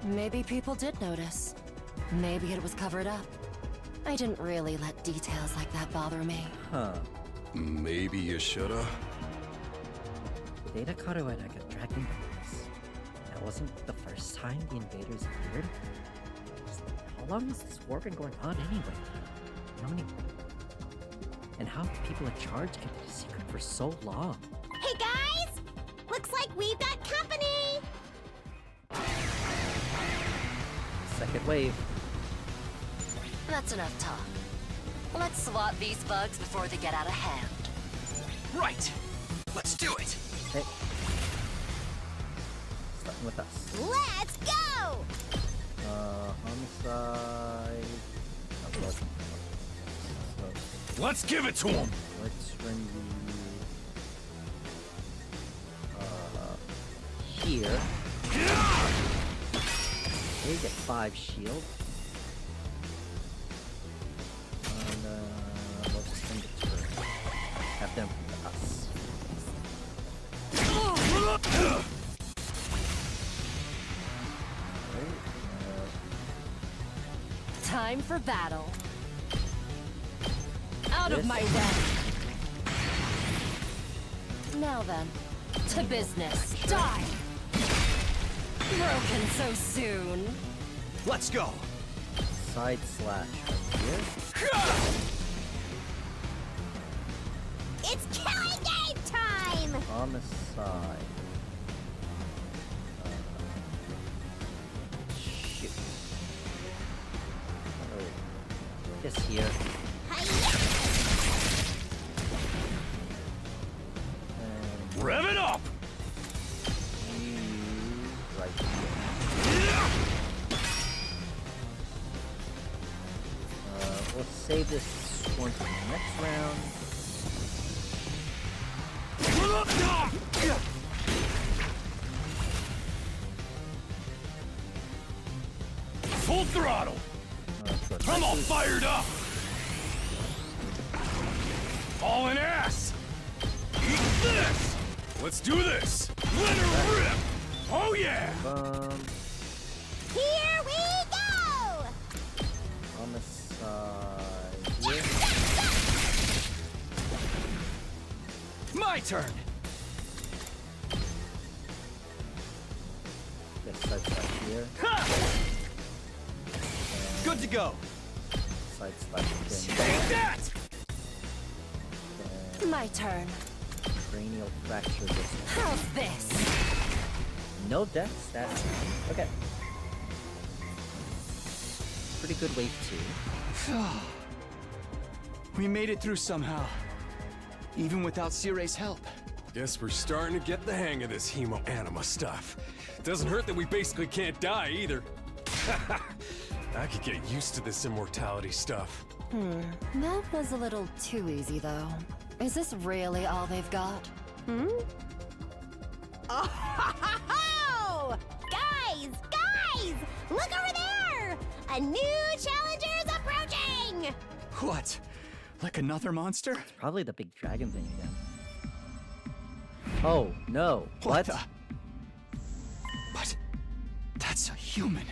Maybe people did notice. Maybe it was covered up. I didn't really let details like that bother me. Huh. Maybe you shoulda. Data Karu had like a dragon base. That wasn't the first time the invaders appeared. How long has this war been going on anyway? How many? And how have people in charge kept it a secret for so long? Hey guys! Looks like we've got company! Second wave. That's enough talk. Let's swat these bugs before they get out of hand. Right! Let's do it! Okay. Starting with us. Let's go! Homicide. Oh, look. So, Let's give it to him! let's run you. Here. Okay, get 5 shield. And we'll just end the turn. Have them to us. Time for battle. Out of Yes. my way. Now then, to business. Die! Broken so soon. Let's go. Side slash right here. It's killing game time! On the side. Shoot. Oh. Just here. And Rev it up! you right here. We'll save this one for the next round. Full throttle! I'm all fired up! All in ass! Eat this! Let's do this! Let her rip! Oh yeah! Here we go! On the side here. My turn. This side slash here. Good to go. Side slash again. Take that! My turn. Cranial fracture this one. How's this? No deaths, that's okay. Pretty good wave 2. We made it through somehow. Even without Sire's help. Guess we're starting to get the hang of this hemo-anima stuff. Doesn't hurt that we basically can't die either. I could get used to this immortality stuff. That was a little too easy, though. Is this really all they've got? Oh! Guys! Look over there! A new challenger's approaching! What? Like another monster? Probably the big dragon thing again. Oh, no. What? But that's a human.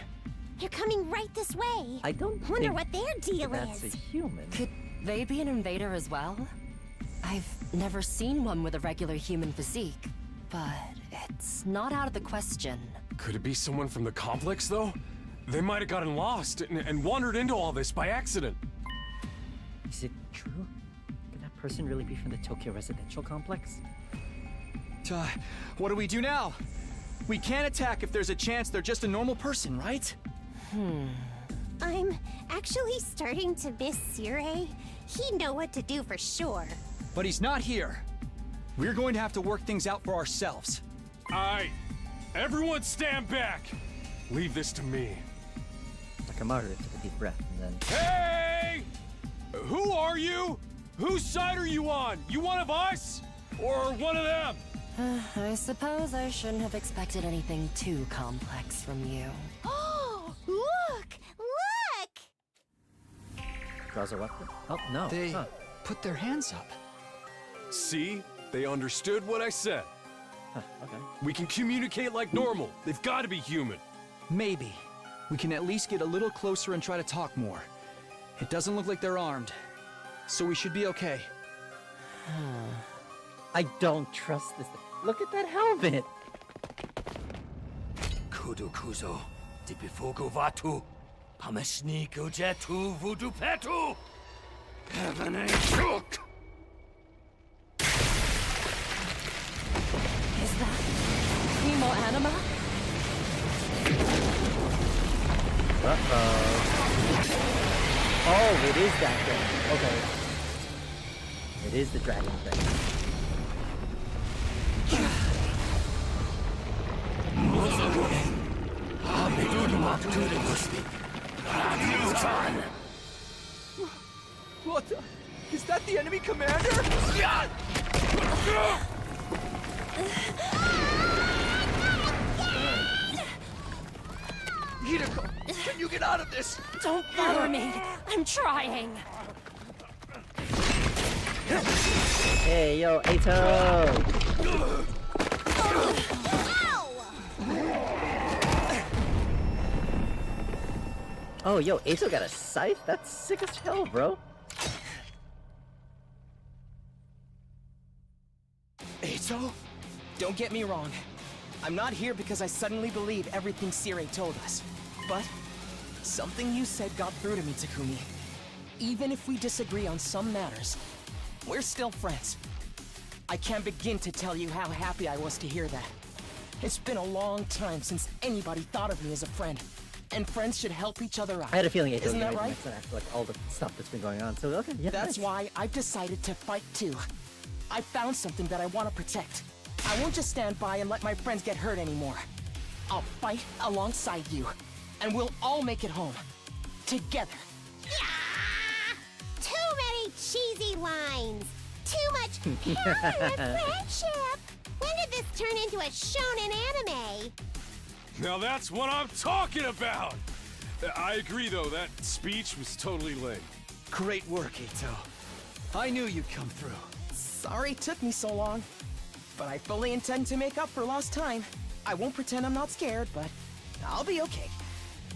They're coming right this way. I don't Wonder think what their deal that's is. a human. Could they be an invader as well? I've never seen one with a regular human physique, but it's not out of the question. Could it be someone from the complex, though? They might have gotten lost and wandered into all this by accident. Is it true? Could that person really be from the Tokyo residential complex? What do we do now? We can't attack if there's a chance they're just a normal person, right? I'm actually starting to miss Sire. He'd know what to do for sure. But he's not here. We're going to have to work things out for ourselves. Aight. Everyone stand back! Leave this to me. Nakamaru took a deep breath and then... Hey! Who are you? Whose side are you on? You one of us? Or one of them? I suppose I shouldn't have expected anything too complex from you. Oh, look! Draws a weapon? Oh, no. They Huh. put their hands up. See? They understood what I said. Huh, okay. We can communicate like normal. They've got to be human. Maybe. We can at least get a little closer and try to talk more. It doesn't look like they're armed. So we should be okay. I don't trust this. Look at that helmet! Kudu kuzo, dipifogo vatu, pameshniko jetu vudu petu, heaven shook. Is that hemo-anima? Uh-oh. Oh, it is that thing. Okay. It is the dragon thing. What the? Is that the enemy commander? Hideko, can you get out of this? Don't bother me. I'm trying. Hey, yo, Ato! Oh, yo, Ato got a scythe? That's sick as hell, bro. Ato? Don't get me wrong. I'm not here because I suddenly believe everything Sirei told us. But something you said got through to me, Takumi. Even if we disagree on some matters, we're still friends. I can't begin to tell you how happy I was to hear that. It's been a long time since anybody thought of me as a friend. And friends should help each other out. I had a feeling Ato was Isn't gonna that be right? the next one after like all the stuff that's been going on. So okay, yeah. That's nice. why I've decided to fight too. I found something that I want to protect. I won't just stand by and let my friends get hurt anymore. I'll fight alongside you, and we'll all make it home. Together. Yeah! Too many cheesy lines! Too much power and friendship! When did this turn into a shonen anime? Now that's what I'm talking about! I agree though, that speech was totally lame. Great work, Ito. I knew you'd come through. Sorry it took me so long, but I fully intend to make up for lost time. I won't pretend I'm not scared, but I'll be okay.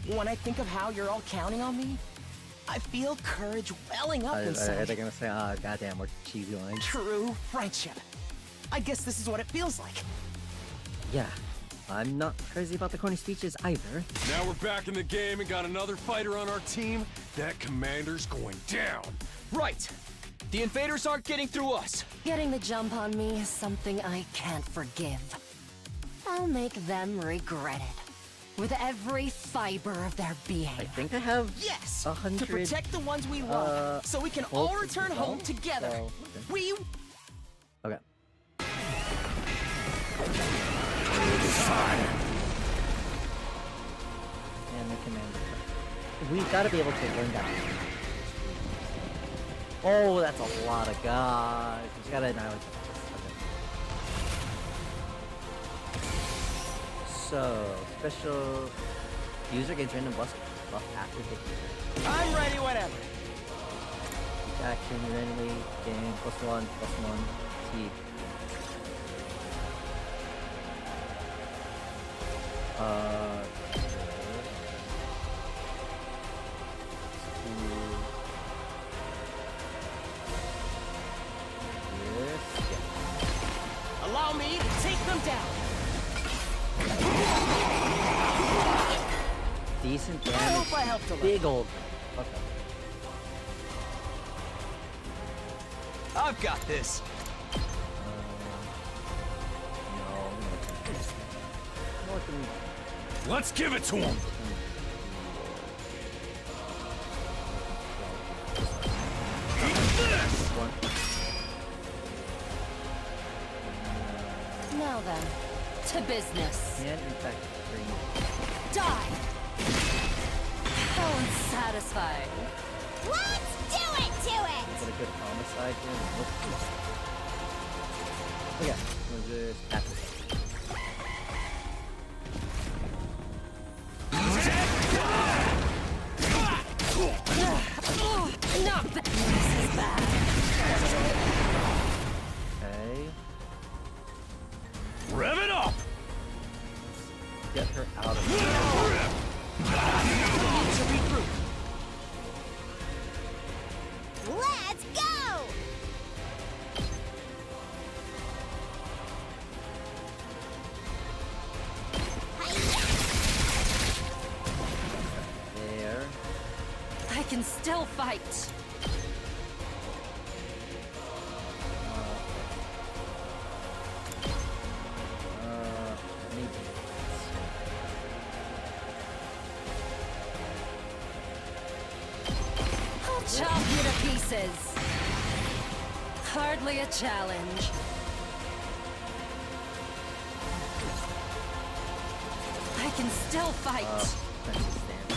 When I think of how you're all counting on me, I feel courage welling up inside. Are they gonna say, oh, goddamn, we're cheesy lines? True friendship. I guess this is what it feels like. Yeah. I'm not crazy about the corny speeches either. Now we're back in the game and got another fighter on our team. That commander's going down. Right! The invaders aren't getting through us! Getting the jump on me is something I can't forgive. I'll make them regret it. With every fiber of their being. I think I have Yes! 100. To protect the ones we love, so we can all volts as return well, home together. so, okay. We... Okay. And the commander. We gotta be able to learn that. Oh, that's a lot of guys. We just gotta annihilate them. Okay. So, special user gains random buff after taking. I'm ready, whatever. Each action randomly gain +1/+1 T. Allow me to take them down. Decent damage. I hope I helped a little. Big old. Okay. I've got this! Let's give it to him! Now then, to business. And in fact, Die! How unsatisfying. Let's do it to it! put a good homicide here. Okay, we'll just activate. Not bad. This is bad. Okay. Rev it up! Get her out of here. To regroup. Let's go! There. I can still fight. Maybe. I'll chop you to pieces. Hardly a challenge. I can still fight. That's a stand.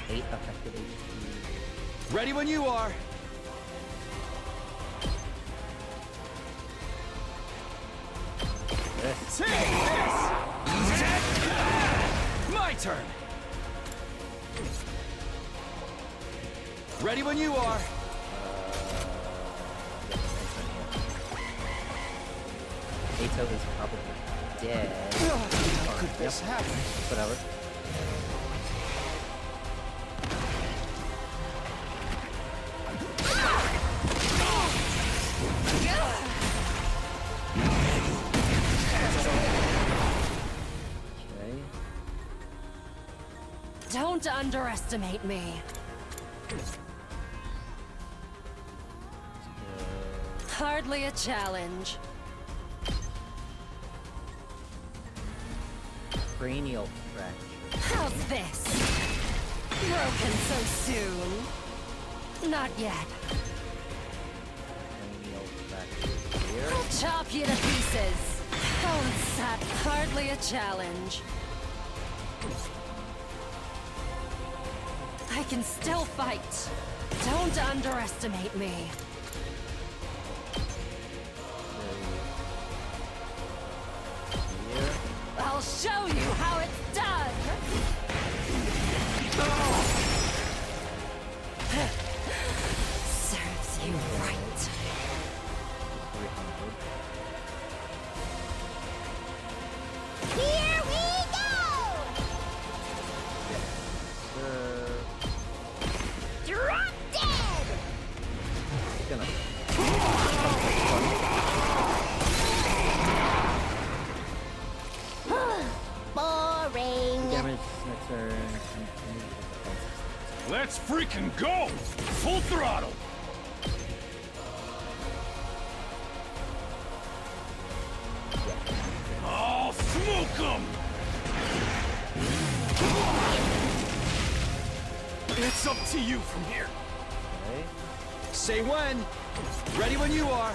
8 effective HP. Ready when you are! This. Take this! My turn! Ready when you are! Ato is probably dead. How could this happen? Whatever. Don't underestimate me. Hardly a challenge. Cranial fracture. How's this? Broken so soon? Not yet. Cranial fracture here. I'll chop you to pieces. Oh, that hardly a challenge. I can still fight. Don't underestimate me. Here. I'll show you how it's done. Serves you right. 300. Here we go! Drop dead! Gonna. Boring. Damage next turn. Let's freaking go! Full throttle! I'll smoke 'em! It's up to you from here. Okay. Say when. Ready when you are.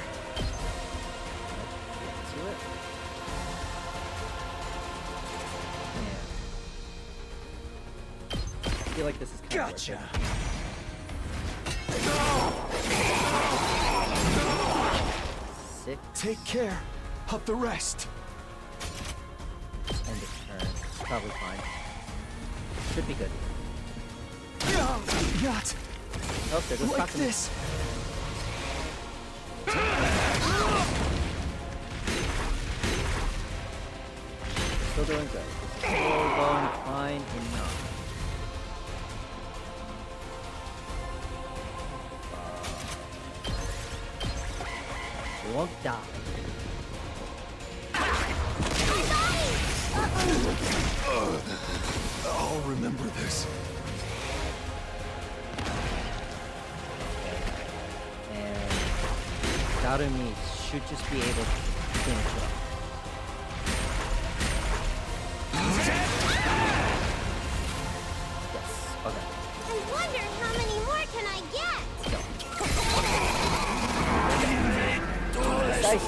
Let's do it. I feel like this is kind of Six. Take care of the rest. End of turn. It's probably fine. Should be good. Not Oh, there goes like Takumi. this. Still doing good. Still going fine enough. You won't die. I'll remember this. And Garumi should just be able to finish it off. Yes, okay. I wonder how many more can I get? Nice.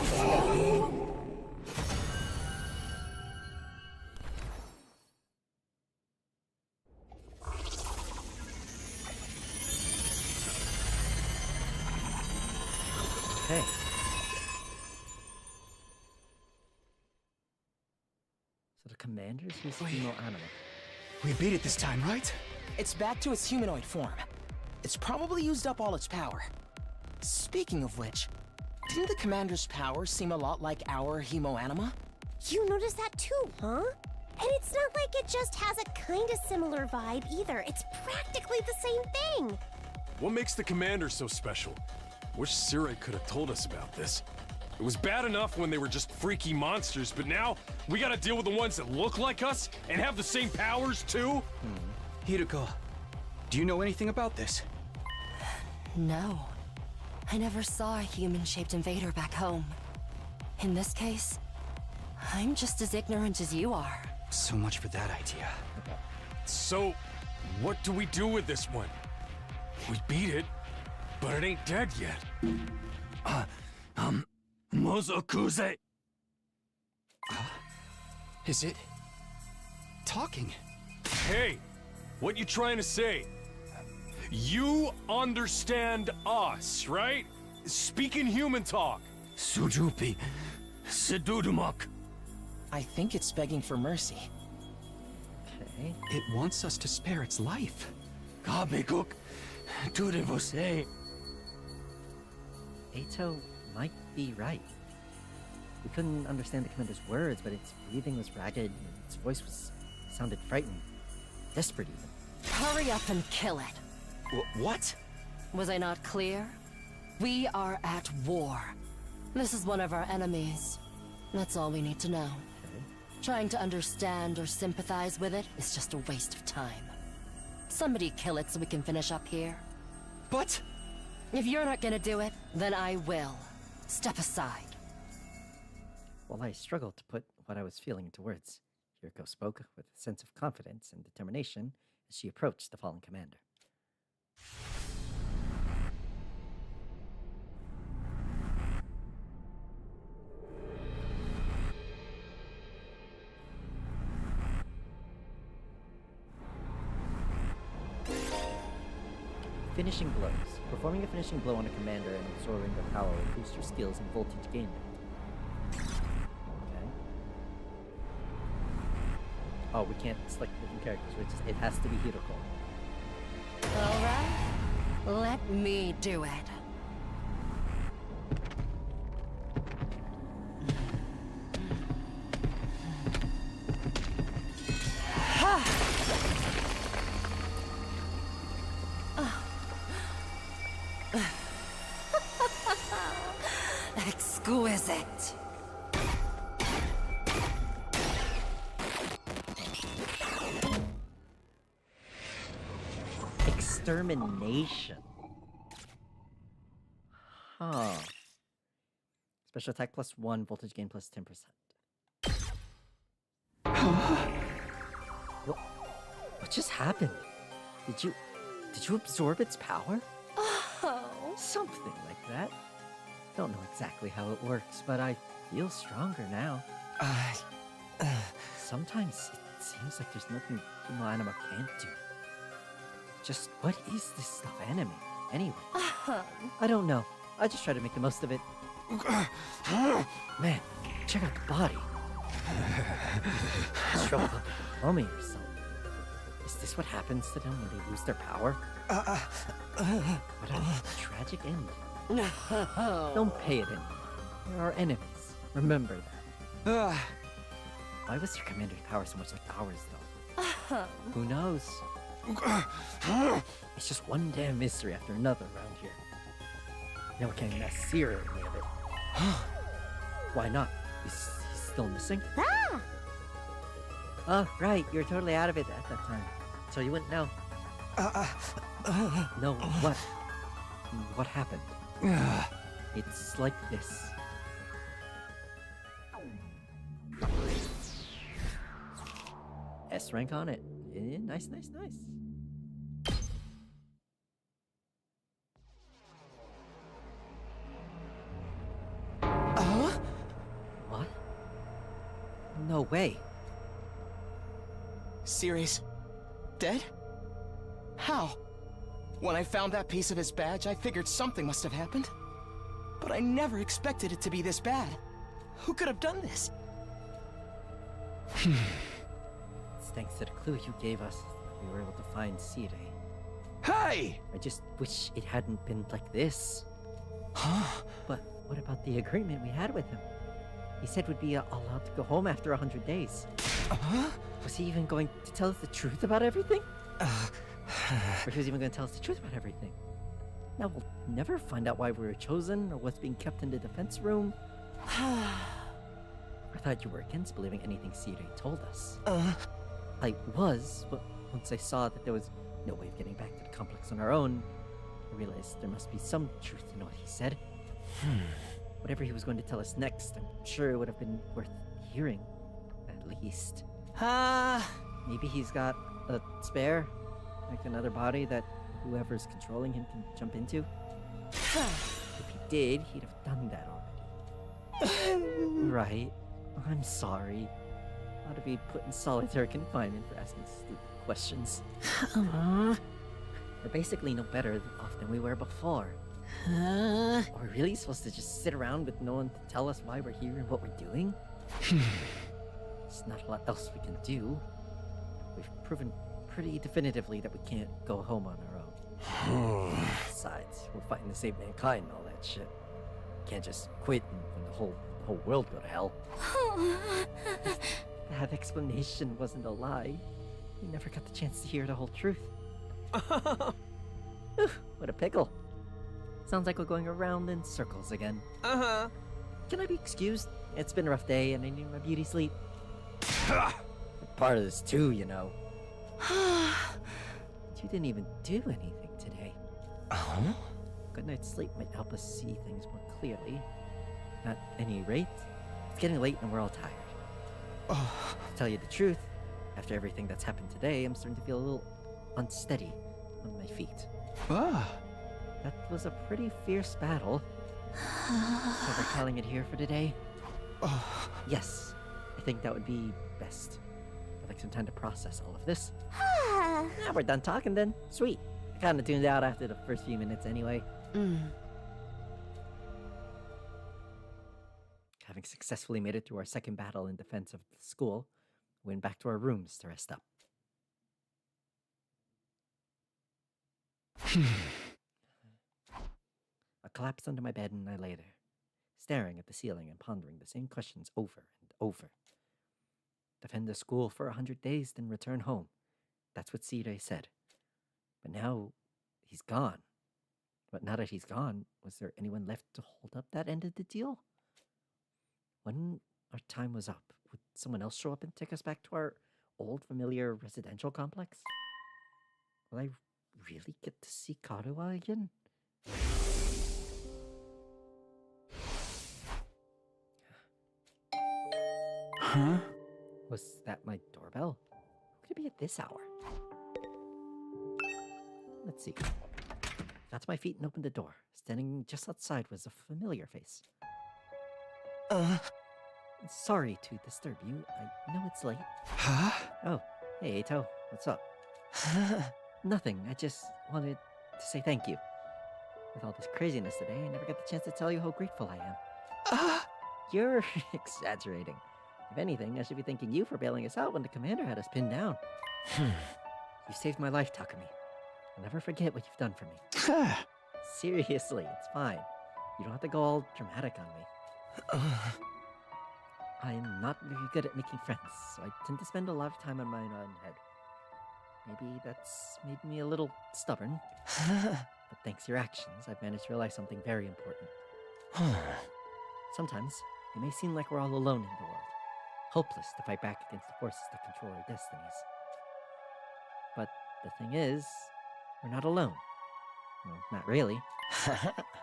Okay. So the commanders use female animal. We beat it this time, right? It's back to its humanoid form. It's probably used up all its power. Speaking of which, didn't the commander's power seem a lot like our hemo-anima? You noticed that too, huh? And it's not like it just has a kind of similar vibe either. It's practically the same thing. What makes the commander so special? Wish Sirai could have told us about this. It was bad enough when they were just freaky monsters, but now we gotta deal with the ones that look like us and have the same powers too? Hiruko, do you know anything about this? No. I never saw a human-shaped invader back home. In this case, I'm just as ignorant as you are. So much for that idea. So, what do we do with this one? We beat it, but it ain't dead yet. Mozokuze. Is it talking? Hey, what you trying to say? You understand us, right? Speaking human talk. Sujupi, Sedudumak. I think it's begging for mercy. Okay. It wants us to spare its life. Kabekuk, tude você. Ato might be right. We couldn't understand the commander's words, but its breathing was ragged and its voice sounded frightened. Desperate even. Hurry up and kill it. What? Was I not clear? We are at war. This is one of our enemies. That's all we need to know. Trying to understand or sympathize with it is just a waste of time. Somebody kill it so we can finish up here. But... If you're not gonna do it, then I will. Step aside. While I struggled to put what I was feeling into words, Yuriko spoke with a sense of confidence and determination as she approached the fallen commander. Finishing blows. Performing a finishing blow on a commander and absorbing their power will boost your skills and voltage gain rate. Okay. Oh, we can't select different characters. It has to be Hiroko. Alright. Let me do it. Exquisite. Extermination. Huh. Special attack +1, voltage gain +10%. What just happened? Did you absorb its power? Oh. Something like that. Don't know exactly how it works, but I feel stronger now. Sometimes it seems like there's nothing human anima can't do. Just what is this stuff anime, anyway? I don't know. I just try to make the most of it. Man, check out the body. Shriveled up a mummy or something. Is this what happens to them when they lose their power? What a tragic end. No. Don't pay it anymore. They're our enemies. Remember that. Why was your commander's power so much like ours, though? Who knows? It's just one damn mystery after another around here. Now we can't even see any of it. Why not? Is he still missing? Ah! Oh, right. You were totally out of it at that time. So you wouldn't know. No, what? What happened? It's like this. S rank on it. Nice, nice, nice. What? No way. Series... dead? How? When I found that piece of his badge, I figured something must have happened. But I never expected it to be this bad. Who could have done this? It's thanks to the clue you gave us that we were able to find Sire. Hey! I just wish it hadn't been like this. Huh? But what about the agreement we had with him? He said we'd be allowed to go home after 100 days. Was he even going to tell us the truth about everything? Or he was even going to tell us the truth about everything? Now we'll never find out why we were chosen or what's being kept in the defense room. I thought you were against believing anything Sire told us. I was, but once I saw that there was no way of getting back to the complex on our own, I realized there must be some truth in what he said. Whatever he was going to tell us next, I'm sure it would have been worth hearing, at least. Maybe he's got a spare, like another body that whoever's controlling him can jump into. If he did, he'd have done that already. Right. I'm sorry. Ought to be put in solitary confinement for asking stupid questions. We're basically no better off than we were before. Are we really supposed to just sit around with no one to tell us why we're here and what we're doing? There's not a lot else we can do. We've proven pretty definitively that we can't go home on our own. Besides, we're fighting to save mankind and all that shit. Can't just quit and the whole world go to hell. That explanation wasn't a lie. We never got the chance to hear the whole truth. What a pickle. Sounds like we're going around in circles again. Can I be excused? It's been a rough day and I need my beauty sleep. Part of this too, you know. You didn't even do anything today. Huh? Good night's sleep might help us see things more clearly. At any rate, it's getting late and we're all tired. Oh. To tell you the truth, after everything that's happened today, I'm starting to feel a little unsteady on my feet. Ah. That was a pretty fierce battle. So we're calling it here for today? Oh. Yes, I think that would be best. I'd like some time to process all of this. Now we're done talking then. Sweet. I kinda tuned out after the first few minutes anyway. Having successfully made it through our second battle in defense of the school, we went back to our rooms to rest up. I collapsed under my bed and I lay there, staring at the ceiling and pondering the same questions over and over. Defend the school for 100 days, then return home. That's what Sirei said. But now he's gone. But now that he's gone, was there anyone left to hold up that end of the deal? When our time was up, would someone else show up and take us back to our old familiar residential complex? Will I really get to see Karuwa again? Huh? Was that my doorbell? Who could it be at this hour? Let's see. Got to my feet and opened the door. Standing just outside was a familiar face. Sorry to disturb you. I know it's late. Huh? Oh, hey, Ato. What's up? Nothing. I just wanted to say thank you. With all this craziness today, I never got the chance to tell you how grateful I am. You're exaggerating. If anything, I should be thanking you for bailing us out when the commander had us pinned down. You saved my life, Takumi. I'll never forget what you've done for me. Seriously, it's fine. You don't have to go all dramatic on me. I'm not very good at making friends, so I tend to spend a lot of time on my own head. Maybe that's made me a little stubborn. But thanks to your actions, I've managed to realize something very important. Sometimes, it may seem like we're all alone in the world, hopeless to fight back against the forces that control our destinies. But the thing is, we're not alone. Well, not really.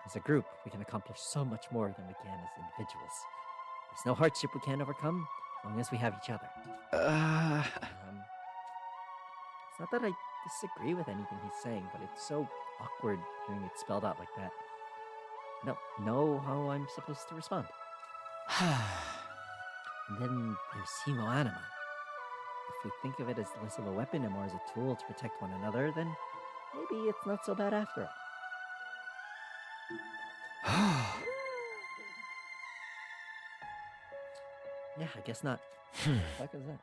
As a group, we can accomplish so much more than we can as individuals. There's no hardship we can't overcome as long as we have each other. It's not that I disagree with anything he's saying, but it's so awkward hearing it spelled out like that. I don't know how I'm supposed to respond. And then there's Himo Anima. If we think of it as less of a weapon and more as a tool to protect one another, then maybe it's not so bad after all. Yeah, I guess not. What the fuck is that?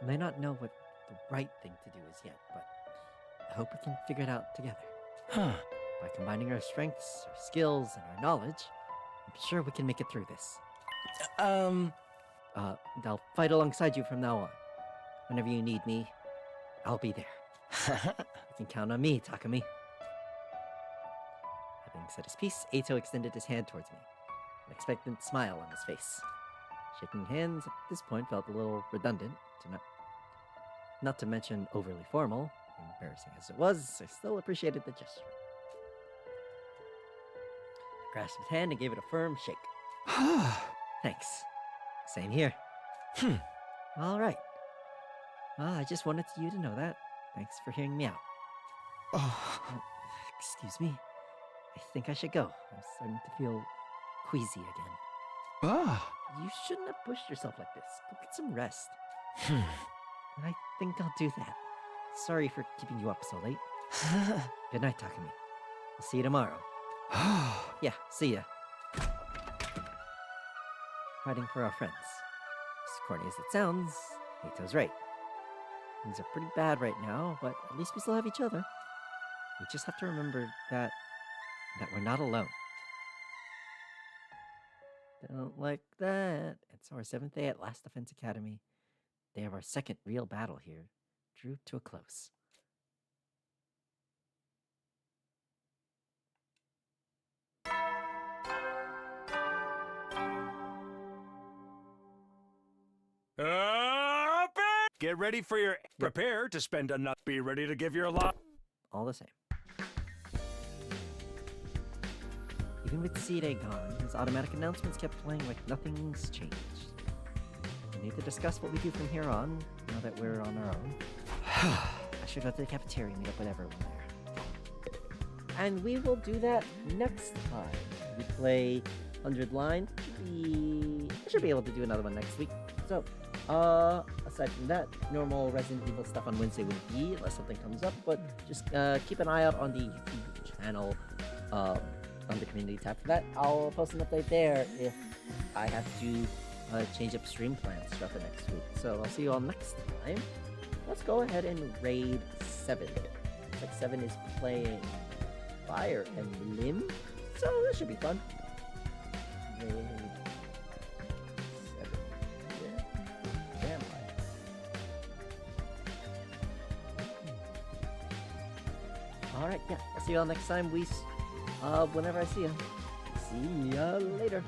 I may not know what the right thing to do is yet, but I hope we can figure it out together. By combining our strengths, our skills, and our knowledge, I'm sure we can make it through this. I'll fight alongside you from now on. Whenever you need me, I'll be there. You can count on me, Takumi. Having said his piece, Ato extended his hand towards me, an expectant smile on his face. Shaking hands at this point felt a little redundant, not to mention overly formal. Embarrassing as it was, I still appreciated the gesture. I grasped his hand and gave it a firm shake. Thanks. Same here. All right. Well, I just wanted you to know that. Thanks for hearing me out. Excuse me. I think I should go. I'm starting to feel queasy again. You shouldn't have pushed yourself like this. Go get some rest. I think I'll do that. Sorry for keeping you up so late. Good night, Takumi. I'll see you tomorrow. Yeah, see ya. Fighting for our friends. As corny as it sounds, Ito's right. Things are pretty bad right now, but at least we still have each other. We just have to remember that we're not alone. Don't like that. It's our 7th day at Last Defense Academy. Day of our second real battle here drew to a close. Get ready for your... Prepare to spend a nut. Be ready to give your lot. All the same. Even with C-Day gone, his automatic announcements kept playing like nothing's changed. We need to discuss what we do from here on, now that we're on our own. I should go to the cafeteria and meet up with everyone there. And we will do that next time. We play 100 Line. I should be able to do another one next week. So, aside from that, normal Resident Evil stuff on Wednesday would be, unless something comes up, but just keep an eye out on the YouTube channel, on the community tab for that. I'll post an update there if I have to change up stream plans throughout the next week. So I'll see you all next time. Let's go ahead and raid 7. Looks like 7 is playing Fire Emblem, so this should be fun. Raid 7. Where am I? Alright, yeah. I'll see you all next time. Whenever I see you. See ya later.